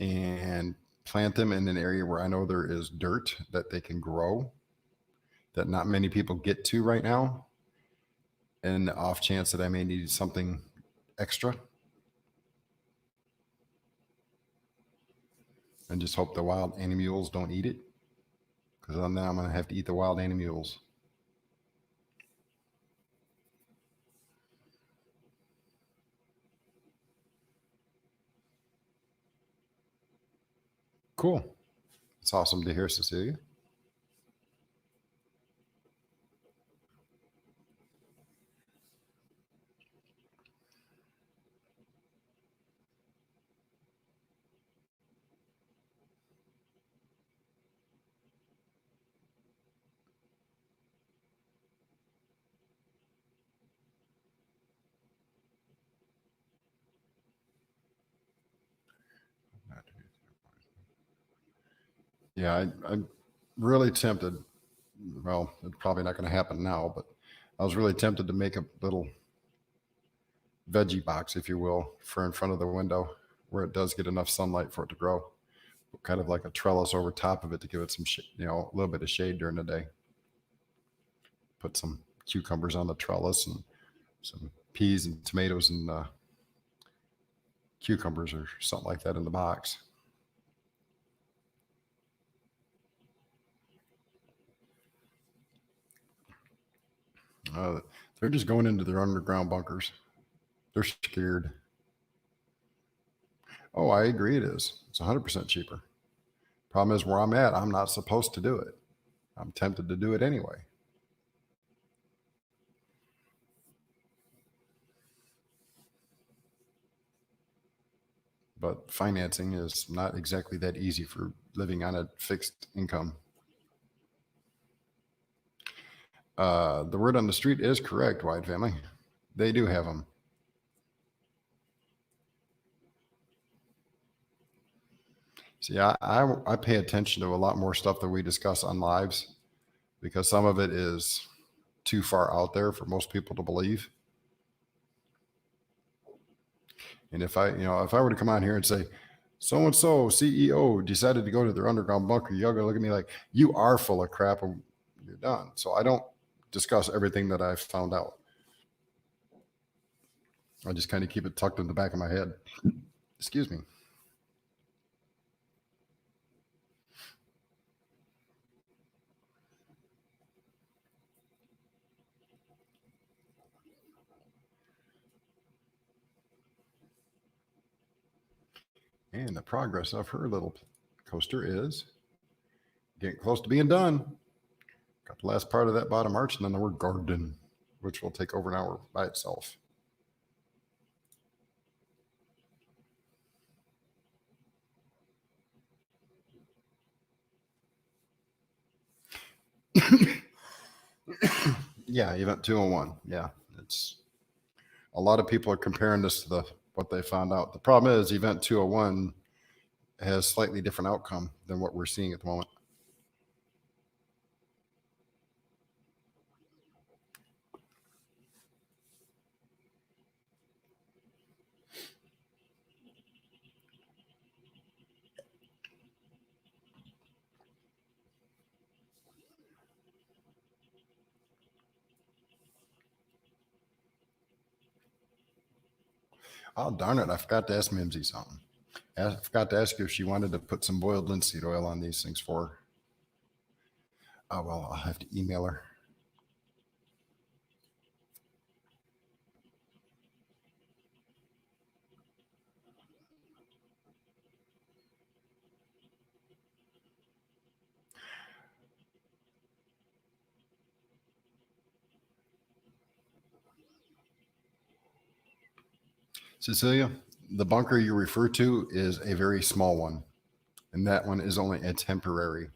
and plant them in an area where I know there is dirt that they can grow, that not many people get to right now. And the off chance that I may need something extra. And just hope the wild animals don't eat it. Because then I'm going to have to eat the wild animals. Cool. It's awesome to hear, Cecilia. Yeah, I'm really tempted. Well, it's probably not going to happen now, but I was really tempted to make a little veggie box, if you will, for in front of the window where it does get enough sunlight for it to grow. Kind of like a trellis over top of it to give it some, a little bit of shade during the day. Put some cucumbers on the trellis and some peas and tomatoes and cucumbers or something like that in the box. They're just going into their underground bunkers. They're scared. Oh, I agree. It is. It's 100% cheaper. Problem is, where I'm at, I'm not supposed to do it. I'm tempted to do it anyway. But financing is not exactly that easy for living on a fixed income. The word on the street is correct, Wide Family. They do have them. See, I pay attention to a lot more stuff that we discuss on lives because some of it is too far out there for most people to believe. And if I were to come on here and say, so and so CEO decided to go to their underground bunker, y'all gonna look at me like you are full of crap and you're done. So I don't discuss everything that I've found out. I just kind of keep it tucked in the back of my head. Excuse me. And the progress of her little coaster is getting close to being done. Got the last part of that bottom arch and then the word garden, which will take over an hour by itself. Yeah, Event 201. Yeah, it's a lot of people are comparing this to what they found out. The problem is Event 201 has slightly different outcome than what we're seeing at the moment. Oh, darn it. I forgot to ask Mimsy something. I forgot to ask her if she wanted to put some boiled linseed oil on these things for her. Oh, well, I'll have to email her. Cecilia, the bunker you refer to is a very small one, and that one is only a temporary.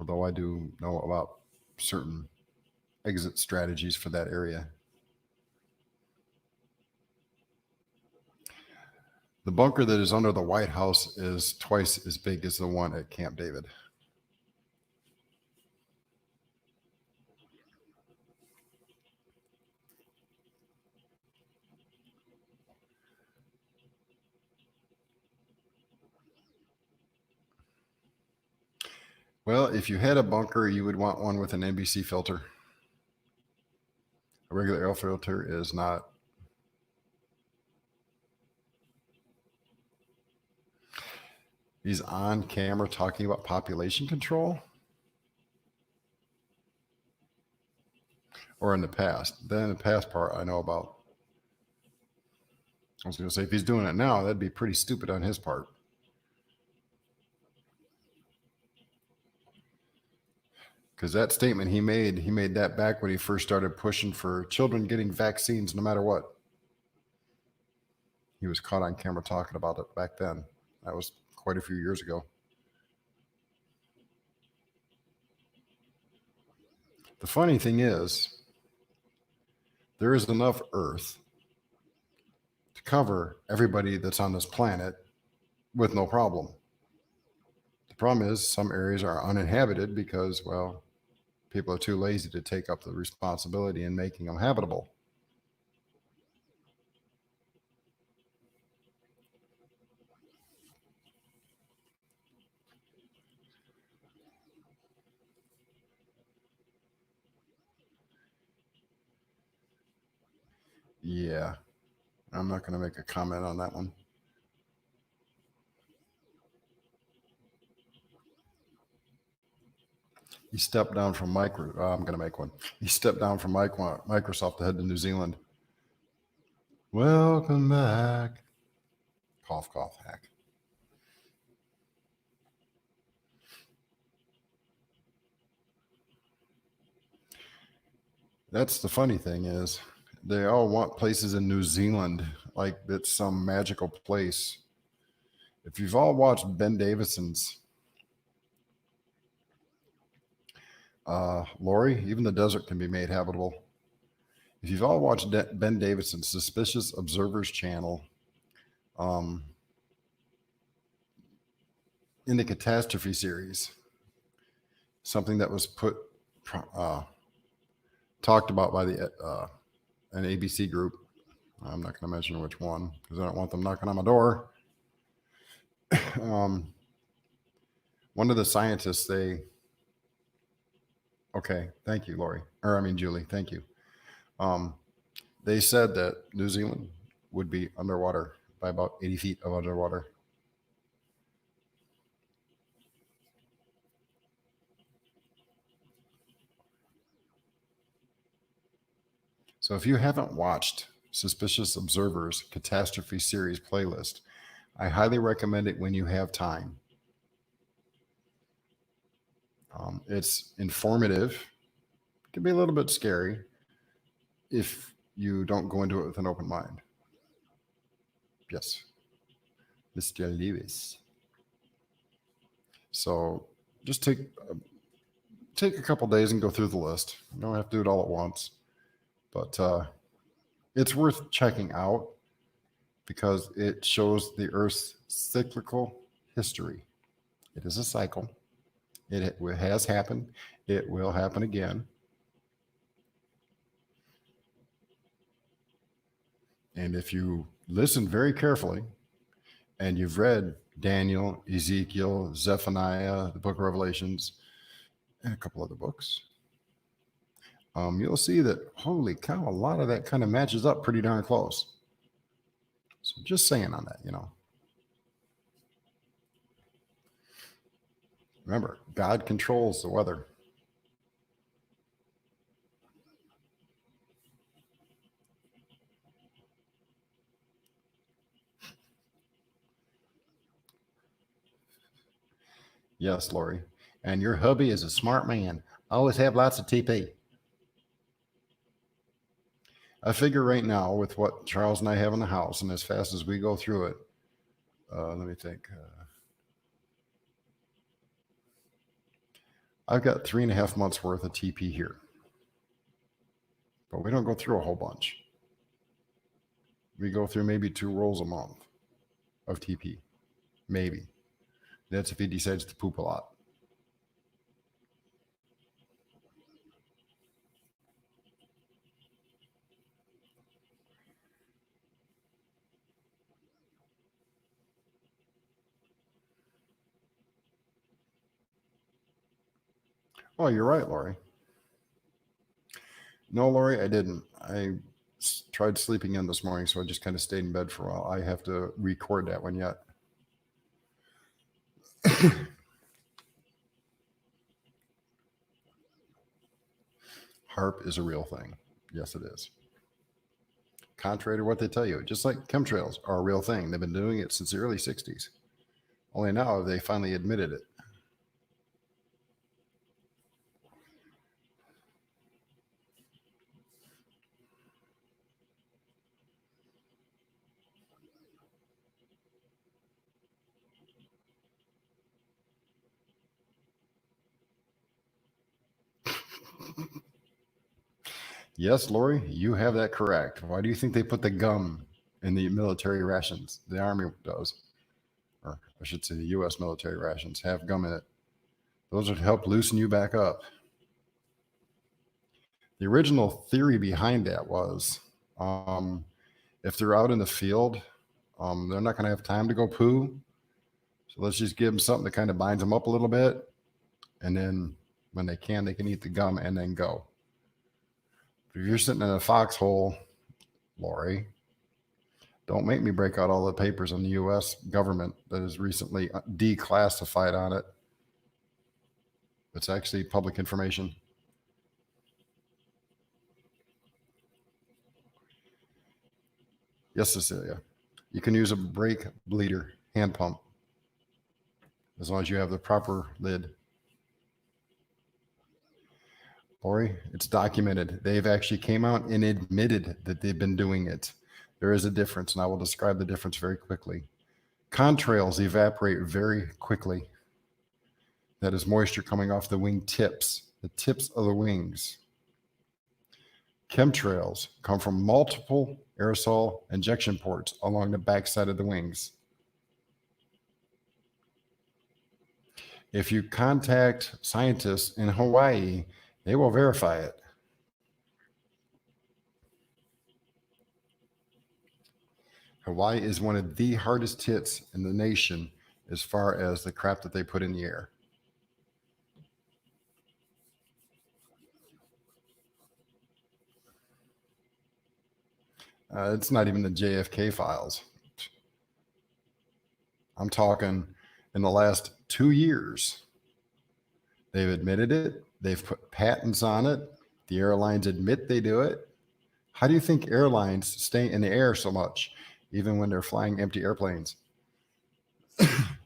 Although I do know about certain exit strategies for that area. The bunker that is under the White House is twice as big as the one at Camp David. Well, if you had a bunker, you would want one with an NBC filter. A regular air filter is not. He's on camera talking about population control? Or in the past? Then the past part I know about. I was going to say, if he's doing it now, that'd be pretty stupid on his part. Because that statement he made that back when he first started pushing for children getting vaccines no matter what. He was caught on camera talking about it back then. That was quite a few years ago. The funny thing is, there is enough Earth to cover everybody that's on this planet with no problem. The problem is some areas are uninhabited because, well, people are too lazy to take up the responsibility in making them habitable. Yeah, I'm not going to make a comment on that one. He stepped down from I'm going to make one. He stepped down from Microsoft to head to New Zealand. Welcome back. Cough, cough, hack. That's the funny thing is they all want places in New Zealand like it's some magical place. If you've all watched Ben Davison's Lori, even the desert can be made habitable. If you've all watched Ben Davison's Suspicious Observers channel, in the catastrophe series, something that was talked about by an ABC group. I'm not going to mention which one because I don't want them knocking on my door. One of the scientists, okay, thank you, Lori. Julie, thank you. They said that New Zealand would be underwater by about 80 feet of underwater. So if you haven't watched Suspicious Observers Catastrophe Series playlist, I highly recommend it when you have time. It's informative. It can be a little bit scary if you don't go into it with an open mind. Yes, Mr. Lewis. So just take a couple days and go through the list. You don't have to do it all at once, but it's worth checking out because it shows the Earth's cyclical history. It is a cycle. It has happened. It will happen again. And if you listen very carefully and you've read Daniel, Ezekiel, Zephaniah, the book of Revelations, and a couple other books, you'll see that, holy cow, a lot of that kind of matches up pretty darn close. So just saying on that, Remember, God controls the weather. Yes, Lori. And your hubby is a smart man. Always have lots of TP. I figure right now with what Charles and I have in the house, and as fast as we go through it, let me think. I've got 3.5 months worth of TP here, but we don't go through a whole bunch. We go through maybe 2 rolls a month of TP, maybe. That's if he decides to poop a lot. Oh, you're right, Lori. No, Lori, I didn't. I tried sleeping in this morning, so I just kind of stayed in bed for a while. I have to record that one yet. HARP is a real thing. Yes, it is. Contrary to what they tell you, just like chemtrails are a real thing. They've been doing it since the early 60s. Only now they finally admitted it. Yes, Lori, you have that correct. Why do you think they put the gum in the military rations? The Army does. Or I should say the U.S. military rations have gum in it. Those would help loosen you back up. The original theory behind that was if they're out in the field, they're not going to have time to go poo. So let's just give them something that kind of binds them up a little bit. And then when they can eat the gum and then go. If you're sitting in a foxhole, Lori, don't make me break out all the papers on the U.S. government that is recently declassified on it. It's actually public information. Yes, Cecilia. You can use a brake bleeder hand pump as long as you have the proper lid. Lori, it's documented. They've actually came out and admitted that they've been doing it. There is a difference, and I will describe the difference very quickly. Contrails evaporate very quickly. That is moisture coming off the wing tips, the tips of the wings. Chemtrails come from multiple aerosol injection ports along the backside of the wings. If you contact scientists in Hawaii, they will verify it. Hawaii is one of the hardest hits in the nation as far as the crap that they put in the air. It's not even the JFK files. I'm talking in the last 2 years. They've admitted it. They've put patents on it. The airlines admit they do it. How do you think airlines stay in the air so much, even when they're flying empty airplanes?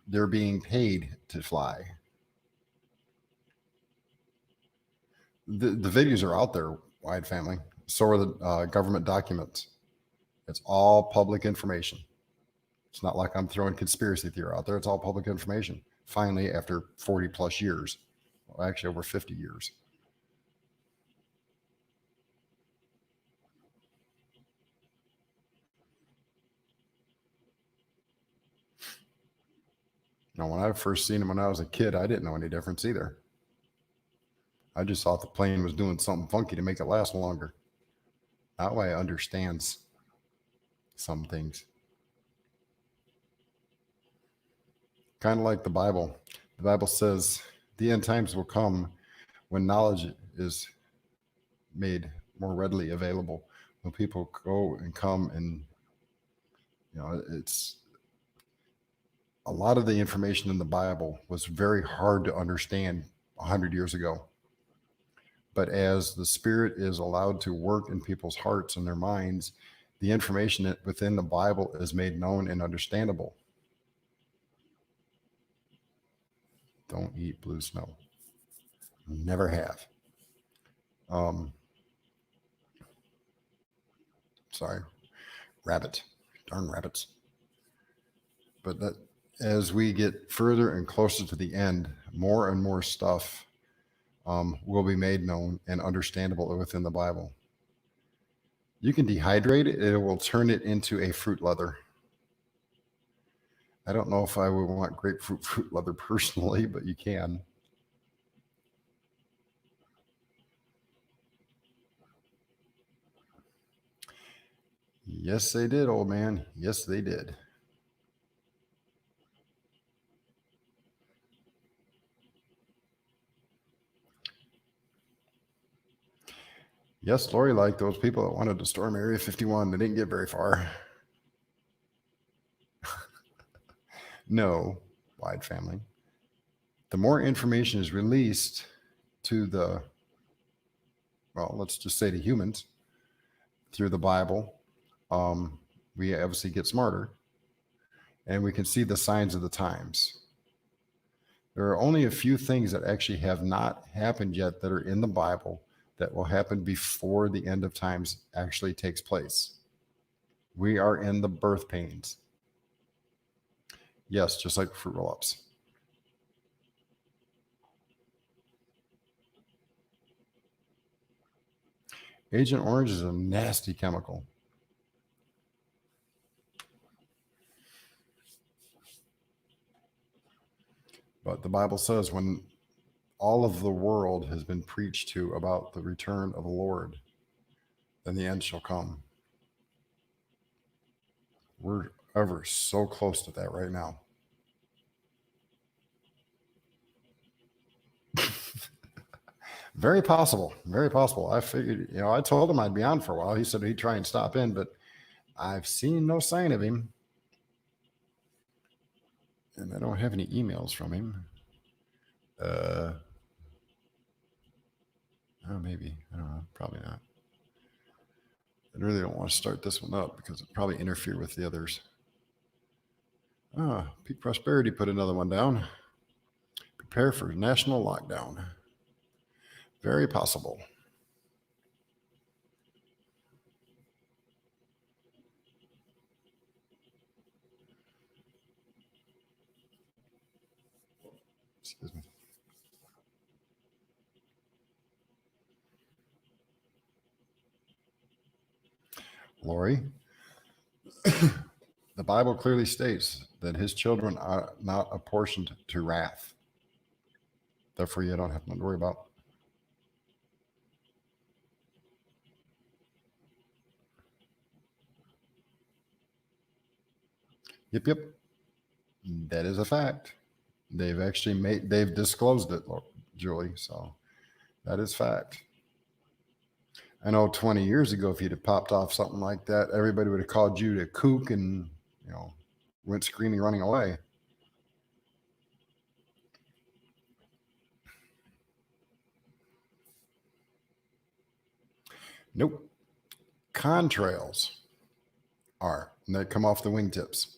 They're being paid to fly. The videos are out there, Wide Family. So are the government documents. It's all public information. It's not like I'm throwing conspiracy theory out there. It's all public information. finally after 40 plus years. Well, actually over 50 years. Now, when I first seen him when I was a kid, I didn't know any difference either. I just thought the plane was doing something funky to make it last longer. Now I understands some things. Kind of like the Bible. The Bible says the end times will come when knowledge is made more readily available. When people go and come and, it's a lot of the information in the Bible was very hard to understand 100 years ago. But as the Spirit is allowed to work in people's hearts and their minds, the information within the Bible is made known and understandable. Don't eat blue snow. Never have. Sorry, rabbit. Darn rabbits. But that, as we get further and closer to the end, more and more stuff will be made known and understandable within the Bible. You can dehydrate it, it will turn it into a fruit leather. I don't know if I would want grapefruit fruit leather personally, but you can. Yes, they did, old man. Yes, they did. Yes, Lori liked those people that wanted to storm Area 51. They didn't get very far. No, wide family. The more information is released to the, well, let's just say to humans through the Bible, we obviously get smarter and we can see the signs of the times. There are only a few things that actually have not happened yet that are in the Bible that will happen before the end of times actually takes place. We are in the birth pains. Yes, just like fruit roll-ups. Agent Orange is a nasty chemical. But the Bible says when all of the world has been preached to about the return of the Lord, then the end shall come. We're ever so close to that right now. Very possible. Very possible. I figured, I told him I'd be on for a while. He said he'd try and stop in, but I've seen no sign of him. And I don't have any emails from him. Oh, maybe. I don't know. Probably not. I really don't want to start this one up because it'd probably interfere with the others. Peak Prosperity put another one down. Prepare for national lockdown. Very possible. Excuse me. Lori, the Bible clearly states that his children are not apportioned to wrath. Therefore, you don't have nothing to worry about. Yep. That is a fact. They've disclosed it, Julie. So that is fact. I know 20 years ago, if you'd have popped off something like that, everybody would have called you to kook and, went screaming, running away. Nope. Contrails are, and they come off the wingtips.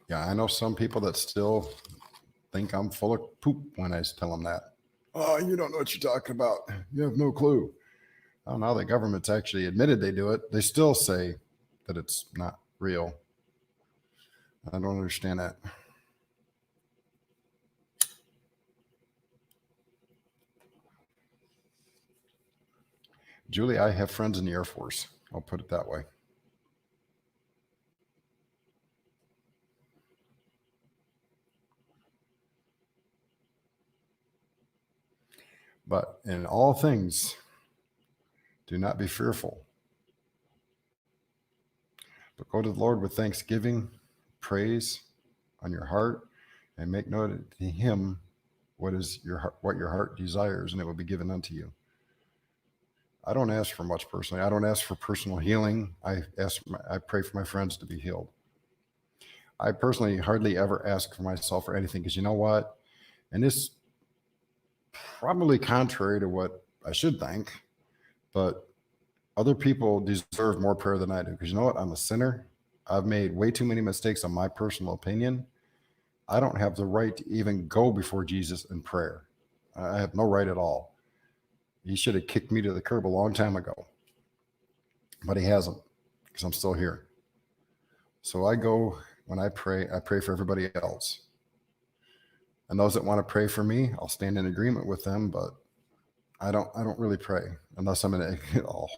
Yeah, I know some people that still think I'm full of poop when I tell them that. Oh, you don't know what you're talking about. You have no clue. Oh, now the government's actually admitted they do it. They still say that it's not real. I don't understand that. Julie, I have friends in the Air Force. I'll put it that way. But in all things, do not be fearful, but go to the Lord with thanksgiving, praise on your heart, and make known to him what your heart desires, and it will be given unto you. I don't ask for much personally. I don't ask for personal healing. I pray for my friends to be healed. I personally hardly ever ask for myself for anything, because you know what? And this probably contrary to what I should think, but other people deserve more prayer than I do, because you know what? I'm a sinner. I've made way too many mistakes, in my personal opinion. I don't have the right to even go before Jesus in prayer. I have no right at all. He should have kicked me to the curb a long time ago, but he hasn't, because I'm still here. So when I pray for everybody else. And those that want to pray for me, I'll stand in agreement with them, but I don't really pray unless I'm in a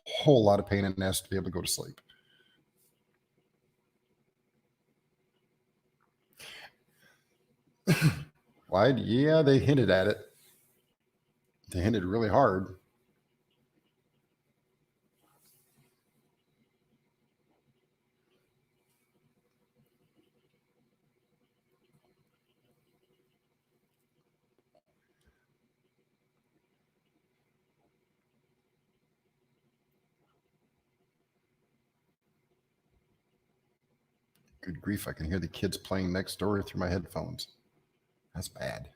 whole lot of pain and ask to be able to go to sleep. Why? Yeah, they hinted at it. They hinted really hard. Good grief, I can hear the kids playing next door through my headphones. That's bad.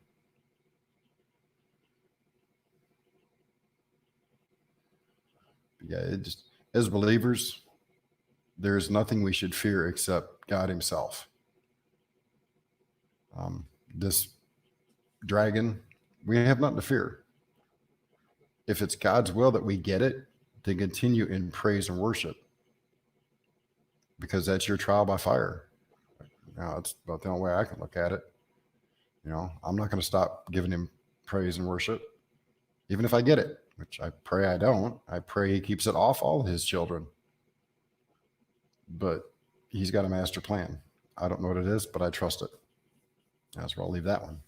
But yeah, it just, as believers, there's nothing we should fear except God himself. This dragon, we have nothing to fear. If it's God's will that we get it, then continue in praise and worship, because that's your trial by fire. That's about the only way I can look at it. I'm not going to stop giving him praise and worship, even if I get it, which I pray I don't. I pray he keeps it off all his children. But he's got a master plan. I don't know what it is, but I trust it. That's where I'll leave that one.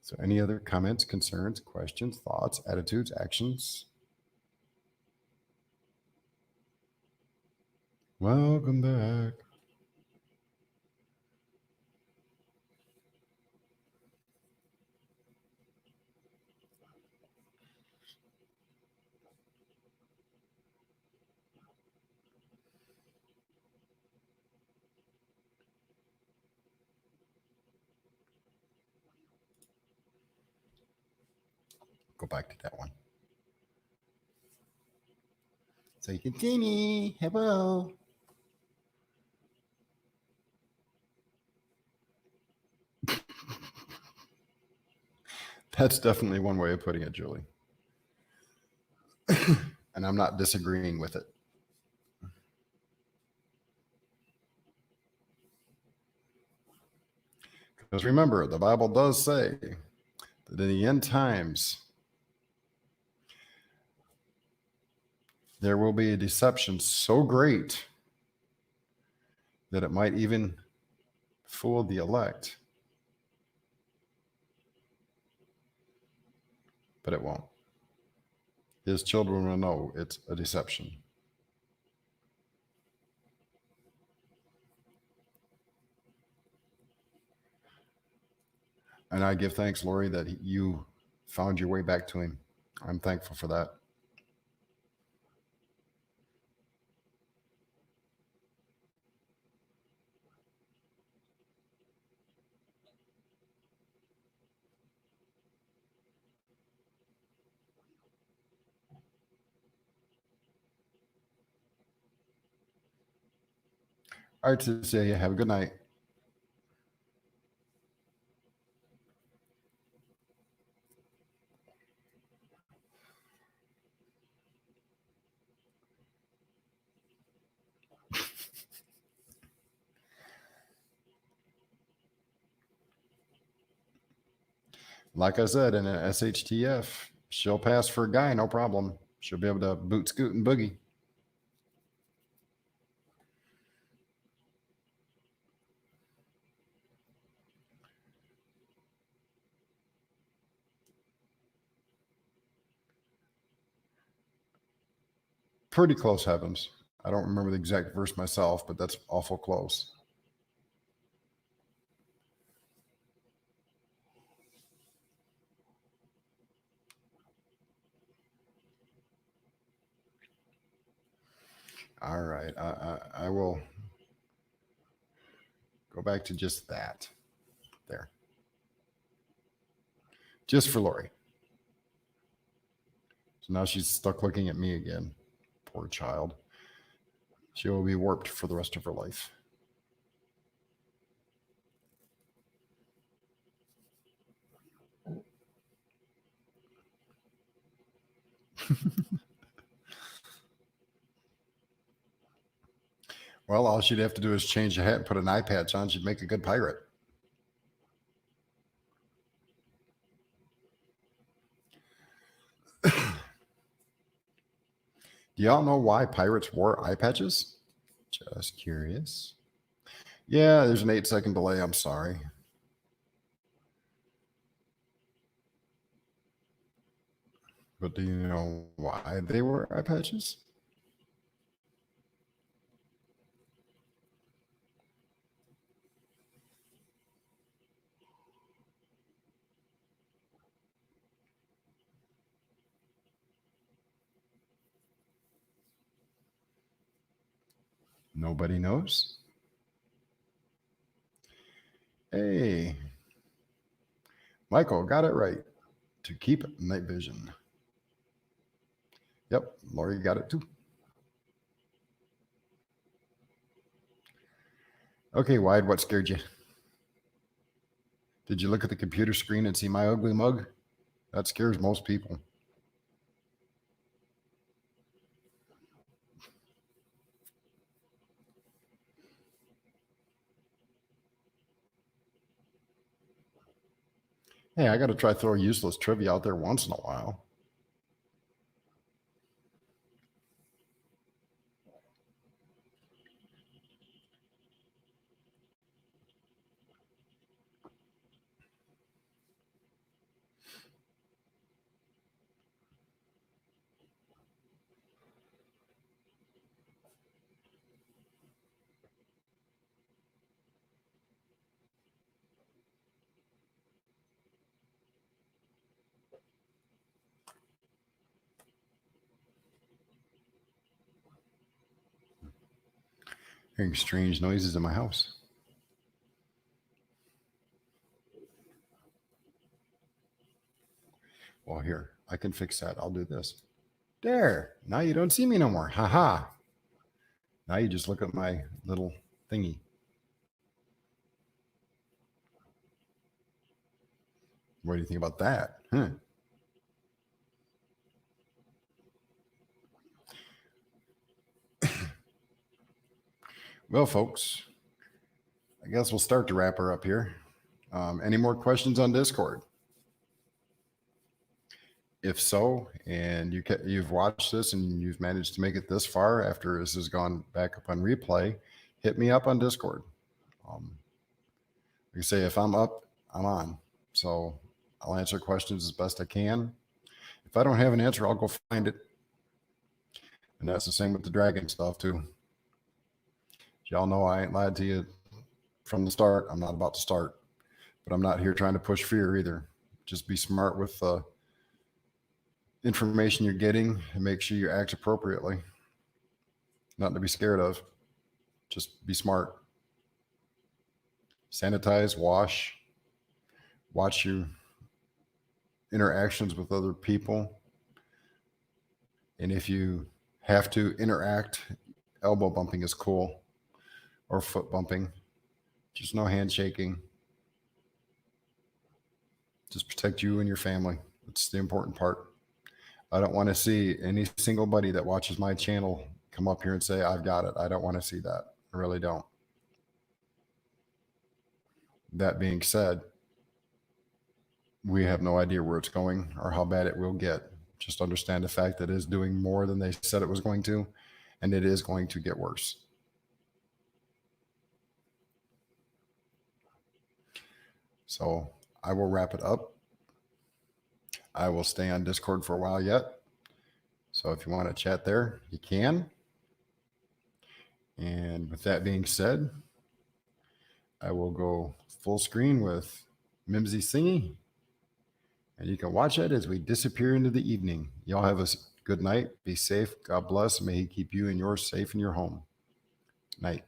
So any other comments, concerns, questions, thoughts, attitudes, actions? Welcome back. Go back to that one. So you can see me. Hello. That's definitely one way of putting it, Julie. And I'm not disagreeing with it. Because remember, the Bible does say that in the end times, there will be a deception so great that it might even fool the elect. But it won't. His children will know it's a deception. And I give thanks, Lori, that you found your way back to him. I'm thankful for that. All right, Cecilia, have a good night. Like I said, in an SHTF, she'll pass for a guy, no problem. She'll be able to boot, scoot, and boogie. Pretty close, heavens. I don't remember the exact verse myself, but that's awful close. All right. I will go back to just that there. Just for Lori. So now she's stuck looking at me again. Poor child. She will be warped for the rest of her life. Well, all she'd have to do is change the hat and put an eye patch on. She'd make a good pirate. Do y'all know why pirates wore eye patches? Just curious. Yeah, there's an 8-second delay. I'm sorry. But do you know why they wore eye patches? Nobody knows. Hey, Michael got it right. To keep night vision. Yep, Lori got it too. Okay, Wide, what scared you? Did you look at the computer screen and see my ugly mug? That scares most people. Hey, I got to try throw useless trivia out there once in a while. Hearing strange noises in my house. Well, here, I can fix that. I'll do this. There. Now you don't see me no more. Ha ha. Now you just look at my little thingy. What do you think about that? Huh. Well, folks, I guess we'll start to wrap her up here. Any more questions on Discord? If so, and you've watched this and you've managed to make it this far after this has gone back up on replay, hit me up on Discord. Like I say, if I'm up, I'm on. So I'll answer questions as best I can. If I don't have an answer, I'll go find it. And that's the same with the dragon stuff too. Y'all know I ain't lied to you from the start. I'm not about to start, but I'm not here trying to push fear either. Just be smart with the information you're getting and make sure you act appropriately. Nothing to be scared of. Just be smart. Sanitize, wash, watch your interactions with other people. And if you have to interact, elbow bumping is cool. or foot bumping. Just no handshaking. Just protect you and your family. That's the important part. I don't want to see any single buddy that watches my channel come up here and say, I've got it. I don't want to see that. I really don't. That being said, we have no idea where it's going or how bad it will get. Just understand the fact that it is doing more than they said it was going to, and it is going to get worse. So I will wrap it up. I will stay on Discord for a while yet. So if you want to chat there, you can. And with that being said, I will go full screen with Mimsy singing. And you can watch it as we disappear into the evening. Y'all have a good night. Be safe. God bless. May He keep you and yours safe in your home. Night.